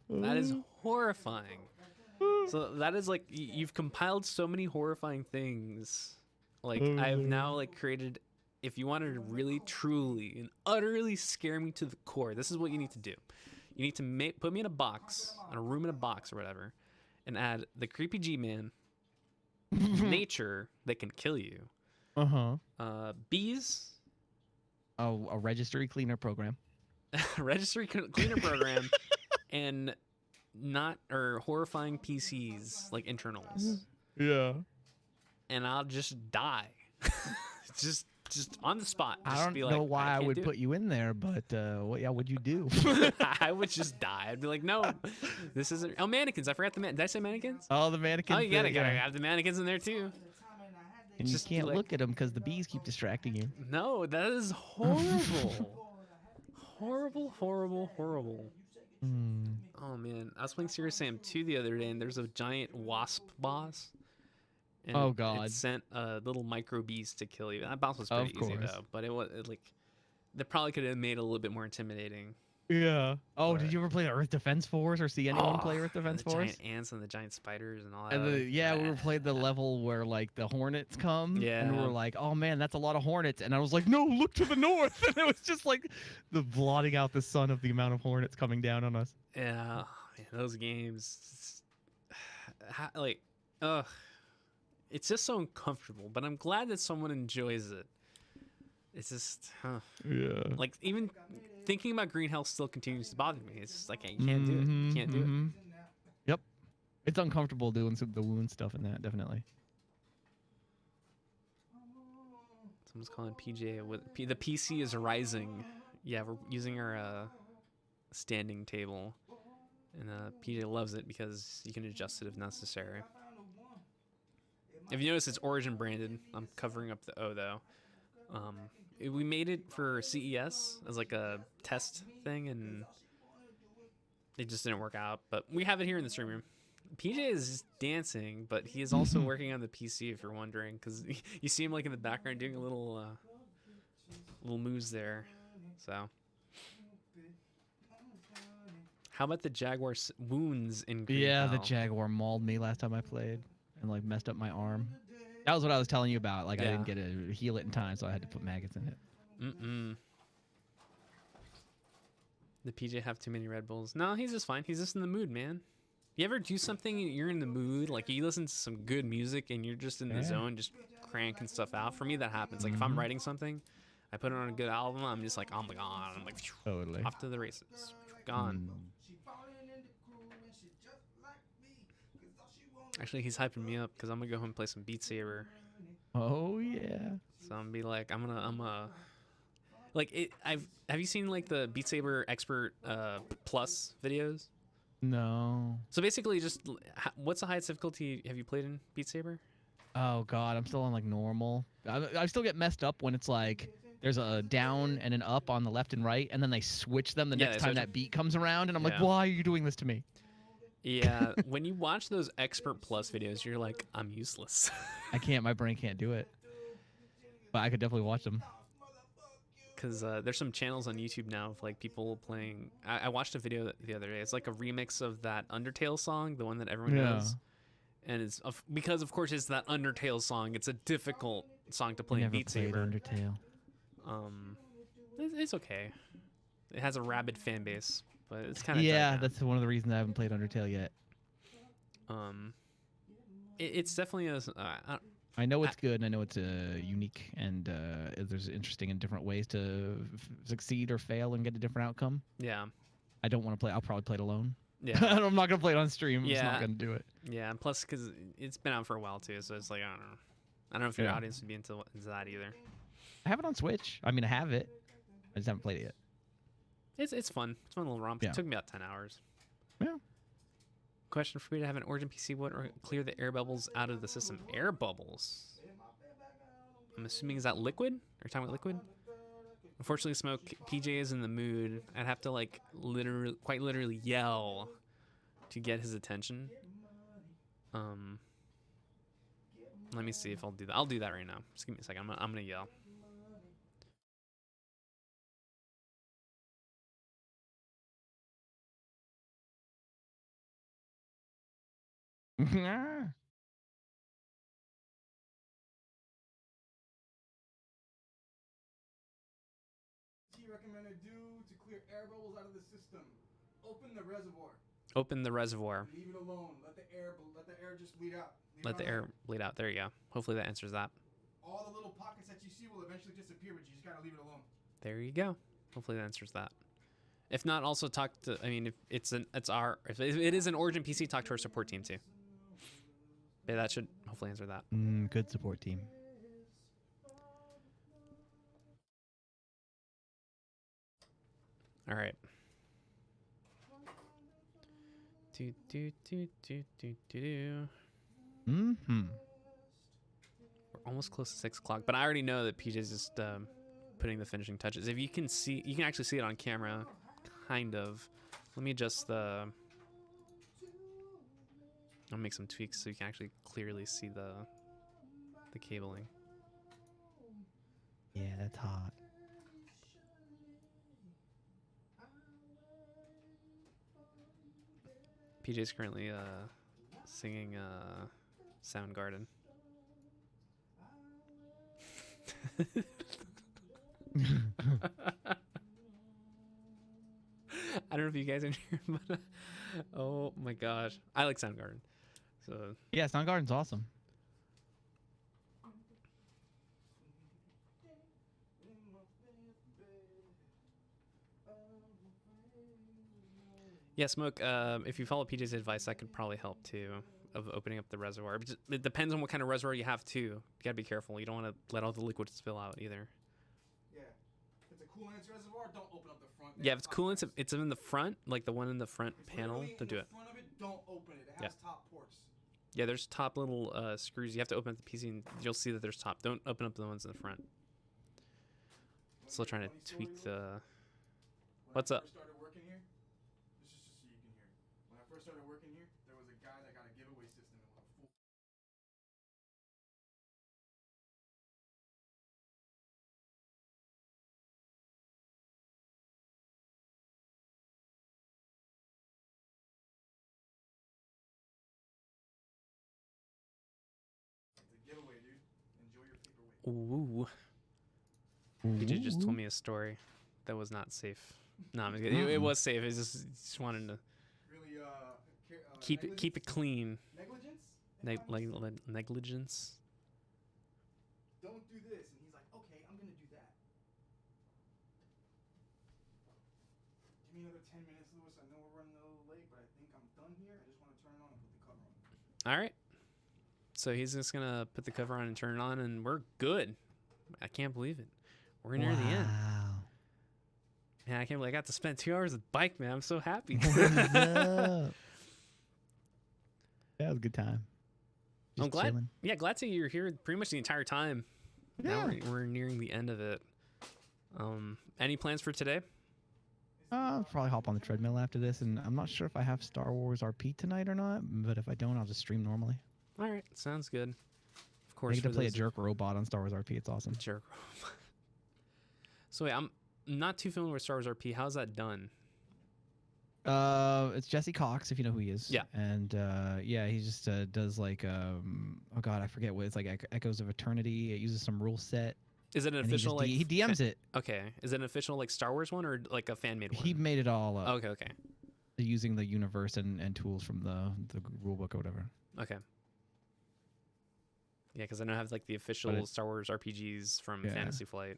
Nope. That is horrifying. So that is like you've compiled so many horrifying things. Like I have now like created. If you wanted to really, truly, and utterly scare me to the core, this is what you need to do. You need to put me in a box, in a room in a box or whatever, and add the creepy G-Man, nature that can kill you, bees, oh, a registry cleaner program, registry cleaner program, and horrifying PCs like internals. Yeah. And I'll just die, just on the spot. I Just don't be know like, why I would put it. you in there, but what would you do? I would just die. I'd be like, no, this isn't. Oh, mannequins! I forgot the Did I say mannequins? Oh, the mannequins. Oh, you gotta have the mannequins in there too. And you Just can't like- look at them because the bees keep distracting you. No, that is horrible. Horrible, horrible, horrible. Oh man, I was playing Serious Sam 2 the other day, and there's a giant wasp boss. And Oh, it God. sent little micro bees to kill you. That boss was pretty Of easy course. though, but they probably could have made it a little bit more intimidating. Yeah. Oh, But- did you ever play the Earth Defense Force or see anyone play Earth and Defense the Force? giant ants and the giant spiders and all that. And other- we were playing the level where like the hornets come, and we Yeah. were like, "Oh man, that's a lot of hornets." And I was like, "No, look to the north." And it was just like the blotting out the sun of the amount of hornets coming down on us. Yeah, man, those games, like, ugh, it's just so uncomfortable. But I'm glad that someone enjoys it. It's just, Yeah. like even thinking about green health still continues to bother me. It's just like you can't do it. You can't do it. Yep. It's uncomfortable doing the wound stuff in that, definitely. Someone's calling PJ the PC is rising. Yeah, we're using our standing table, and PJ loves it because you can adjust it if necessary. If you notice, it's Origin branded. I'm covering up the O though. We made it for CES as like a test thing, and it just didn't work out. But we have it here in the stream room. PJ is dancing, but he is also working on the PC. If you're wondering, because you see him like in the background doing a little moves there. So, how about the Jaguar's wounds in Green Yeah, the Hell? Jaguar mauled me last time I played and like messed up my arm. That was what I was telling you about. Like I didn't Yeah. get to heal it in time, so I had to put maggots in it. The PJ have too many Red Bulls? No, he's just fine. He's just in the mood, man. You ever do something and you're in the mood, like you listen to some good music and you're just in the zone, just cranking stuff out? For me, that happens. Like if I'm writing something, I put it on a good album, I'm just like, oh my god, I'm like, phew, Totally. off to the races, gone. Actually, he's hyping me up because I'm gonna go home and play some Beat Saber. Oh yeah. So I'm gonna be like, have you seen like the Beat Saber Expert Plus videos? No. So basically, what's the highest difficulty have you played in Beat Saber? Oh god, I'm still on like normal. I still get messed up when it's like there's a down and an up on the left and right, and then they switch them the Yeah, next they time switch that beat comes around, and I'm like, Yeah. why are you doing this to me? Yeah, when you watch those Expert Plus videos, you're like, I'm useless. I can't. My brain can't do it. But I could definitely watch them. Because there's some channels on YouTube now of like people playing. I watched a video the other day. It's like a remix of that Undertale song, the one that everyone knows. And it's because of course it's that Undertale song. It's a difficult song to play in Never Beat played Saber. Undertale. It's okay. It has a rabid fan base, but it's kind of Yeah, that's one of the reasons I haven't played Undertale yet. It's definitely a. I know it's good, and I know it's unique, and there's interesting and different ways to succeed or fail and get a different outcome. Yeah. I don't want to play. I'll probably play it alone. Yeah. I'm not gonna play it on stream. I'm just Yeah. not gonna do it. Yeah, and plus because it's been out for a while too, so it's like I don't know if your Yeah. audience would be into that either. I have it on Switch. I mean, I have it. I just haven't played it yet. It's fun. It's a fun little romp. Yeah. It took me about 10 hours. Yeah. Question for me to have an Origin PC: what or clear the air bubbles out of the system? Air bubbles. I'm assuming is that liquid? Are you talking about liquid? Unfortunately, Smoke, PJ is in the mood. I'd have to like quite literally yell to get his attention. Let me see if I'll do that. I'll do that right now. Just give me a second. I'm gonna yell. Recommended do to clear air bubbles out of the system. Open the reservoir. Open the reservoir. Leave it alone. Let the air just bleed out. Let the air bleed out. There you go. Hopefully that answers that. All the little pockets that you see will eventually disappear, but you just gotta leave it alone. There you go. Hopefully that answers that. If not, also talk to. I mean, if it is an Origin PC, talk to our support team too. Yeah, that should hopefully answer that. Good support team. All right. We're almost close to 6 o'clock, but I already know that PJ's just putting the finishing touches. If you can see, you can actually see it on camera, kind of. Let me adjust the. I'll make some tweaks so you can actually clearly see the cabling. Yeah, that's hot. PJ's currently singing Soundgarden. I don't know if you guys are here, but oh my gosh, I like Soundgarden. So yeah, Soundgarden's awesome. Yeah, Smoke, if you follow PJ's advice, that could probably help too, of opening up the reservoir. It depends on what kind of reservoir you have too. You gotta be careful. You don't want to let all the liquid spill out either. Yeah. If it's a coolant's reservoir, don't open up the front. Yeah, if it's coolant's, it's in the front, like the one in the front panel, to do it. Front of it, don't open it. It has top ports. Yeah, there's top little screws. You have to open up the PC and you'll see that there's top. Don't open up the ones in the front. Still trying to tweak the... What's up? Started working here, there was a guy that got a giveaway system and with a full it's a giveaway, dude. Enjoy your paperweight. Ooh. PJ just told me a story that was not safe. No, I'm just kidding. It was safe. It's just wanted to really keep it clean. Negligence? Negligence. Don't do this. And he's like, okay, I'm gonna do that. Give me another 10 minutes, Lewis. I know we're running a little late, but I think I'm done here. I just want to turn it on and put the cover on. All right. So he's just gonna put the cover on and turn it on, and we're good. I can't believe it. We're near the end. Man, I can't believe I got to spend 2 hours with BikeMan. I'm so happy. That was a good time. I'm glad. Chilling. Yeah, glad to you're here pretty much the entire time. Yeah. Now we're nearing the end of it. Any plans for today? I'll probably hop on the treadmill after this, and I'm not sure if I have Star Wars RP tonight or not, but if I don't, I'll just stream normally. All right, sounds good. Of course, I get to play a jerk robot on Star Wars RP. It's awesome. Jerk robot. So wait, I'm not too familiar with Star Wars RP. How's that done? It's Jesse Cox, if you know who he is. Yeah. And yeah, he just does like oh god, I forget what it's like. Echoes of Eternity. It uses some rule set. Is it an official he DMs it? Okay. Is it an official like Star Wars one or like a fan made one? He made it all up. Okay. Using the universe and tools from the rulebook or whatever. Okay. Yeah, because I know I have like the official Star Wars RPGs from Fantasy Flight.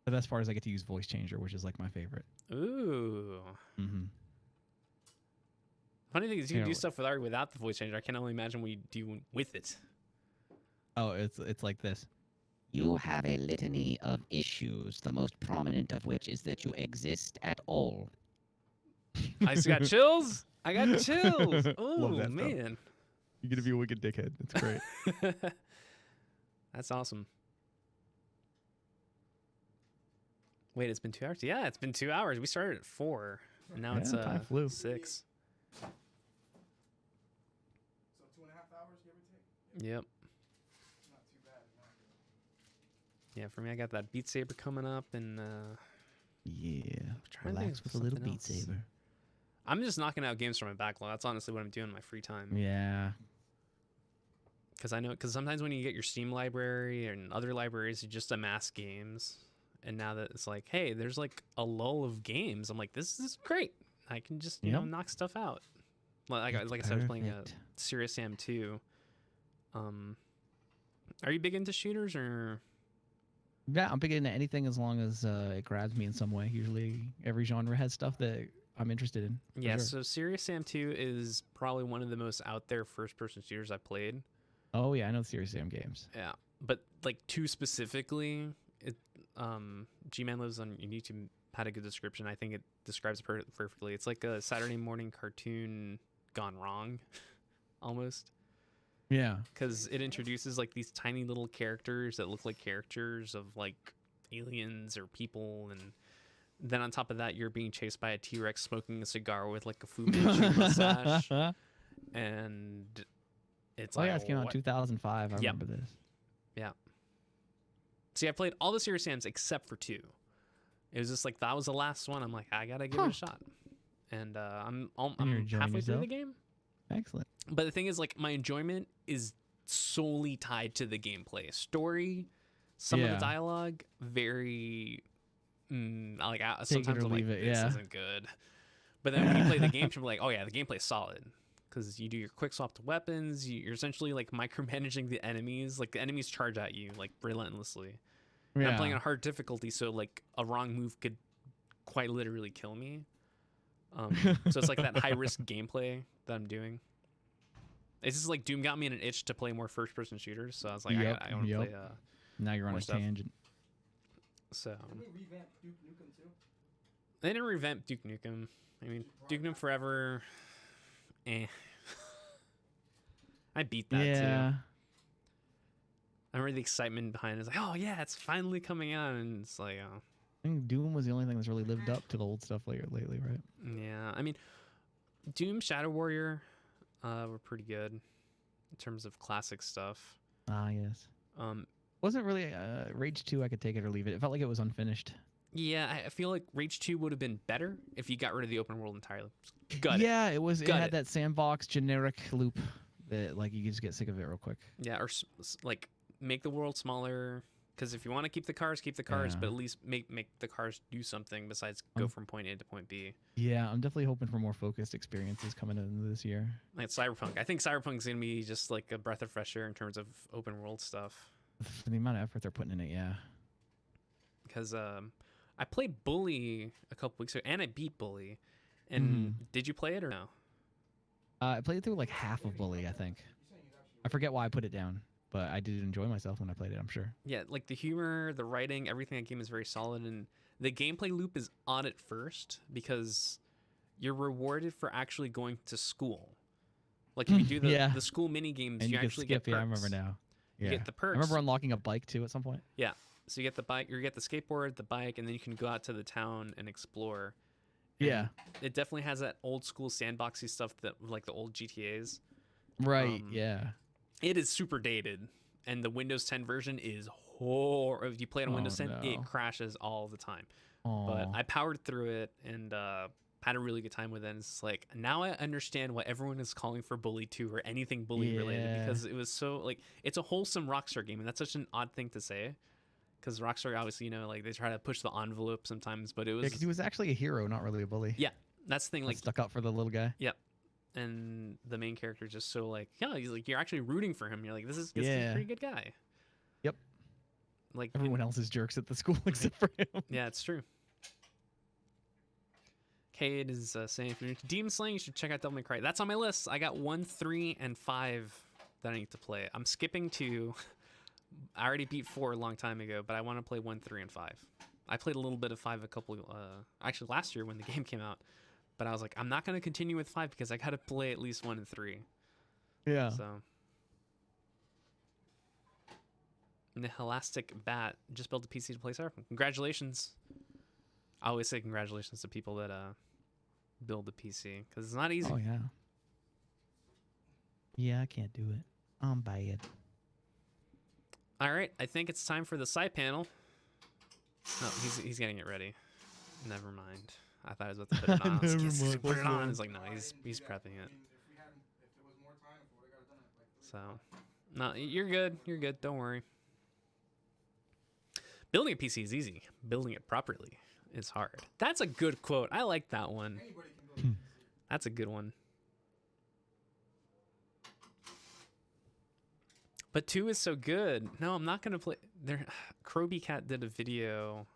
The best part is I get to use Voice Changer, which is like my favorite. Ooh. Mm-hmm. Funny thing is you can do stuff without the Voice Changer. I can only imagine what you do with it. Oh, it's like this. You have a litany of issues, the most prominent of which is that you exist at all. I just got chills. I got chills. Oh, man. You're going to be a wicked dickhead. It's great. That's awesome. Wait, it's been 2 hours? Yeah, it's been 2 hours. We started at 4, and now it's time flew. 6. So 2.5 hours, give or take. Yep. Not too bad. Not good. Yeah, for me, I got that Beat Saber coming up, and Yeah. trying to think Relax of with a little something Beat else. Saber. I'm just knocking out games from my backlog. That's honestly what I'm doing in my free time. Yeah. Because sometimes when you get your Steam library and other libraries, you just amass games. And now that it's like, hey, there's like a lull of games, I'm like, this is great. I can just you know knock stuff out. Like I said, I was playing a Perfect. Serious Sam 2. Are you big into shooters or? Yeah, I'm big into anything as long as it grabs me in some way. Usually, every genre has stuff that I'm interested in. for Yeah, sure. so Serious Sam 2 is probably one of the most out there first-person shooters I've played. Oh yeah, I know Serious Sam games. Yeah, but like 2 specifically, G-Man Lives on YouTube had a good description. I think it describes it perfectly. It's like a Saturday morning cartoon gone wrong, almost. Yeah. Because it introduces like these tiny little characters that look like characters of like aliens or people, and then on top of that, you're being chased by a T-Rex smoking a cigar with like a Fu Manchu mustache, and it's Oh like, yeah, it came out in what? 2005. I Yep. remember this. Yeah. See, I played all the Serious Sams except for 2. It was just like that was the last one. I'm like, I gotta give it a shot, and I'm you're enjoying halfway through the yourself? game. Excellent. But the thing is, like, my enjoyment is solely tied to the gameplay. Story, some of Yeah. the dialogue, very like Take it sometimes or I'm like, leave it, this yeah. isn't good. But then when you play the game, you're like, oh yeah, the gameplay's solid. Because you do your quick swap to weapons, you're essentially like micromanaging the enemies. Like the enemies charge at you like relentlessly. And I'm playing on hard difficulty, so like a wrong move could quite literally kill me. So it's like that high risk gameplay that I'm doing. It's just like Doom got me in an itch to play more first person shooters, so I was like, Yep, I want to yep. play. Now you're on more a stuff. tangent. So Did we revamp Duke Nukem too? they didn't revamp Duke Nukem. I mean, Duke Nukem Forever. I beat that Yeah. too. I remember the excitement behind it. It's like, oh yeah, it's finally coming out, and it's like, oh. I think Doom was the only thing that's really lived up to the old stuff lately, right? Yeah, I mean, Doom, Shadow Warrior, were pretty good in terms of classic stuff. Ah, yes. Um, Wasn't really Rage 2. I could take it or leave it. It felt like it was unfinished. yeah, I feel like Rage 2 would have been better if you got rid of the open world entirely. Gut it. Yeah, it was. It Gut had it. that sandbox generic loop that like you could just get sick of it real quick. Yeah, or like make the world smaller. Because if you want to keep the cars, Yeah. but at least make the cars do something besides go from point A to point B. Yeah, I'm definitely hoping for more focused experiences coming in this year. Like Cyberpunk. I think Cyberpunk's going to be just like a breath of fresh air in terms of open world stuff. For the amount of effort they're putting in it, yeah. Because I played Bully a couple weeks ago, and I beat Bully. And did you play it or no? I played through like half of Bully, I think. I forget why I put it down, but I did enjoy myself when I played it, I'm sure. Yeah, like the humor, the writing, everything in that game is very solid, and the gameplay loop is odd at first because you're rewarded for actually going to school. Like if you do the, Yeah. the school mini games, And you you can actually skip, get perks. yeah, I remember now. You Yeah. get the perks. I remember unlocking a bike too at some point. Yeah, so you get the bike, you get the skateboard, the bike, and then you can go out to the town and explore. And Yeah. it definitely has that old school sandboxy stuff that like the old GTA's. Right, yeah. It is super dated, and the Windows 10 version is horrible. If you play it on Oh, Windows 10, no. it crashes all the time. Aw. But I powered through it and had a really good time with it. And it's like now I understand why everyone is calling for Bully 2 or anything Bully related, Yeah. because it was so like it's a wholesome Rockstar game, and that's such an odd thing to say. Because Rockstar, obviously, you know, like they try to push the envelope sometimes, but it was Yeah, because he was actually a hero, not really a bully. yeah, that's the thing. Like Like stuck up for the little guy. yeah, and the main character is just so like yeah, he's like you're actually rooting for him. You're like this is a Yeah. pretty good guy. Yep. Like Everyone else is jerks at the school except for him. yeah, it's true. Cade is saying if you're into Demon Slaying, you should check out Devil May Cry. That's on my list. I got 1, 3, and 5 that I need to play. I'm skipping 2. I already beat 4 a long time ago, but I want to play 1, 3, and 5. I played a little bit of 5 a couple actually last year when the game came out, but I was like, I'm not going to continue with 5 because I got to play at least 1 and 3. Yeah. So Nihilastic Bat just built a PC to play Cyberpunk. Congratulations. I always say congratulations to people that build the PC because it's not easy. Oh yeah. Yeah, I can't do it. I'm bad. All right, I think it's time for the side panel. No, he's getting it ready. Never mind. I thought I was about to put it on. I was like, yes, Never mind. put it on. It's like, no, No, I he's didn't do that. prepping I it. mean, if there was more time, if we would have done it like 3 So, o'clock. no, you're good. You're good. Don't worry. Building a PC is easy. Building it properly is hard. That's a good quote. I like that one. Anybody can build a PC. That's a good one. But 2 is so good. No, I'm not gonna play. Kroby Cat did a video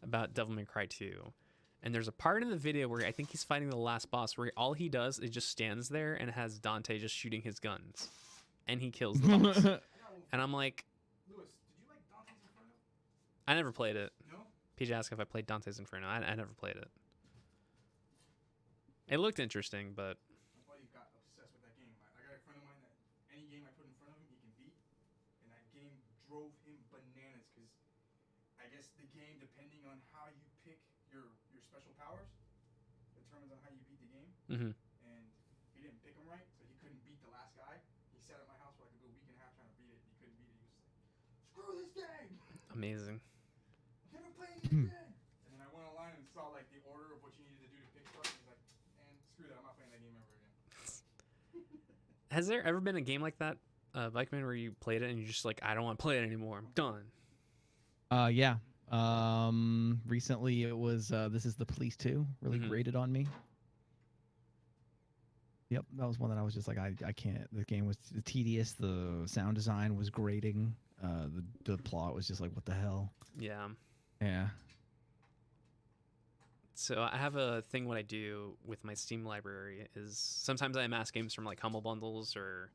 about Devil May Cry 2, and there's a part in the video where I think he's fighting the last boss where all he does is just stands there and has Dante just shooting his guns, and he kills the boss. And I'm like, Lewis, did you like Dante's Inferno? I never played it. No? PJ asked if I played Dante's Inferno. I never played it. It looked interesting, but My buddy got obsessed with that game. I got a friend of mine that any game I put in front of him, he can beat. And that game drove him bananas because I guess the game, depending on how you pick your special powers, determines on how you beat the game. mhm. And he didn't pick them right, so he couldn't beat the last guy. He sat at my house for like a good week and a half trying to beat it. He couldn't beat it. He was like, screw this game! Amazing. I'm never playing it again! And then I went online and saw like the order of what you needed to do to pick stuff. And he's like, man, screw that. I'm not playing that game ever again. Has there ever been a game like that, BikeMan, where you played it and you're just like, I don't want to play it anymore. I'm done. Yeah. Recently it was This Is the Police 2 really Mhm. grated on me. Yep, that was one that I was just like, I can't. The game was tedious. The sound design was grating. The plot was just like, what the hell? Yeah. Yeah. So I have a thing. What I do with my Steam library is sometimes I amass games from like Humble Bundles, or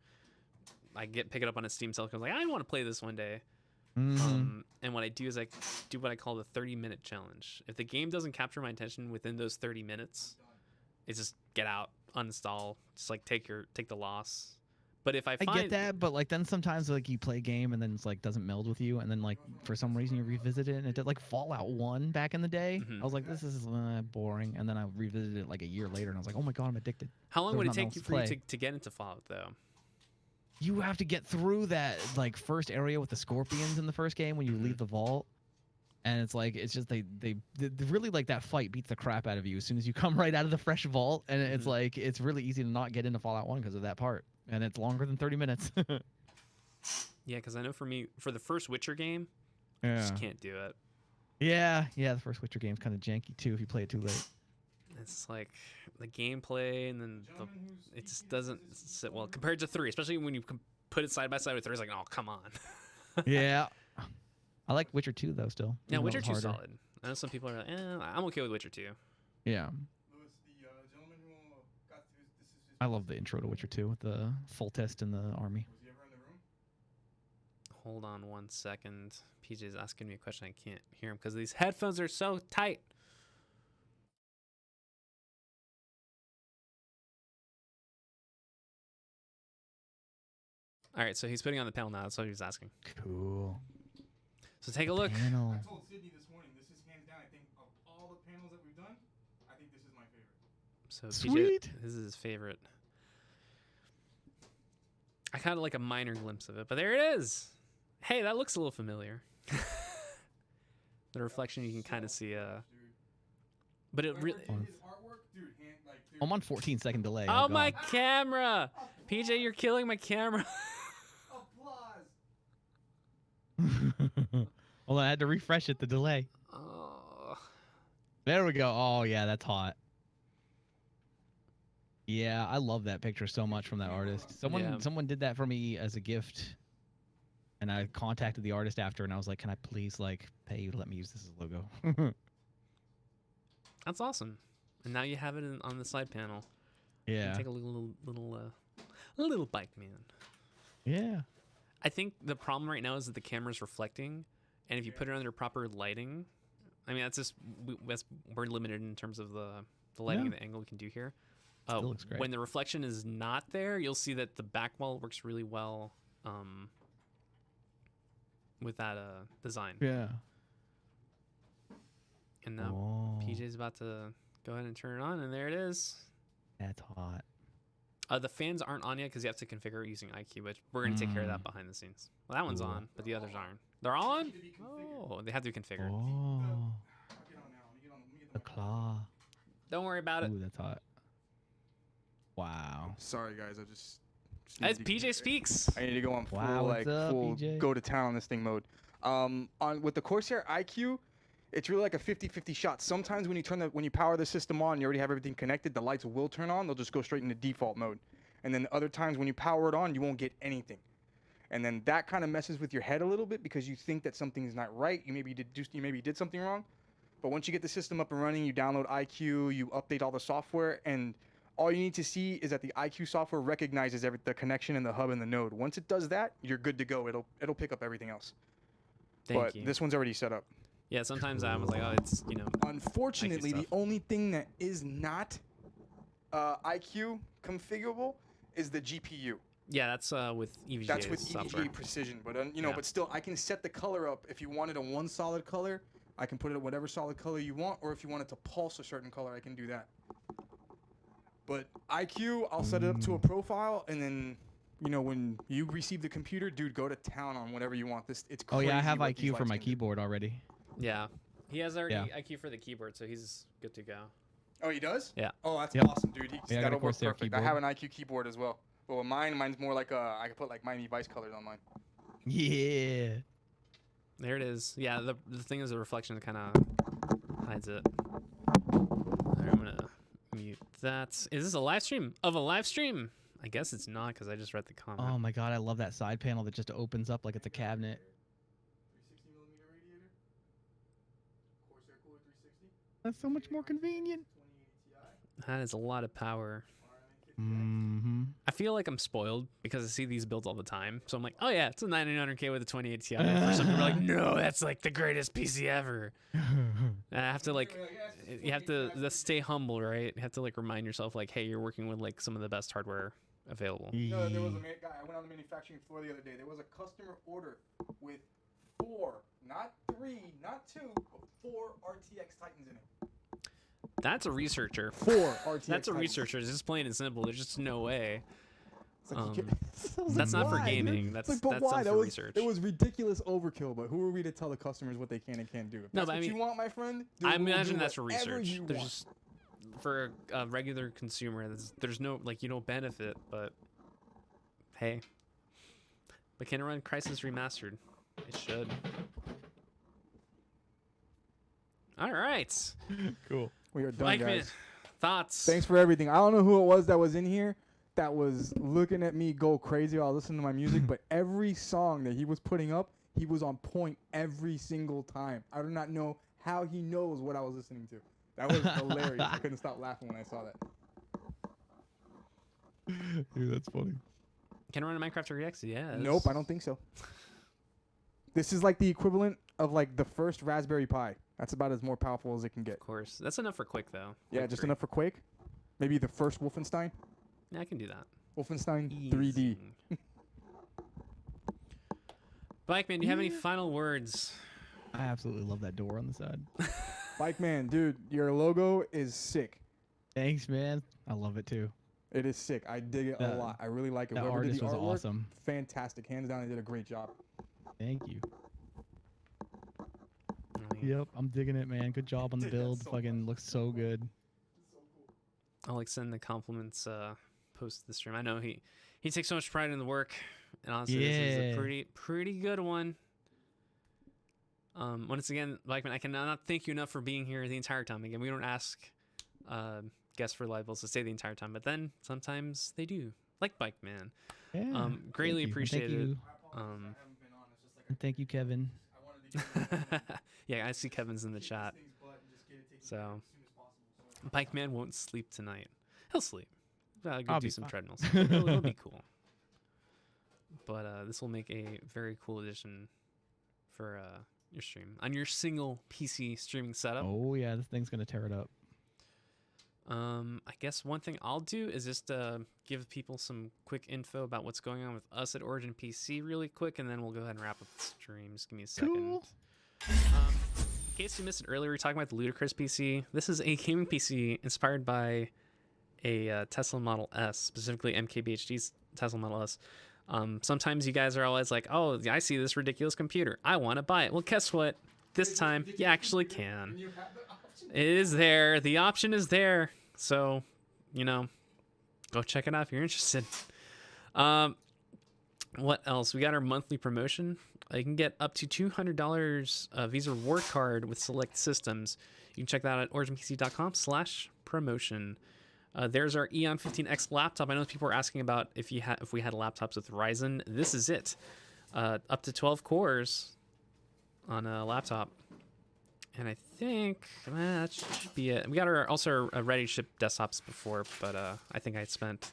I pick it up on a Steam sale because like I want to play this one day. Mhm. And what I do is I do what I call the 30-minute challenge. If the game doesn't capture my attention within those 30 minutes, it's just get out, uninstall, just like take the loss. But if I I find get that, but like then sometimes like you play a game and then it's like doesn't meld with you, and then like for some reason you revisit it and it did like Fallout 1 back in the day. Mhm. I was like, this is boring, and then I revisited it like a year later and I was like, oh my god, I'm addicted. how long There's would it nothing take else you to for you play. to get into Fallout though? You have to get through that like first area with the scorpions in the first game when you leave the vault, and it's like it's just they really like that fight beats the crap out of you as soon as you come right out of the fresh vault, and it's Mhm. like it's really easy to not get into Fallout 1 because of that part, and it's longer than 30 minutes. Yeah, because I know for me, for the first Witcher game, I Yeah. just can't do it. Yeah, the first Witcher game's kind of janky too if you play it too late. It's like the gameplay, and then Gentleman who's it just PC doesn't this is sit well one- compared to 3, especially when you put it side by side with 3. It's like, oh, come on. Yeah. I like Witcher 2 though still. Yeah, even though Witcher it's 2 harder. solid. I know some people are like, I'm okay with Witcher 2. Yeah. Lewis, the gentleman who got this is his. I love the intro to Witcher 2 with the full test in the army. Was he ever in the room? Hold on 1 second. PJ's asking me a question. I can't hear him because these headphones are so tight. All right, so he's putting on the panel now. That's what he was asking. Cool. So take a look. Panel. I told Sydney this morning, this is hands down, I think, of all the panels that we've done, I think this is my favorite. So Sweet. PJ, this is his favorite. I kind of like a minor glimpse of it, but there it is. Hey, that looks a little familiar. The reflection you can kind of see. Dude. But it Whoever really. did his artwork, dude, dude. I'm on 14-second delay. Oh my God. camera, PJ, you're killing my camera. Applause. Well, I had to refresh it. The delay. Oh. There we go. Oh yeah, that's hot. Yeah, I love that picture so much from that artist. Someone did that for me as a gift, and I contacted the artist after, and I was like, "Can I please like pay you to let me use this as a logo?" That's awesome. And now you have it on the side panel. Yeah. Take a little bike man. Yeah. I think the problem right now is that the camera's reflecting, and if you put it under proper lighting, I mean that's just we're limited in terms of the lighting and the angle we can do here. Still looks great. When the reflection is not there, you'll see that the back wall works really well with that design. Yeah. And now Oh, PJ's about to go ahead and turn it on, and there it is. that's hot. The fans aren't on yet because you have to configure it using IQ, but we're going to take care of that behind the scenes. Well, that one's Cool. on, but the others aren't. They're on? Oh, they have to be configured. Oh, I'll get on now. Let me get the claw. Don't worry about it. Ooh, that's hot. Wow. Sorry, guys. I just As need to- PJ speaks. I need to go on full Wow, what's up, full PJ? go to town on this thing mode. On with the Corsair IQ, it's really like a 50-50 shot. Sometimes when you power the system on, you already have everything connected, the lights will turn on. They'll just go straight into default mode. And then other times when you power it on, you won't get anything. And then that kind of messes with your head a little bit because you think that something's not right. You maybe did something wrong. But once you get the system up and running, you download IQ, you update all the software, and all you need to see is that the IQ software recognizes the connection in the hub and the node. Once it does that, you're good to go. It'll pick up everything else. Thank you. This one's already set up. Yeah, sometimes I was like, oh, it's, Unfortunately, IQ the stuff. only thing that is not IQ configurable is the GPU. Yeah, that's with EVGA That's with software. EVGA Precision, but Yeah. but still, I can set the color up. If you wanted a one solid color, I can put it at whatever solid color you want, or if you want it to pulse a certain color, I can do that. But IQ, I'll set it up to a profile, and then, when you receive the computer, dude, go to town on whatever you want. It's Oh crazy yeah, I have what these IQ for lights my can do. keyboard already. Yeah. He has already Yeah. IQ for the keyboard, so he's good to go. Oh, he does? Yeah. Oh, that's Yep. awesome, dude. Yeah, I got a That'll work Corsair perfect. I have an IQ keyboard as well. But with mine's more like I could put like Miami Vice colors on mine. Yeah. There it is. Yeah, the thing is the reflection kind of hides it. Alright, I'm going to mute that. Is this a live stream of a live stream? I guess it's not because I just read the comment. Oh my god, I love that side panel that just opens up like it's a cabinet. 360 millimeter radiator. Corsair Cooler 360. That's so much more convenient. 2080 Ti. That is a lot of power. Mm-hmm. I feel like I'm spoiled because I see these builds all the time. So I'm like, oh yeah, it's a 9900K with a 28 Ti. For some people are like, no, that's like the greatest PC ever. And I have to like, you have to stay humble, right? You have to like remind yourself like, hey, you're working with like some of the best hardware available. No, there was a guy. I went on the manufacturing floor the other day. There was a customer order with 4, not 3, not 2, but 4 RTX Titans in it. That's a researcher. 4 RTX. That's a Titans. researcher. It's just plain and simple. There's just no way. It's like, you I was That's like, not for why, dude? gaming. It's That's like, but that's why? something That for was research. it was ridiculous overkill. But who are we to tell the customers what they can and can't do? If No, that's but I what mean, you want, my friend. Dude, I we will imagine do that's for whatever research. you There's want. just for a regular consumer. There's no like you don't benefit, but hey. But can it run Crisis Remastered? It should. All right, Cool. We are done, BikeMan, guys. thoughts? Thanks for everything. I don't know who it was that was in here that was looking at me go crazy while listening to my music, but every song that he was putting up, he was on point every single time. I do not know how he knows what I was listening to. That was hilarious. I couldn't stop laughing when I saw that. Dude, that's funny. Can it run a Minecraft RX? Yeah. Nope, I don't think so. This is like the equivalent of like the first Raspberry Pi. That's about as more powerful as it can get. Of course, that's enough for Quake though. Yeah, Quake just 3. enough for Quake. Maybe the first Wolfenstein. Yeah, I can do that. Wolfenstein 3D. Easy. BikeMan, do you have any final words? I absolutely love that door on the side. BikeMan, dude, your logo is sick. Thanks, man. I love it too. It is sick. I dig it a That- lot. I really like it. That Whoever did artist the was artwork, awesome. fantastic. Hands down, they did a great job. Thank you. I mean, Yep, I'm digging it, man. Good job on the Dude, that's build. so Fucking looks so good. I'll like send the compliments post the stream. I know he takes so much pride in the work, and honestly, this is a Yeah. pretty good one. Once again, BikeMan, I cannot thank you enough for being here the entire time. Again, we don't ask guests for live builds to stay the entire time, but then sometimes they do, like BikeMan. Yeah. Greatly thank you. appreciate Thank it. you. And thank you, Kevin. Yeah, I see Kevin's in the chat. So, BikeMan won't sleep tonight. He'll sleep. Go I'll do be some fine. treadmills. It'll be cool. But this will make a very cool addition for your stream on your single PC streaming setup. Oh yeah, this thing's gonna tear it up. I guess one thing I'll do is just give people some quick info about what's going on with us at Origin PC really quick, and then we'll go ahead and wrap up the stream. Just give me a second. Cool. case you missed it earlier, we were talking about the Ludicrous PC. This is a gaming PC inspired by a Tesla Model S, specifically MKBHD's Tesla Model S. Sometimes you guys are always like, oh, I see this ridiculous computer. I want to buy it. Well, guess what? This time, you actually can. It is there. The option is there. So, you know, go check it out if you're interested. What else? We got our monthly promotion. You can get up to $200 Visa reward card with select systems. You can check that out at originpc.com/promotion. There's our Eon 15X laptop. I know people were asking about if we had laptops with Ryzen. This is it. Up to 12 cores on a laptop. And I think that should be it. We got also our ready to ship desktops before, but I think I spent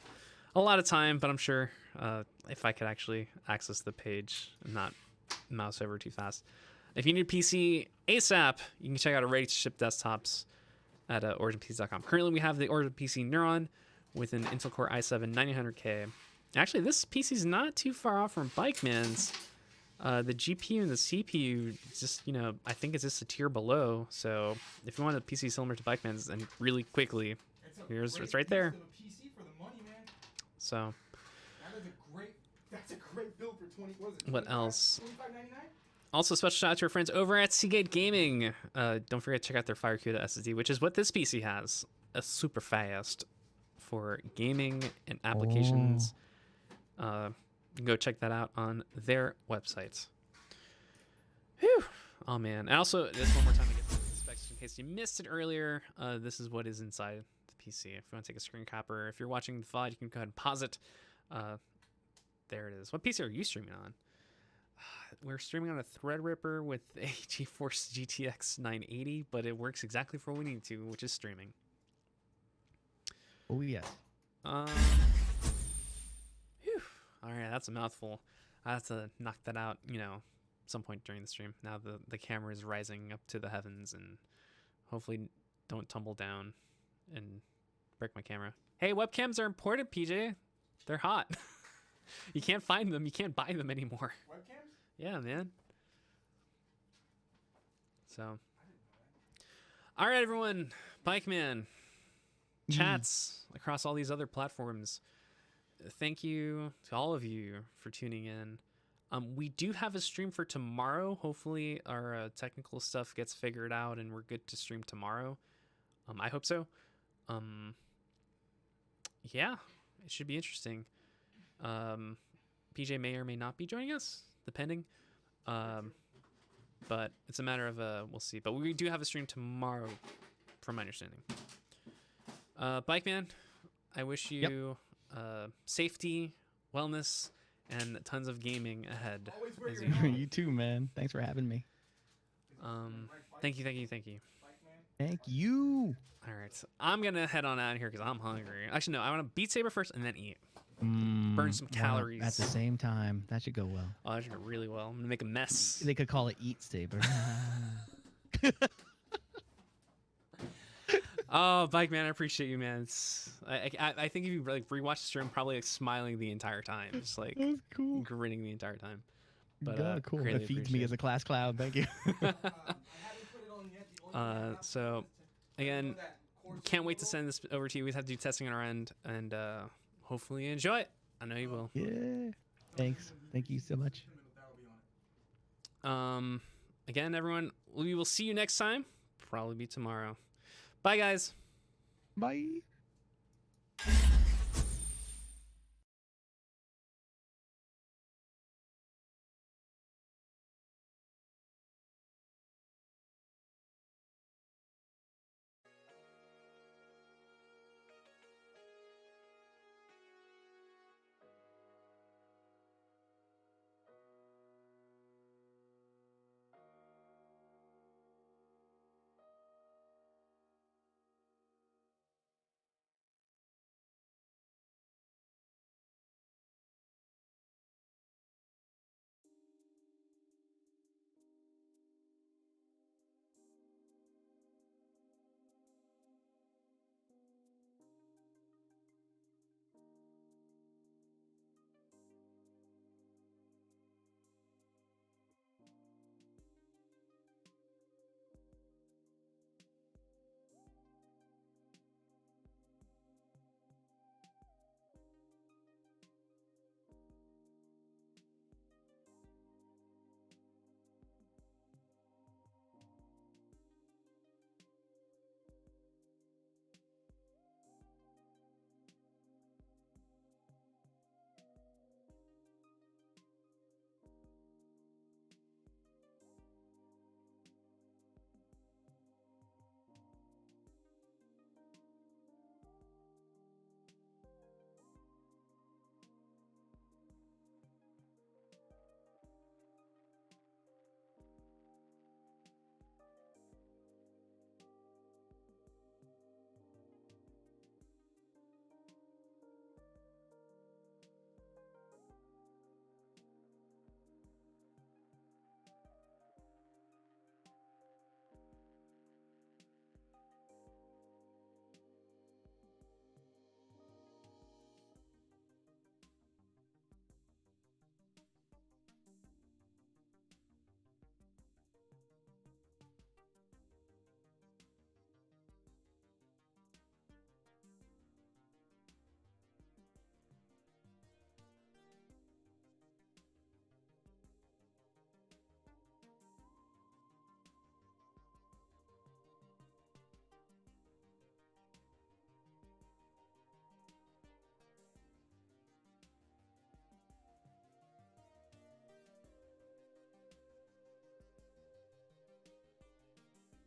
a lot of time, but I'm sure if I could actually access the page and not mouse over too fast. If you need a PC ASAP, you can check out our ready to ship desktops at originpc.com. Currently, we have the Origin PC Neuron with an Intel Core i7 9900K. Actually, this PC is not too far off from BikeMan's. The GPU and the CPU, just, you know, I think it's just a tier below. So if you want a PC similar to BikeMan's, and really quickly, it's right there. PC for the money, man. So that's a great build for 20. What else? $25.99? Also, special shout out to our friends over at Seagate Gaming. Don't forget to check out their FireQuda SSD, which is what this PC has. A super fast for gaming and applications. You can go check that out on their website. Whew. Oh, man. And also, just one more time to get the specs in case you missed it earlier. This is what is inside the PC. If you want to take a screen capper, if you're watching the VOD, you can go ahead and pause it. There it is. What PC are you streaming on? We're streaming on a Threadripper with a GeForce GTX 980, but it works exactly for what we need to, which is streaming. Oh, yes. All right, that's a mouthful. I have to knock that out, you know, some point during the stream. Now the camera is rising up to the heavens, and hopefully don't tumble down and break my camera. Hey, webcams are important, PJ. They're hot. You can't find them. You can't buy them anymore. Webcams? Yeah, man. So, all right, everyone. BikeMan chats across all these other platforms. Thank you to all of you for tuning in. We do have a stream for tomorrow. Hopefully our technical stuff gets figured out and we're good to stream tomorrow. I hope so. Yeah, it should be interesting. PJ may or may not be joining us, depending. But it's a matter of we'll see. But we do have a stream tomorrow, from my understanding. BikeMan, I wish you safety, wellness, and tons of gaming ahead. As you, You too, man. Thanks for having me. thank you. Thank you. All right, I'm gonna head on out of here because I'm hungry. Actually, no, I want to Beat Saber first and then eat. Burn some calories at the same time. That should go well. Oh, that should go really well. I'm gonna make a mess. They could call it Eat Saber. Oh, BikeMan, I appreciate you, man. I think if you like rewatch the stream, probably like smiling the entire time, just like That was cool. grinning the entire time. But God, cool. greatly That feeds appreciate me as a class clown. Thank you. So again, can't wait to send this over to you. We have to do testing on our end, and hopefully you enjoy it. I know you will. Yeah. Thanks. Thank you so much. Again, everyone, we will see you next time. Probably be tomorrow. Bye, guys. Bye.